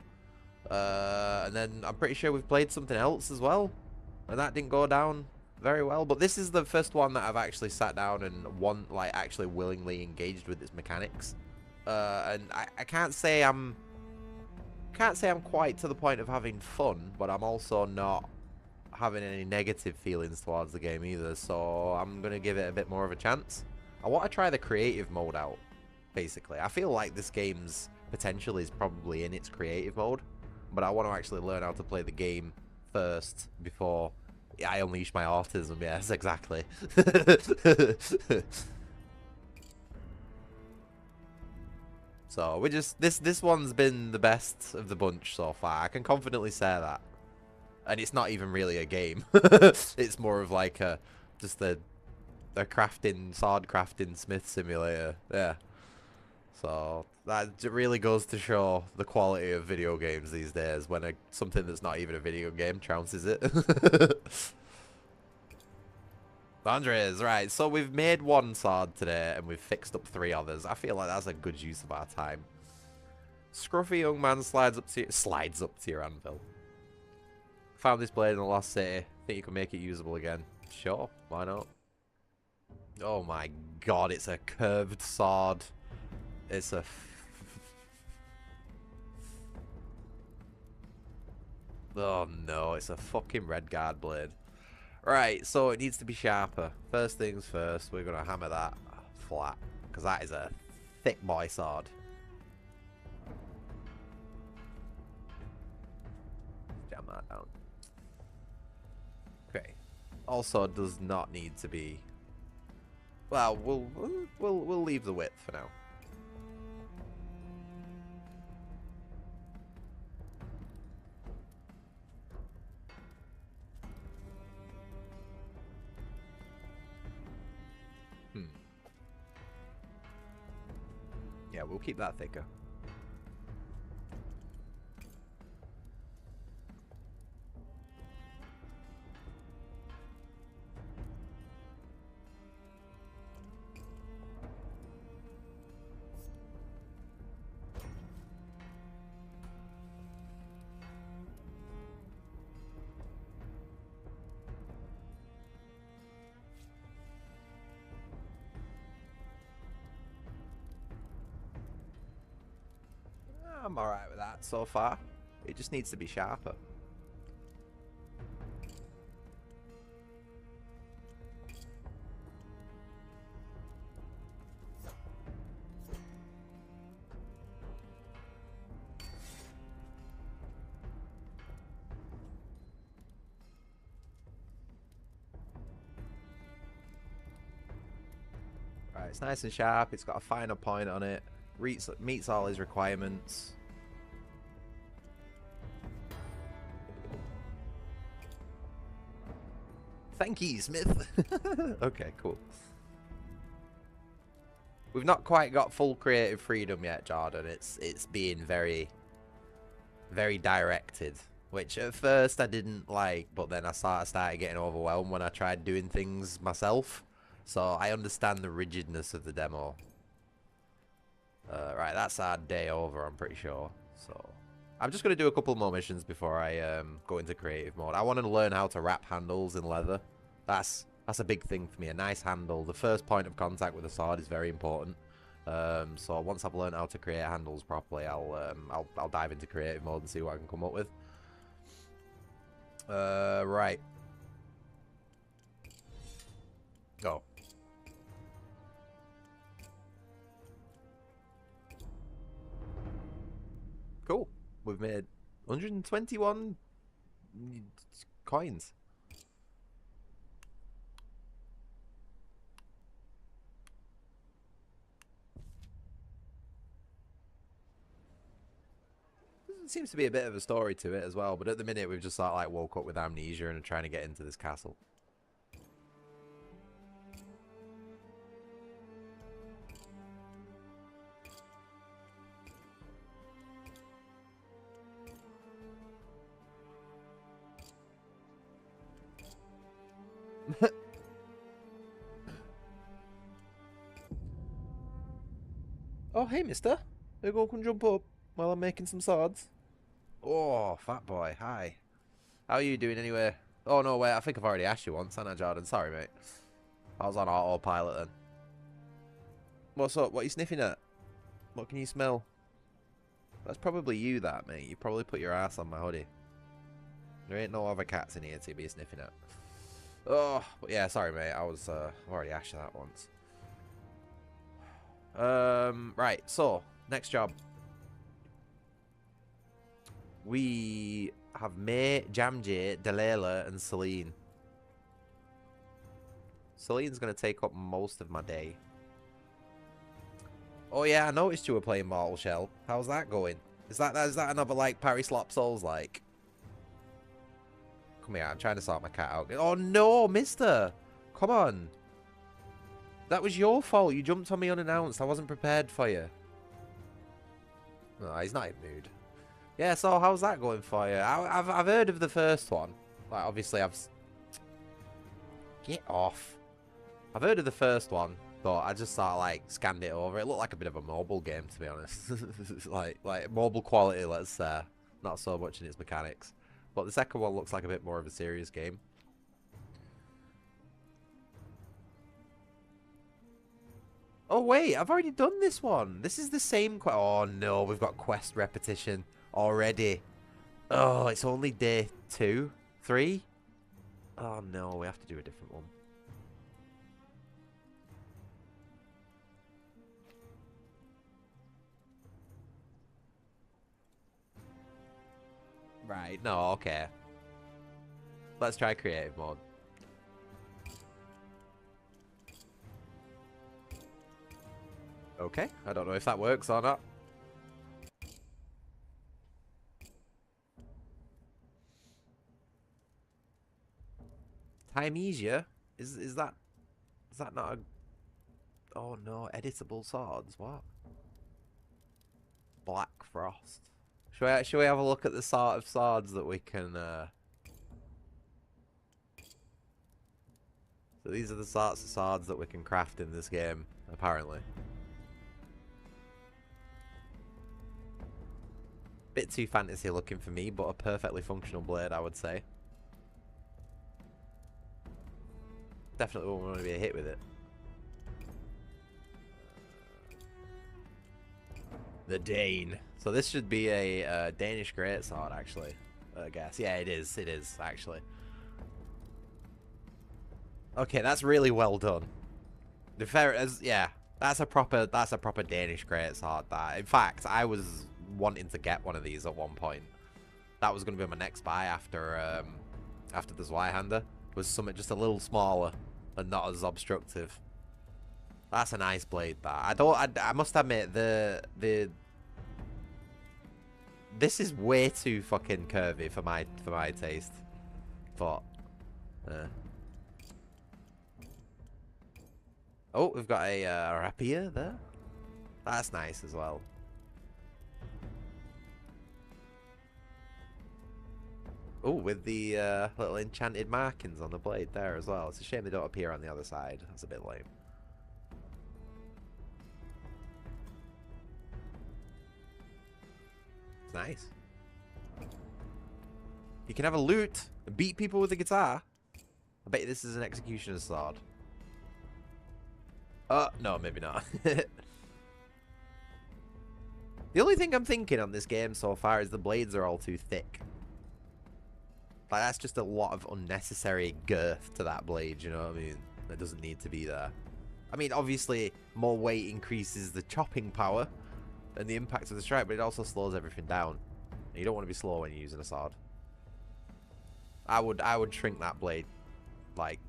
And then I'm pretty sure we've played something else as well, and that didn't go down very well. But this is the first one that I've actually sat down and actually willingly engaged with its mechanics. And I can't say I'm quite to the point of having fun, but I'm also not having any negative feelings towards the game either. So I'm gonna give it a bit more of a chance. I want to try the creative mode out. Basically, I feel like this game's potential is probably in its creative mode, but I want to actually learn how to play the game first before I unleash my autism. Yes, exactly. So we just this one's been the best of the bunch so far. I can confidently say that, and it's not even really a game. It's more of like just a crafting, sword crafting Smith Simulator. Yeah. So that really goes to show the quality of video games these days when something that's not even a video game trounces it. Andres, right, so we've made 1 sword today and we've fixed up 3 others. I feel like that's a good use of our time. Scruffy young man slides up to your anvil. Found this blade in the lost city. Think you can make it usable again? Sure, why not? Oh my god, it's a curved sword. It's a... Oh no, it's a fucking red guard blade. Right, so it needs to be sharper. First things first, we're going to hammer that flat, because that is a thick boy sword. Jam that down. Okay. also does not need to be. Well, we'll leave the width for now. Yeah, we'll keep that thicker. I'm alright with that so far. It just needs to be sharper. Right, it's nice and sharp. It's got a finer point on it. Meets all his requirements. Thank you, Smith. Okay, cool. We've not quite got full creative freedom yet, Jordan. It's being very, very directed, which at first I didn't like, but then I started getting overwhelmed when I tried doing things myself. So I understand the rigidness of the demo. Right, that's our day over, I'm pretty sure. So I'm just going to do a couple more missions before I go into creative mode. I want to learn how to wrap handles in leather. That's a big thing for me. A nice handle. The first point of contact with a sword is very important. So once I've learned how to create handles properly, I'll dive into creative mode and see what I can come up with. Right. Go. Cool. We've made 121 coins. Seems to be a bit of a story to it as well, but at the minute we've just sort of like woke up with amnesia and are trying to get into this castle. Oh, hey, mister. You go and jump up while I'm making some swords. Oh, fat boy, hi. How are you doing anyway? Oh, no, wait, I think I've already asked you once, haven't I, Jordan? Sorry, mate. I was on autopilot then. What's up? What are you sniffing at? What can you smell? That's probably you, that, mate. You probably put your ass on my hoodie. There ain't no other cats in here to be sniffing at. Oh, but yeah, sorry, mate. I've already asked you that once. Right, so, next job. We have May, Jamjay, Delilah, and Celine. Celine's going to take up most of my day. Oh yeah, I noticed you were playing Mortal Shell. How's that going? Is that another, like, Parry Slop Souls, like? Come here, I'm trying to sort my cat out. Oh no, mister! Come on. That was your fault. You jumped on me unannounced. I wasn't prepared for you. No, he's not in mood. Yeah, so how's that going for you? I've heard of the first one. Like, obviously Get off. I've heard of the first one, but I just sort of, like, scanned it over. It looked like a bit of a mobile game, to be honest. like mobile quality, let's say. Not so much in its mechanics. But the second one looks like a bit more of a serious game. Oh, wait, I've already done this one. This is the same Oh, no, we've got quest repetition already. Oh, it's only day 2? 3? Oh, no, we have to do a different one. Right, no, okay. Let's try creative mode. Okay, I don't know if that works or not. Timesia? Is that not a... Oh no, editable swords, what? Black Frost. Should we have a look at the sort of swords that we can So these are the sorts of swords that we can craft in this game, apparently. Bit too fantasy looking for me, but a perfectly functional blade, I would say. Definitely won't want to be a hit with it. The Dane. So this should be a Danish greatsword, actually. I guess. Yeah, it is. It is, actually. Okay, that's really well done. The fair as yeah, that's a proper Danish greatsword. That, in fact, I was wanting to get one of these at one point. That was going to be my next buy after the Zweihander. Was something just a little smaller and not as obstructive. That's a nice blade. That I must admit this is way too fucking curvy for my taste. But oh, we've got a rapier there. That's nice as well. Oh, with the little enchanted markings on the blade there as well. It's a shame they don't appear on the other side. That's a bit lame. It's nice. You can have a lute and beat people with a guitar. I bet you this is an executioner's sword. No, maybe not. The only thing I'm thinking on this game so far is the blades are all too thick. Like, that's just a lot of unnecessary girth to that blade, you know what I mean? That doesn't need to be there. I mean, obviously, more weight increases the chopping power and the impact of the strike, but it also slows everything down. And you don't want to be slow when you're using a sword. I would shrink that blade, like,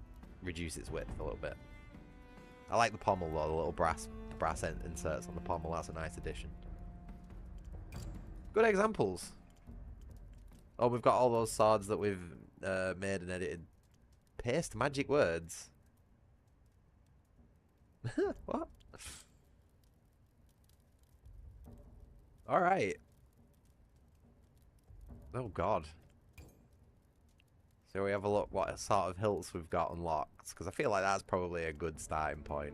reduce its width a little bit. I like the pommel though, the little brass inserts on the pommel. That's a nice addition. Good examples. Oh, we've got all those swords that we've made and edited. Paste magic words. What? All right. Oh God. So we have a look what sort of hilts we've got unlocked, because I feel like that's probably a good starting point.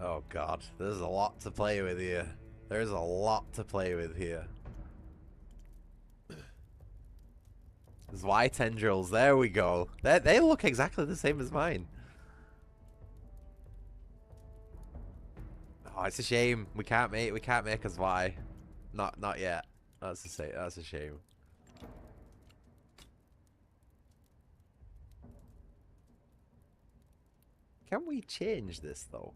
Oh God, there's a lot to play with here. There's a lot to play with here. Zwei tendrils, there we go. They look exactly the same as mine. Oh, it's a shame we can't make a Zwei. Not yet. That's a shame. Can we change this though?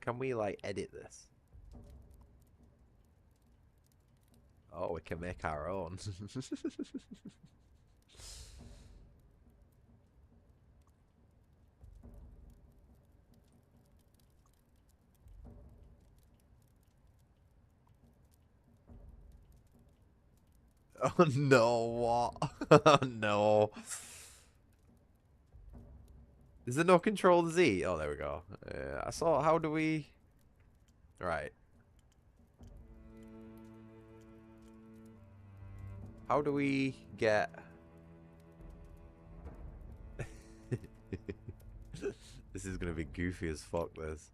Can we like edit this? Oh, we can make our own. Oh no, what? Oh no. Is there no control Z? Oh, there we go. I saw, how do we... Right. How do we get... This is gonna be goofy as fuck, this.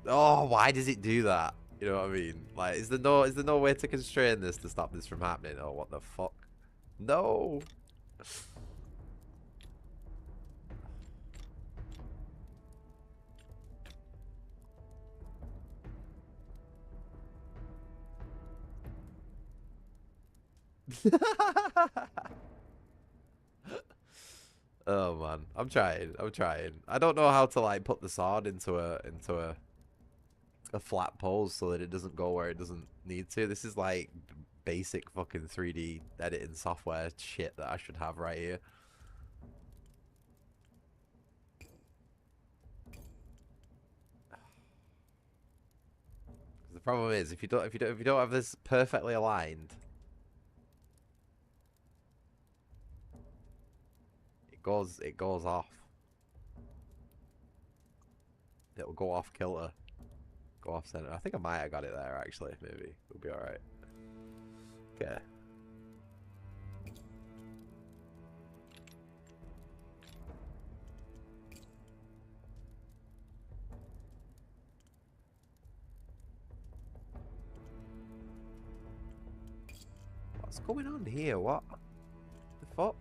Oh, why does it do that? You know what I mean? Like, is there no way to constrain this to stop this from happening? Oh, what the fuck? No! Oh man, I'm trying. I'm trying. I don't know how to like put the sword into a flat pose so that it doesn't go where it doesn't need to. This is like basic fucking 3D editing software shit that I should have right here. The problem is if you don't have this perfectly aligned, it goes off. It'll go off kilter. Go off center. I think I might have got it there actually, maybe. We'll be alright. Okay. What's going on here? What the fuck?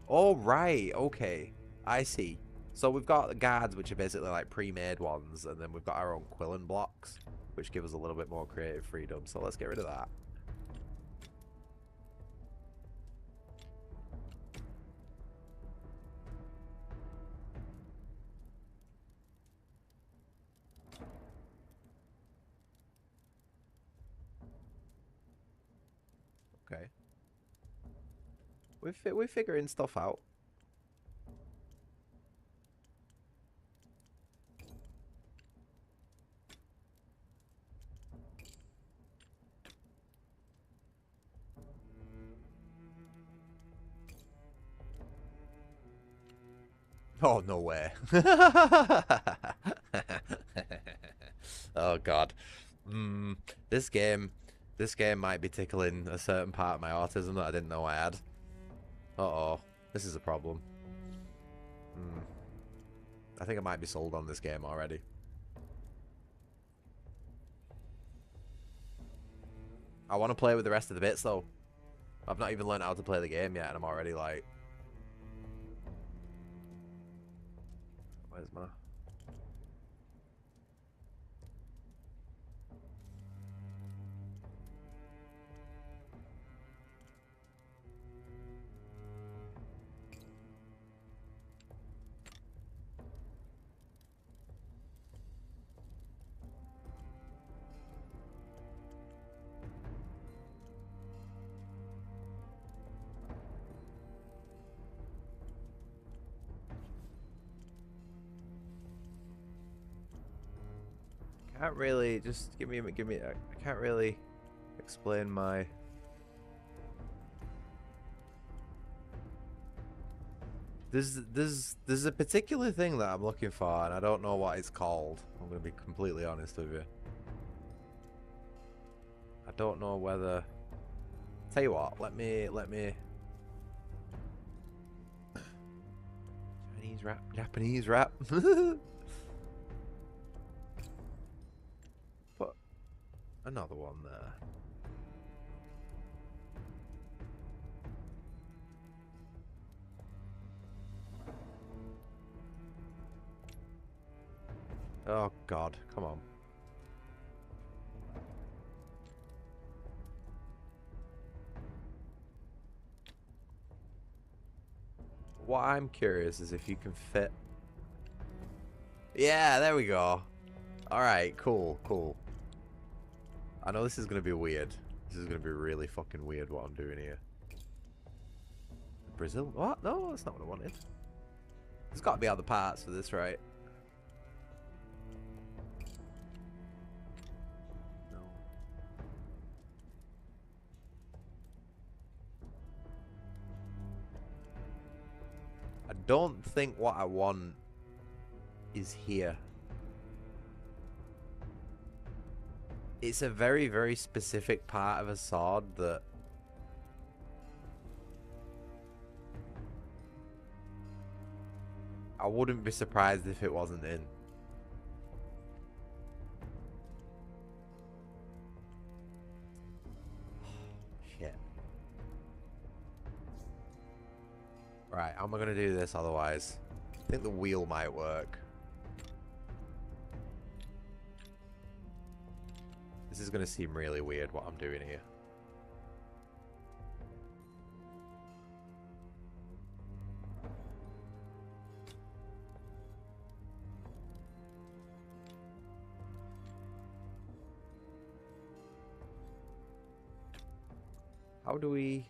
Oh, right. Okay. I see. So we've got the guards, which are basically like pre-made ones, and then we've got our own quilling blocks, which give us a little bit more creative freedom. So let's get rid of that. Okay. We're figuring stuff out. Oh, no way. Oh, God. This game might be tickling a certain part of my autism that I didn't know I had. Uh-oh. This is a problem. I think I might be sold on this game already. I want to play with the rest of the bits, though. I've not even learned how to play the game yet, and I'm already like... Where's my... Can't really, just give me, I can't really explain my... There's a particular thing that I'm looking for, and I don't know what it's called. I'm gonna be completely honest with you. I don't know whether... Tell you what, let me... Japanese rap. Put another one there. Oh God, come on. What I'm curious is if you can fit... Yeah, there we go. Alright, cool, cool. I know this is going to be weird. This is going to be really fucking weird what I'm doing here. Brazil? What? No, that's not what I wanted. There's got to be other parts for this, right? No. I don't think what I want is here. It's a very, very specific part of a sword that... I wouldn't be surprised if it wasn't in. Shit. Right, how am I going to do this otherwise? I think the wheel might work. This is going to seem really weird what I'm doing here. How do we...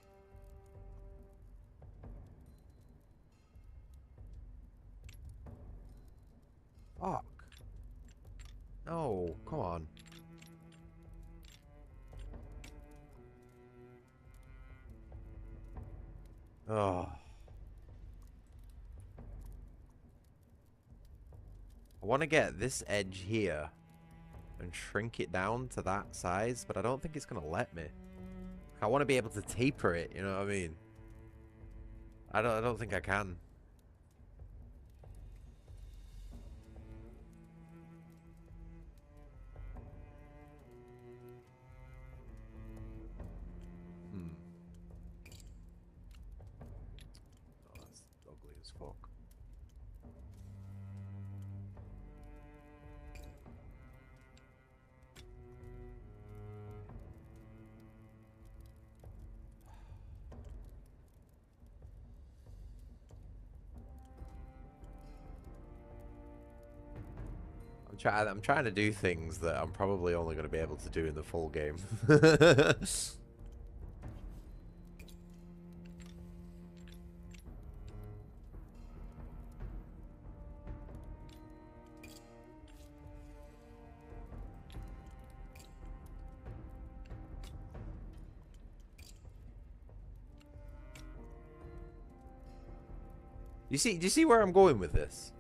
Fuck. No, come on. Oh. I want to get this edge here and shrink it down to that size, but I don't think it's going to let me. I want to be able to taper it, you know what I mean? I don't think I can. Oh, that's ugly as fuck. I'm trying to do things that I'm probably only going to be able to do in the full game. Do you see where I'm going with this?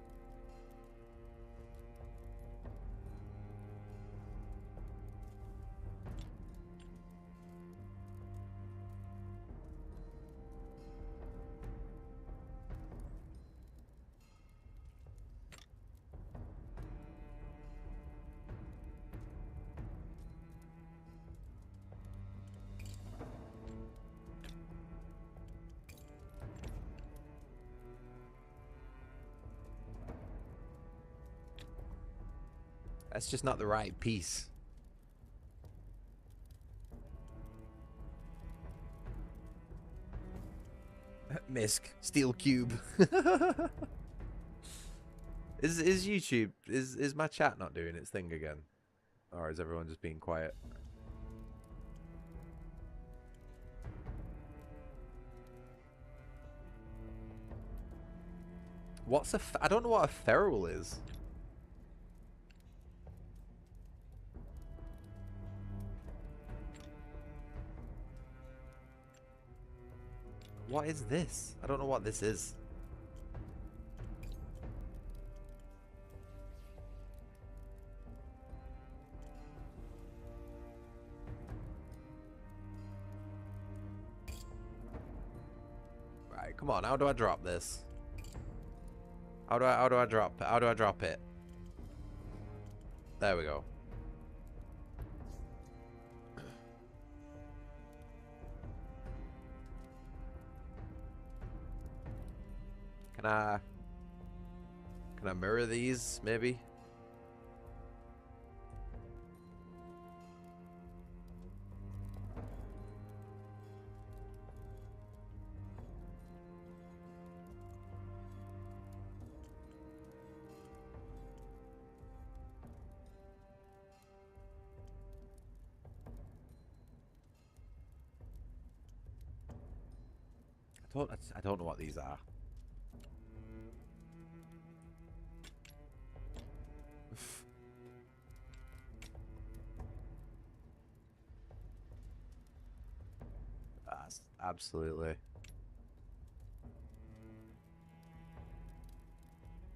That's just not the right piece. Misk, steel cube. Is YouTube, is my chat not doing its thing again? Or is everyone just being quiet? I don't know what a feral is. What is this? I don't know what this is. Right, come on, how do I drop this? How do I drop it? There we go. Can I mirror these maybe? I don't know what these are. That's absolutely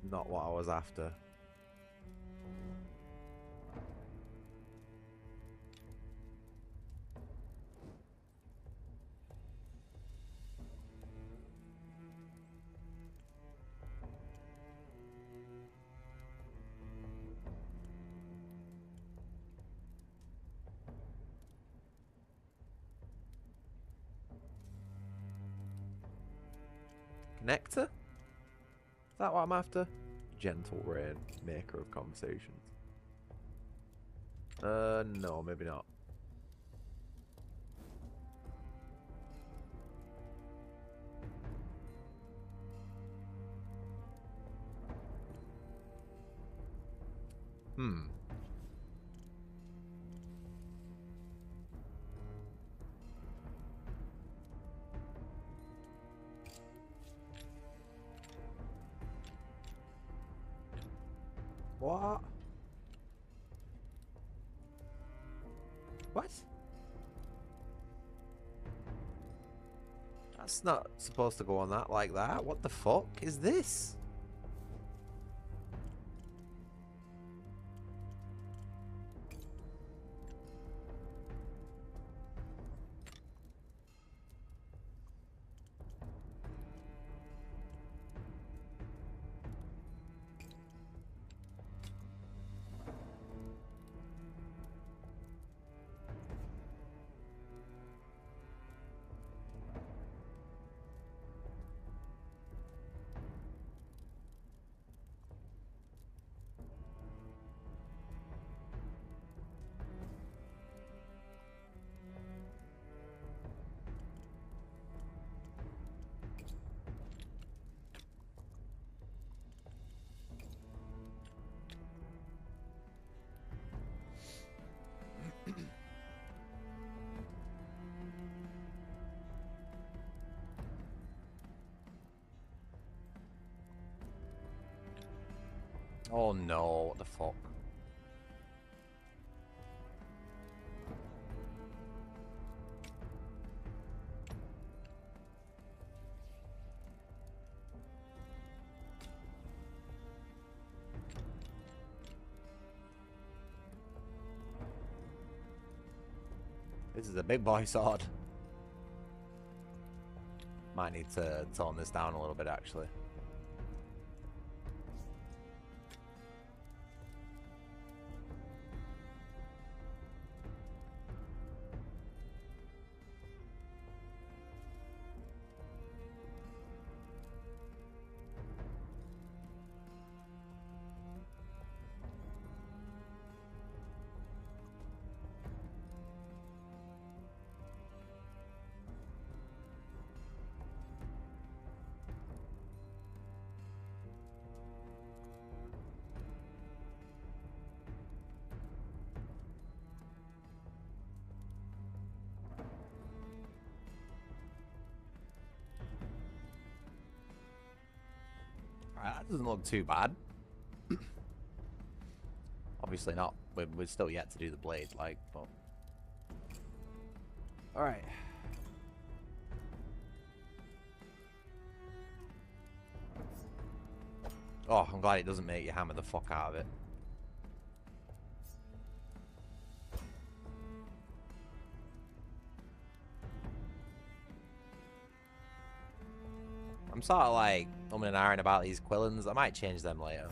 not what I was after. Connector? Is that what I'm after? Gentle rain, maker of conversations. No, maybe not. What? What? That's not supposed to go on that like that. What the fuck is this? Oh no, what the fuck? This is a big boy sword. Might need to tone this down a little bit actually. Alright, that doesn't look too bad. Obviously not. We're still yet to do the blade, like, but... Alright. Oh, I'm glad it doesn't make you hammer the fuck out of it. I'm sort of like umming and ahhing about these quillins. I might change them later.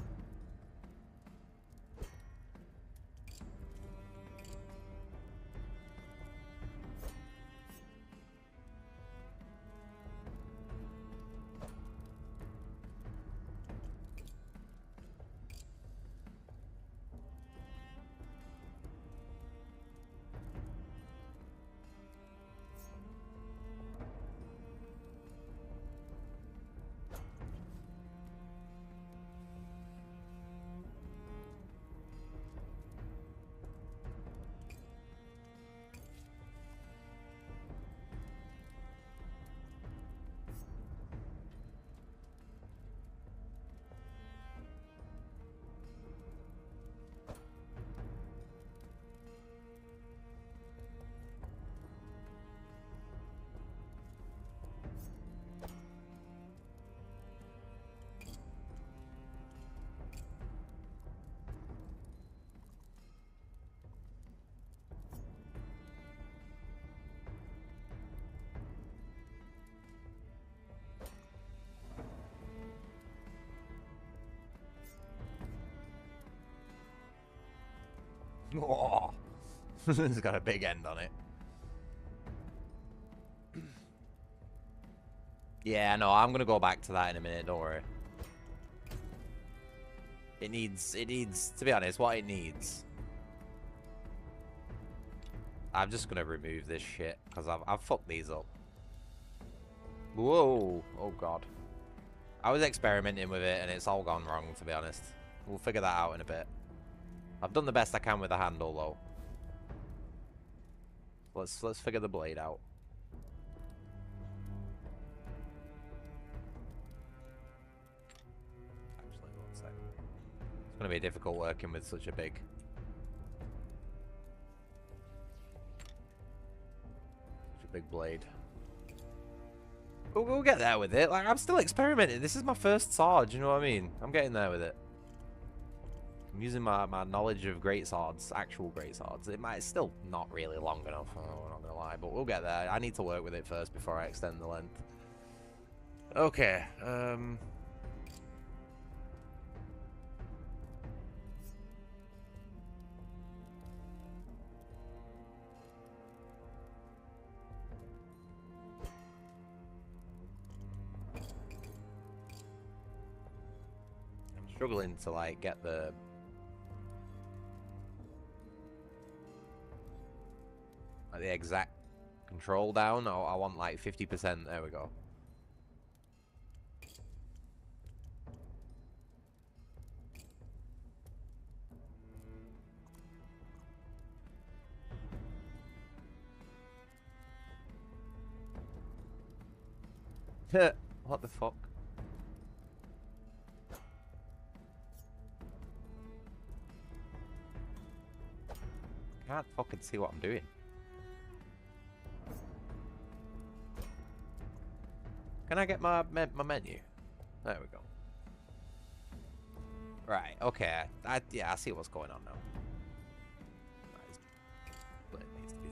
Oh, it's got a big end on it. Yeah, no, I'm gonna go back to that in a minute, don't worry. It needs, to be honest, what it needs. I'm just gonna remove this shit, because I've fucked these up. Whoa, oh god. I was experimenting with it, and it's all gone wrong, to be honest. We'll figure that out in a bit. I've done the best I can with the handle, though. Let's figure the blade out. Actually, one second. gonna be difficult working with such a big blade. We'll get there with it. Like, I'm still experimenting. This is my first sword, you know what I mean? I'm getting there with it. I'm using my knowledge of great swords, actual great swords. It's still not really long enough, I'm not gonna lie, but we'll get there. I need to work with it first before I extend the length. Okay, I'm struggling to, like, get the... like, the exact control down. I want, like, 50%. There we go. What the fuck? Can't fucking see what I'm doing. Can I get my menu? There we go. Right, okay. Yeah, I see what's going on now. But it needs to be...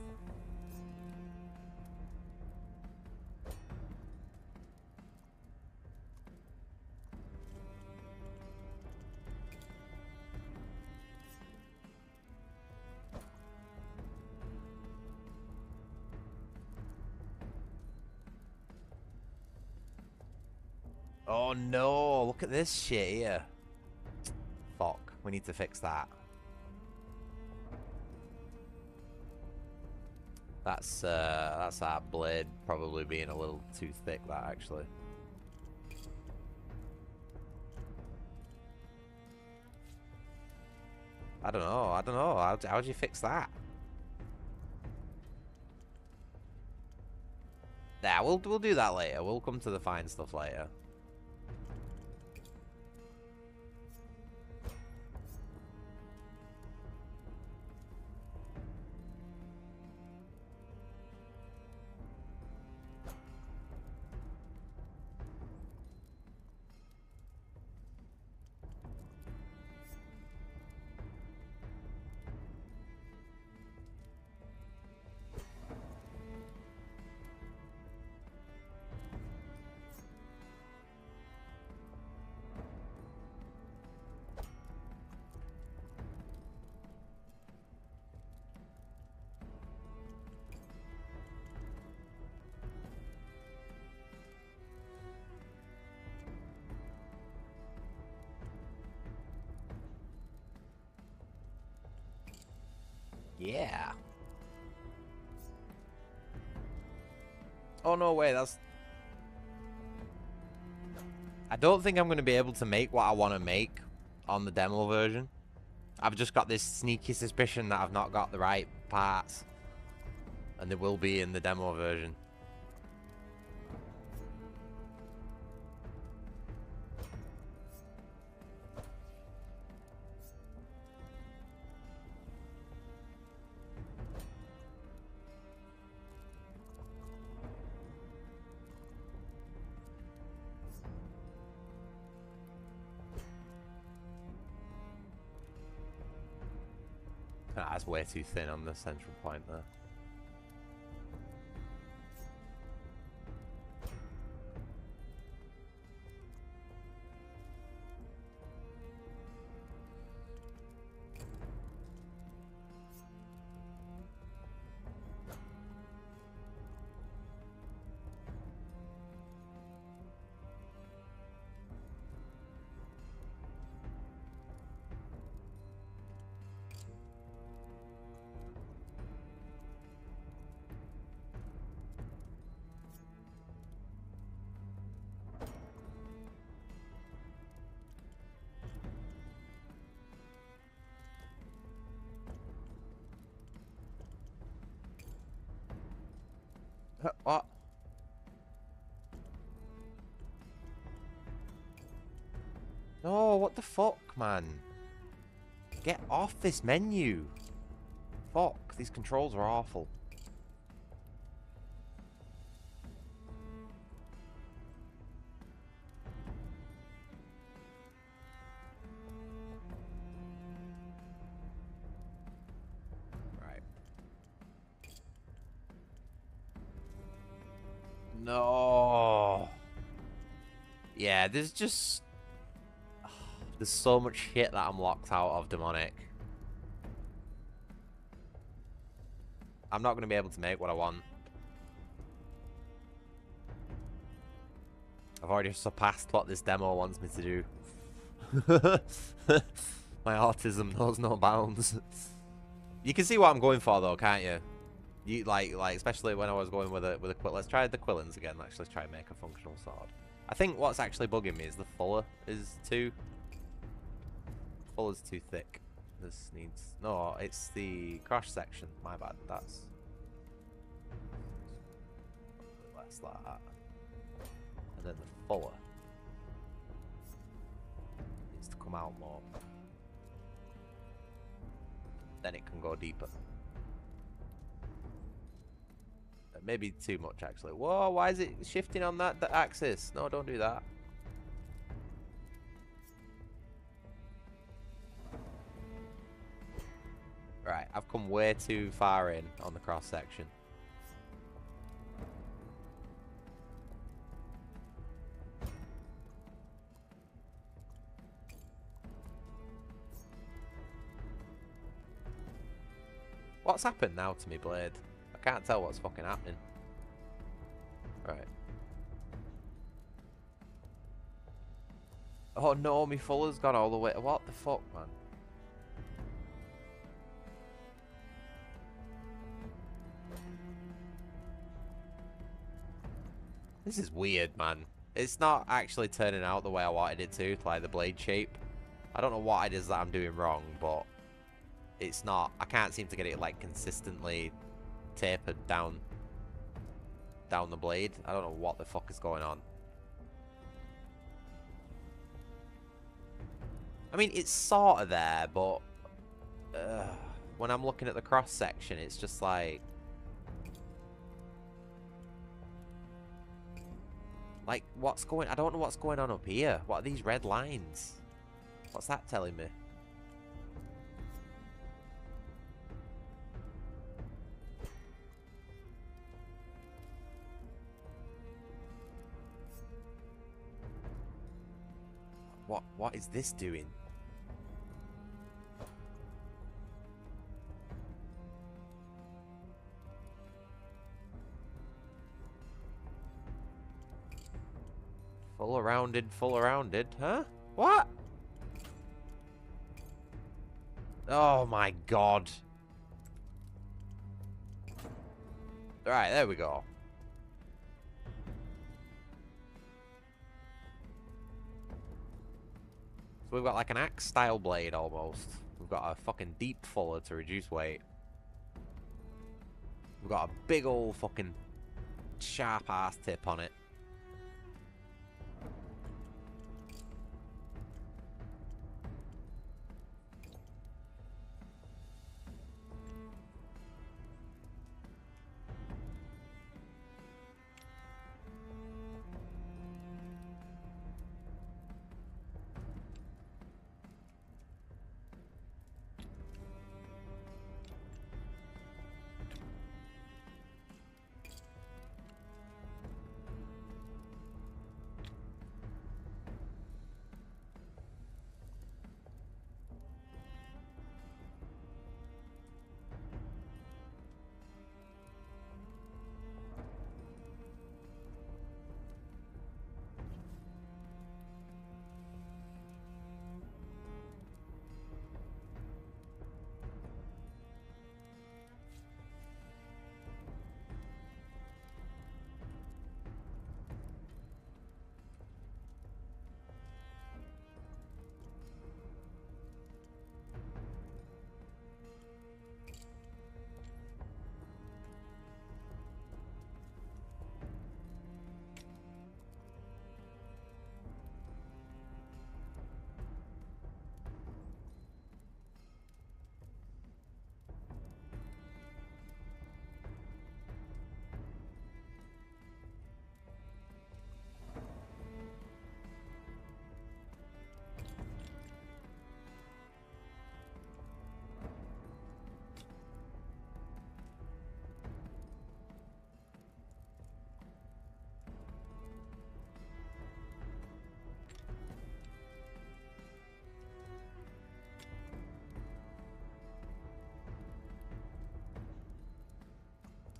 Oh no, look at this shit here. Fuck, we need to fix that. That's our blade probably being a little too thick, that actually. I don't know, how'd you fix that? Yeah, we'll do that later, we'll come to the fine stuff later. Yeah. Oh, no way, that's... I don't think I'm going to be able to make what I want to make on the demo version. I've just got this sneaky suspicion that I've not got the right parts. And they will be in the demo version. That's way too thin on the central point there. What? No, what the fuck, man? Get off this menu. Fuck, these controls are awful. Right. No. Yeah, there's just... There's so much shit that I'm locked out of, Demonic. I'm not going to be able to make what I want. I've already surpassed what this demo wants me to do. My autism knows no bounds. You can see what I'm going for, though, can't you? You like especially when I was going with a quill. Let's try the quillins again. Let's try and make a functional sword. I think what's actually bugging me is the fuller is too. Fuller's too thick. This needs no. It's the cross section. My bad. That's less like that. And then the fuller needs to come out more. Then it can go deeper. Maybe too much, actually. Whoa, why is it shifting on that axis? No, don't do that. Right, I've come way too far in on the cross section. What's happened now to me blade? I can't tell what's fucking happening. Right. Oh no, my fuller's gone all the way. What the fuck, man? This is weird, man. It's not actually turning out the way I wanted it to, like the blade shape. I don't know what it is that I'm doing wrong, but it's not. I can't seem to get it like consistently tapered down the blade. I don't know what the fuck is going on. I mean, it's sort of there, but when I'm looking at the cross section, it's just like what's going? I don't know what's going on up here. What are these red lines? What's that telling me? What is this doing? Full rounded, huh? What? Oh my god. Right, there we go. So we've got like an axe style blade almost. We've got a fucking deep fuller to reduce weight. We've got a big old fucking sharp ass tip on it.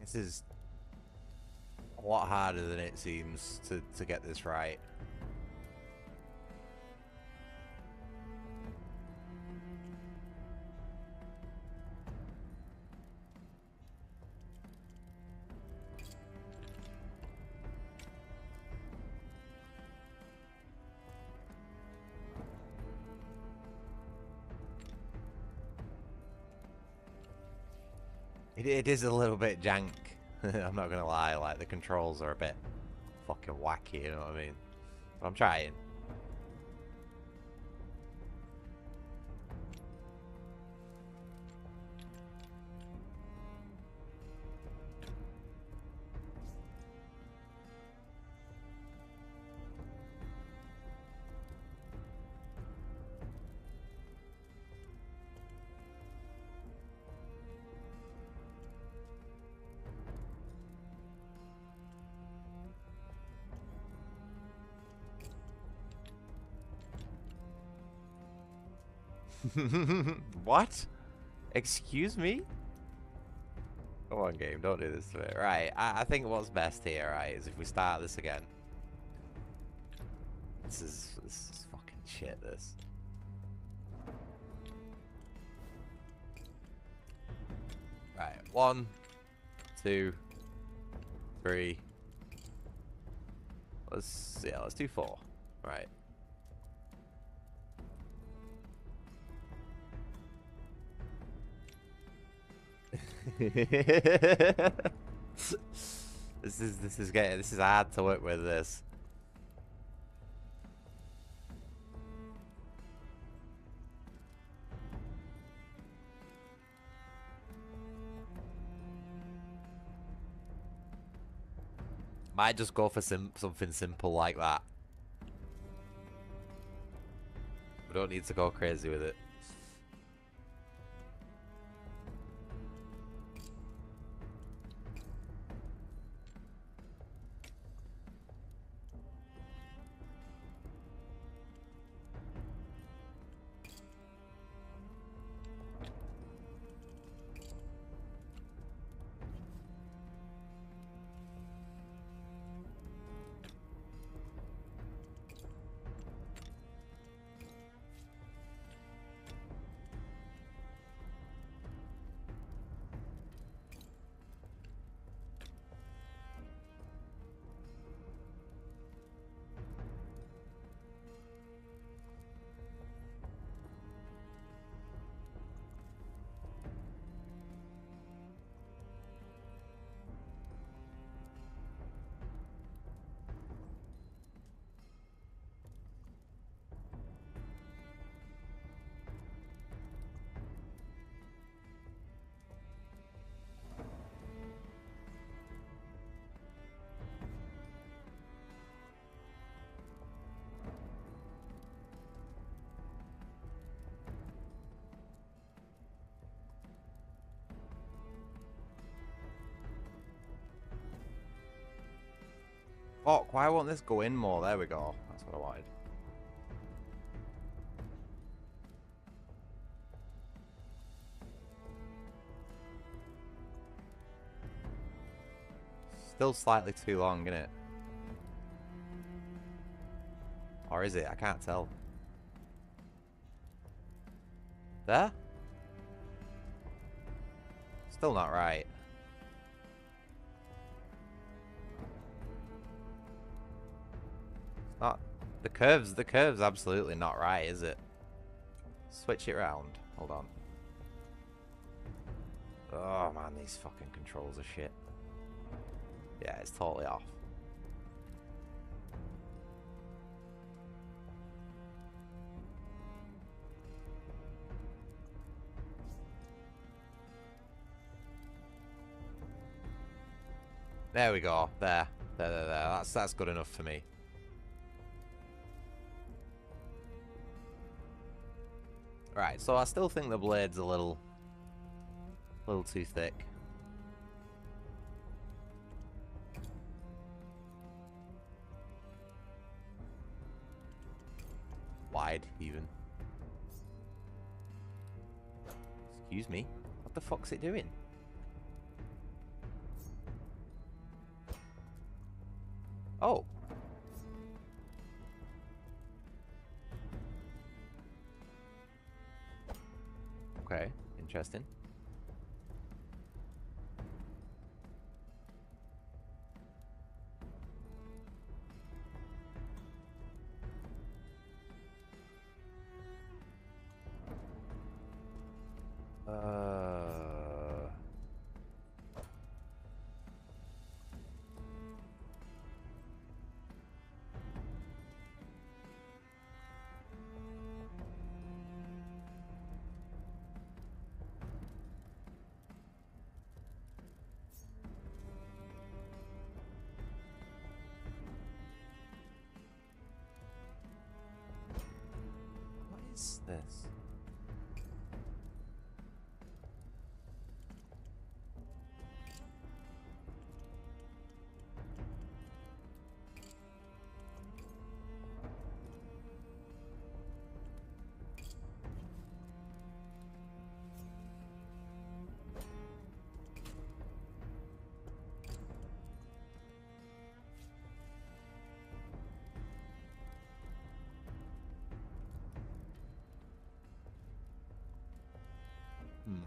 This is a lot harder than it seems to get this right. It is a little bit jank. I'm not gonna lie, like the controls are a bit fucking wacky, you know what I mean? But I'm trying. What? Excuse me? Come on, game, don't do this to me. Right, I think what's best here, right, is if we start this again. This is fucking shit, this. Right, 1, 2, 3. Let's do 4. Right. This is hard to work with this. Might just go for something simple like that. We don't need to go crazy with it. Fuck, why won't this go in more? There we go. That's what I wanted. Still slightly too long, isn't it? Or is it? I can't tell. There? Still not right. Not the curve's absolutely not right, is it? Switch it round. Hold on. Oh man, these fucking controls are shit. Yeah, it's totally off. There we go. There. That's good enough for me. Right, so I still think the blade's a little too thick. Wide, even. Excuse me. What the fuck's it doing? Oh. Okay, interesting. What is this? Hmm.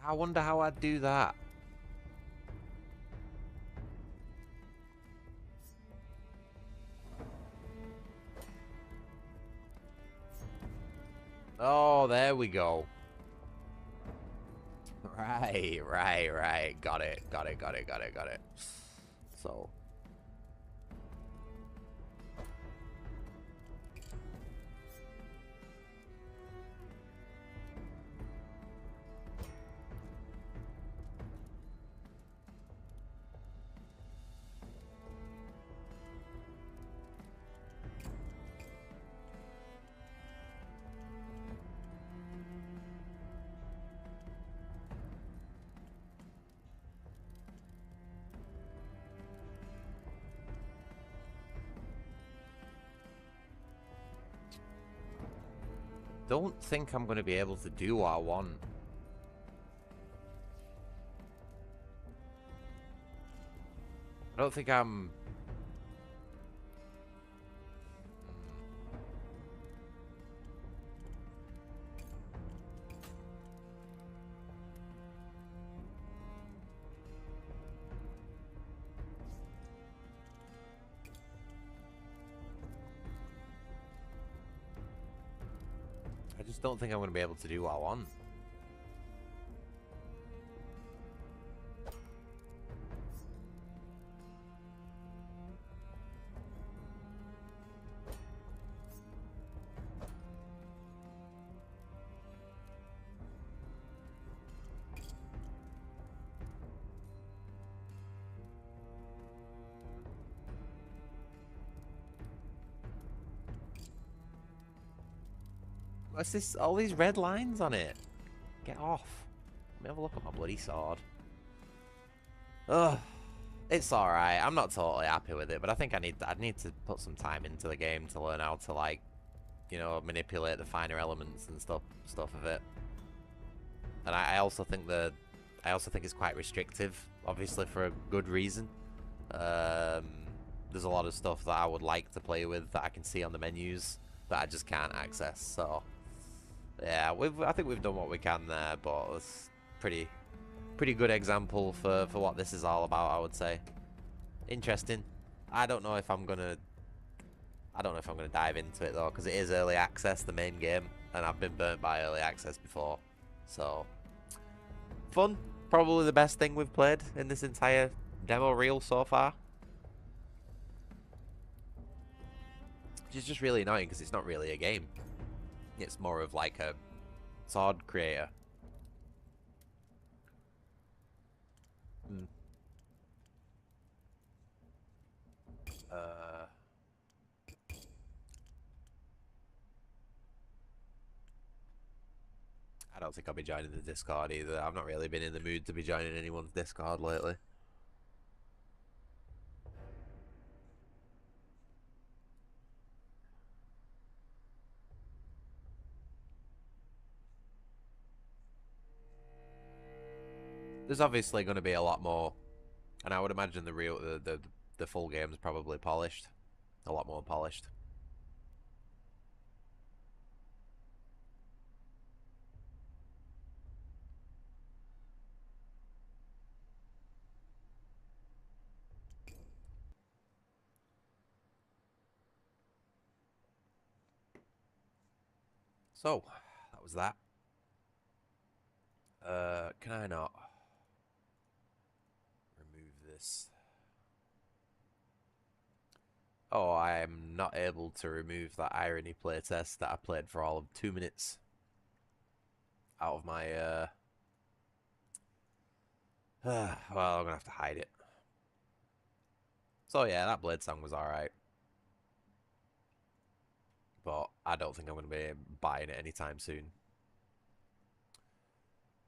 I wonder how I'd do that. Oh, there we go. Right. Got it. So. Don't think I'm going to be able to do what I want. I don't think I'm... I just don't think I'm going to be able to do what I want. What's this? All these red lines on it. Get off. Let me have a look at my bloody sword. Ugh. It's alright. I'm not totally happy with it, but I think I need to put some time into the game to learn how to, like, you know, manipulate the finer elements and stuff of it. And I also think it's quite restrictive, obviously for a good reason. There's a lot of stuff that I would like to play with that I can see on the menus that I just can't access. So yeah, I think we've done what we can there, but it's pretty good example for what this is all about, I would say. Interesting. I don't know if I'm gonna dive into it though, because it is early access, the main game, and I've been burnt by early access before. So fun. Probably the best thing we've played in this entire demo reel so far. Which is just really annoying because it's not really a game. It's more of like a sword creator. don't think I'll be joining the Discord either. I've not really been in the mood to be joining anyone's Discord lately. There's obviously going to be a lot more, and I would imagine the full game's probably polished, a lot more polished. So, that was that. Can I not remove this? Oh, I am not able to remove that irony playtest that I played for all of 2 minutes out of my, well, I'm gonna have to hide it. So yeah, that Blade song was alright. But I don't think I'm gonna be buying it anytime soon.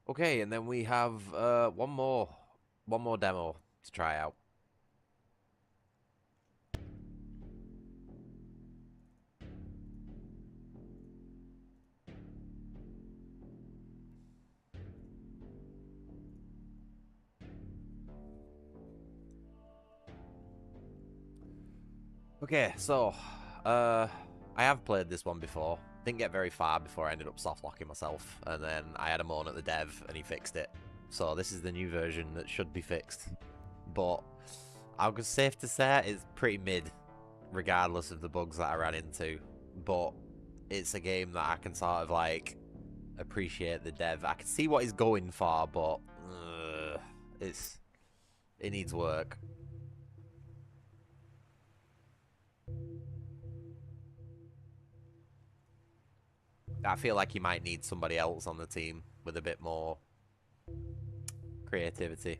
Okay, and then we have one more demo to try out. Okay, so I have played this one before. Didn't get very far before I ended up soft locking myself, and then I had a moan at the dev and he fixed it. So this is the new version that should be fixed. But I was safe to say it's pretty mid, regardless of the bugs that I ran into. But it's a game that I can sort of like appreciate the dev. I can see what he's going for, but it needs work. I feel like you might need somebody else on the team with a bit more creativity.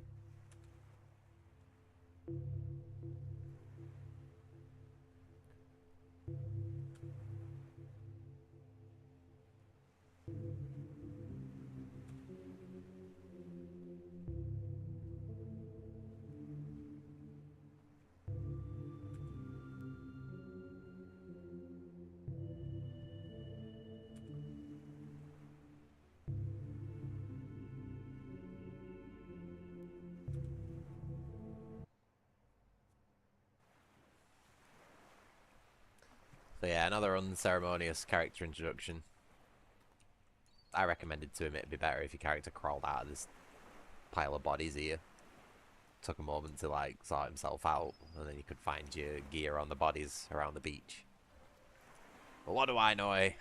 So yeah, another unceremonious character introduction. I recommended to him it'd be better if your character crawled out of this pile of bodies here. Took a moment to like sort himself out, and then you could find your gear on the bodies around the beach. But what do I know, eh?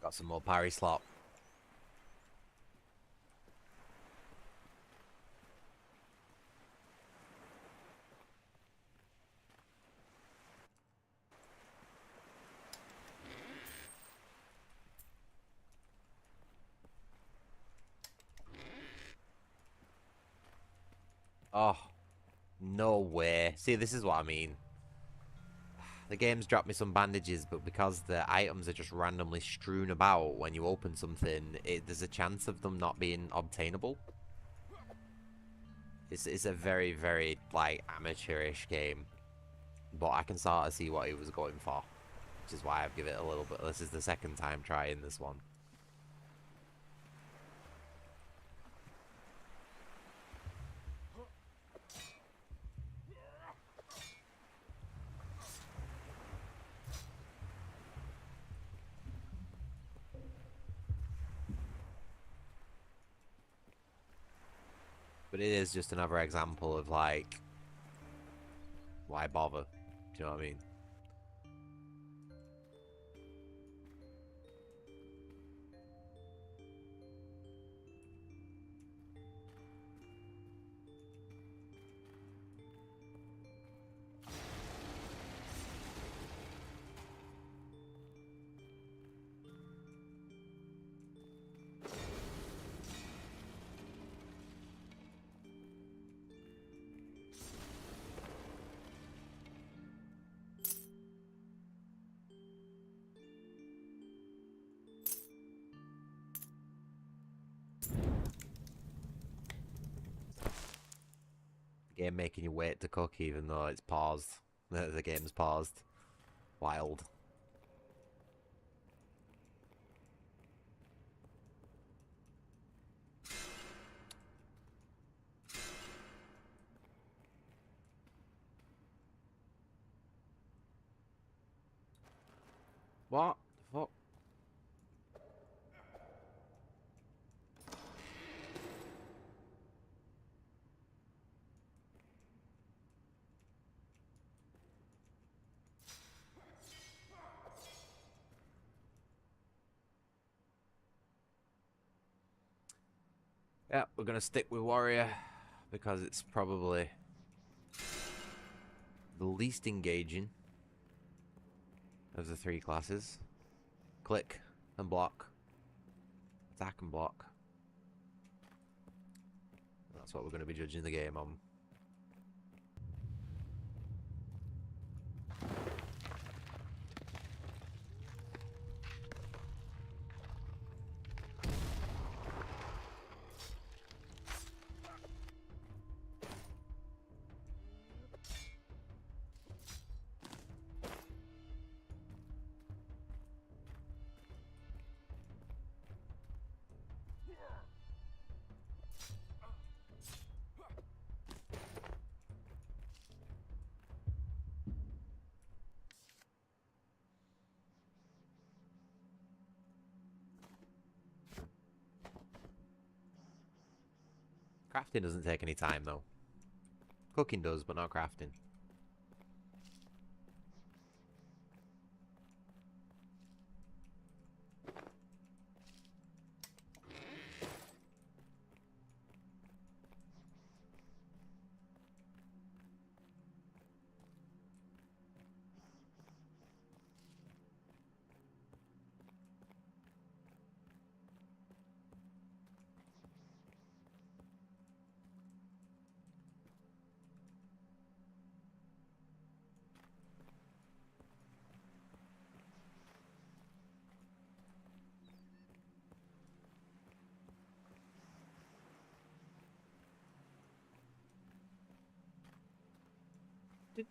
Got some more parry slot. Oh, no way. See, this is what I mean. The game's dropped me some bandages, but because the items are just randomly strewn about when you open something, there's a chance of them not being obtainable. It's a very, very, like, amateurish game. But I can sort of see what he was going for. Which is why I've given it a little bit. This is the second time trying this one. But it is just another example of like, why bother? Do you know what I mean? Game making you wait to cook even though it's paused. The game's paused. Wild. What the fuck? Yeah, we're gonna stick with warrior because it's probably the least engaging of the three classes. Click and block. Attack and block. That's what we're going to be judging the game on. Crafting doesn't take any time though. Cooking does, but not crafting.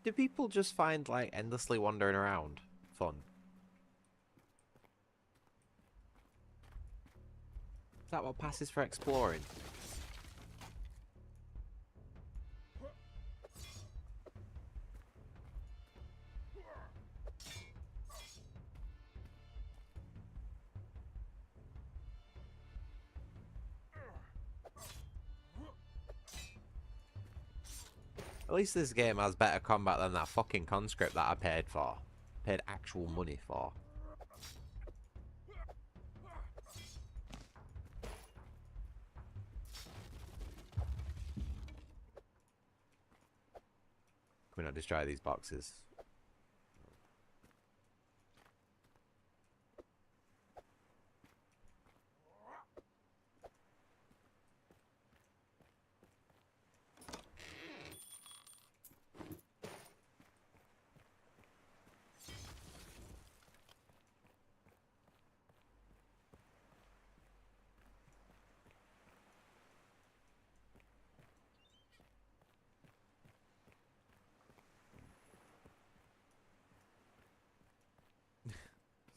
Do people just find like endlessly wandering around fun? Is that what passes for exploring? At least this game has better combat than that fucking conscript that I paid for. Paid actual money for. Can we not destroy these boxes?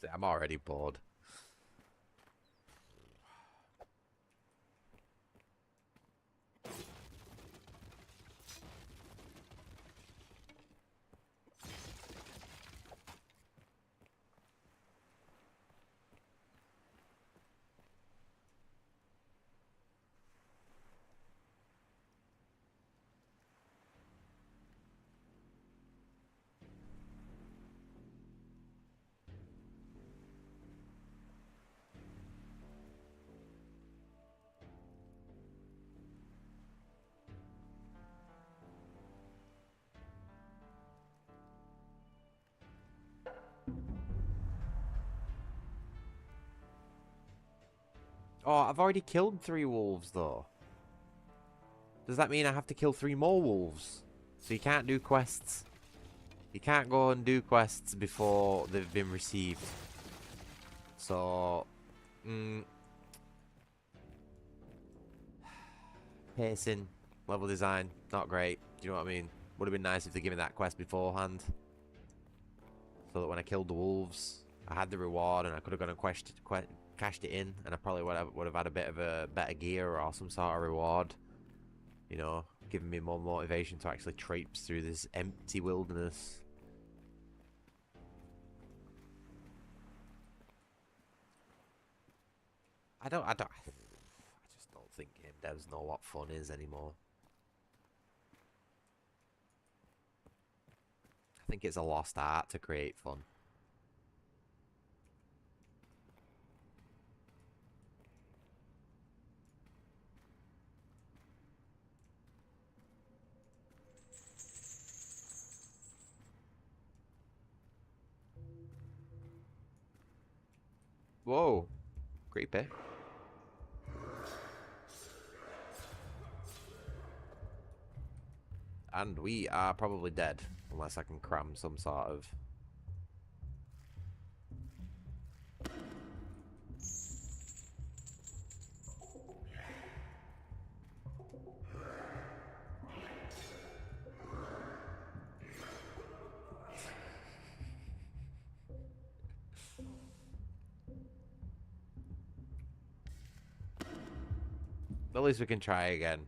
See, I'm already bored. Oh, I've already killed 3 wolves, though. Does that mean I have to kill 3 more wolves? So you can't do quests. You can't go and do quests before they've been received. So... Pacing, level design, not great. Do you know what I mean? Would have been nice if they gave me that quest beforehand. So that when I killed the wolves, I had the reward and I could have gone and cashed it in. And I probably would have had a bit of a better gear or some sort of reward. You know, giving me more motivation to actually traipse through this empty wilderness. I just don't think game devs know what fun is anymore. I think it's a lost art to create fun. Whoa, creepy. And we are probably dead, unless I can cram some sort of... At least we can try again.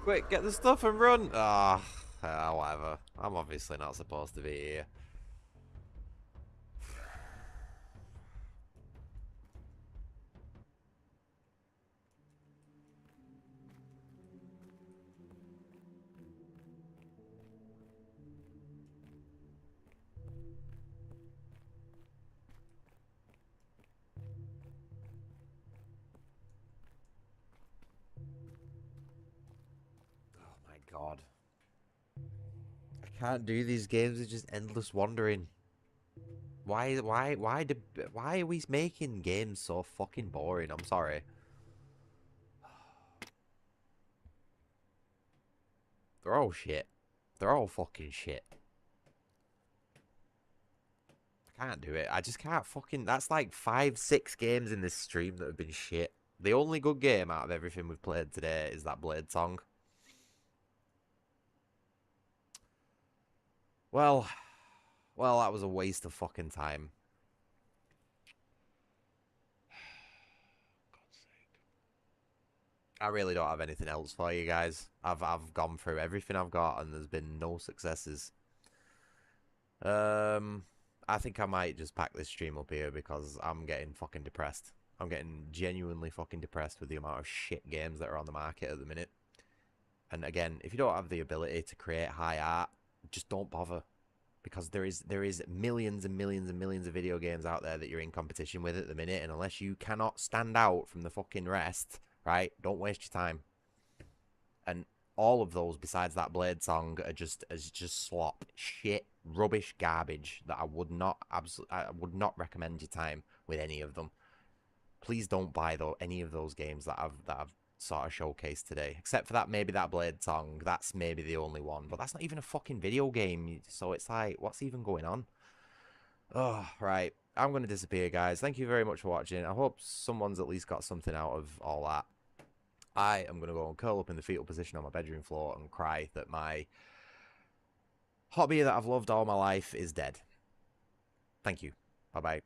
Quick, get the stuff and run! Whatever. I'm obviously not supposed to be here. Oh my god. I can't do these games, it's just endless wandering. Why are we making games so fucking boring? I'm sorry. They're all shit. They're all fucking shit. I can't do it. I just can't fucking... That's like 5, 6 games in this stream that have been shit. The only good game out of everything we've played today is that Blade song. Well, that was a waste of fucking time. I really don't have anything else for you guys. I've gone through everything I've got and there's been no successes. I think I might just pack this stream up here because I'm getting fucking depressed. I'm getting genuinely fucking depressed with the amount of shit games that are on the market at the minute. And again, if you don't have the ability to create high art, just don't bother. Because there is millions and millions and millions of video games out there that you're in competition with at the minute, and unless you cannot stand out from the fucking rest, right, don't waste your time. And all of those besides that Blade song are just slop, shit, rubbish, garbage that I would not recommend your time with any of them. Please don't buy any of those games that I've sort of showcased today, except for that maybe that Blade song. That's maybe the only one, but that's not even a fucking video game. So it's like, what's even going on? Oh, right. I'm going to disappear, guys. Thank you very much for watching. I hope someone's at least got something out of all that. I am going to go and curl up in the fetal position on my bedroom floor and cry that my hobby that I've loved all my life is dead. Thank you. Bye-bye.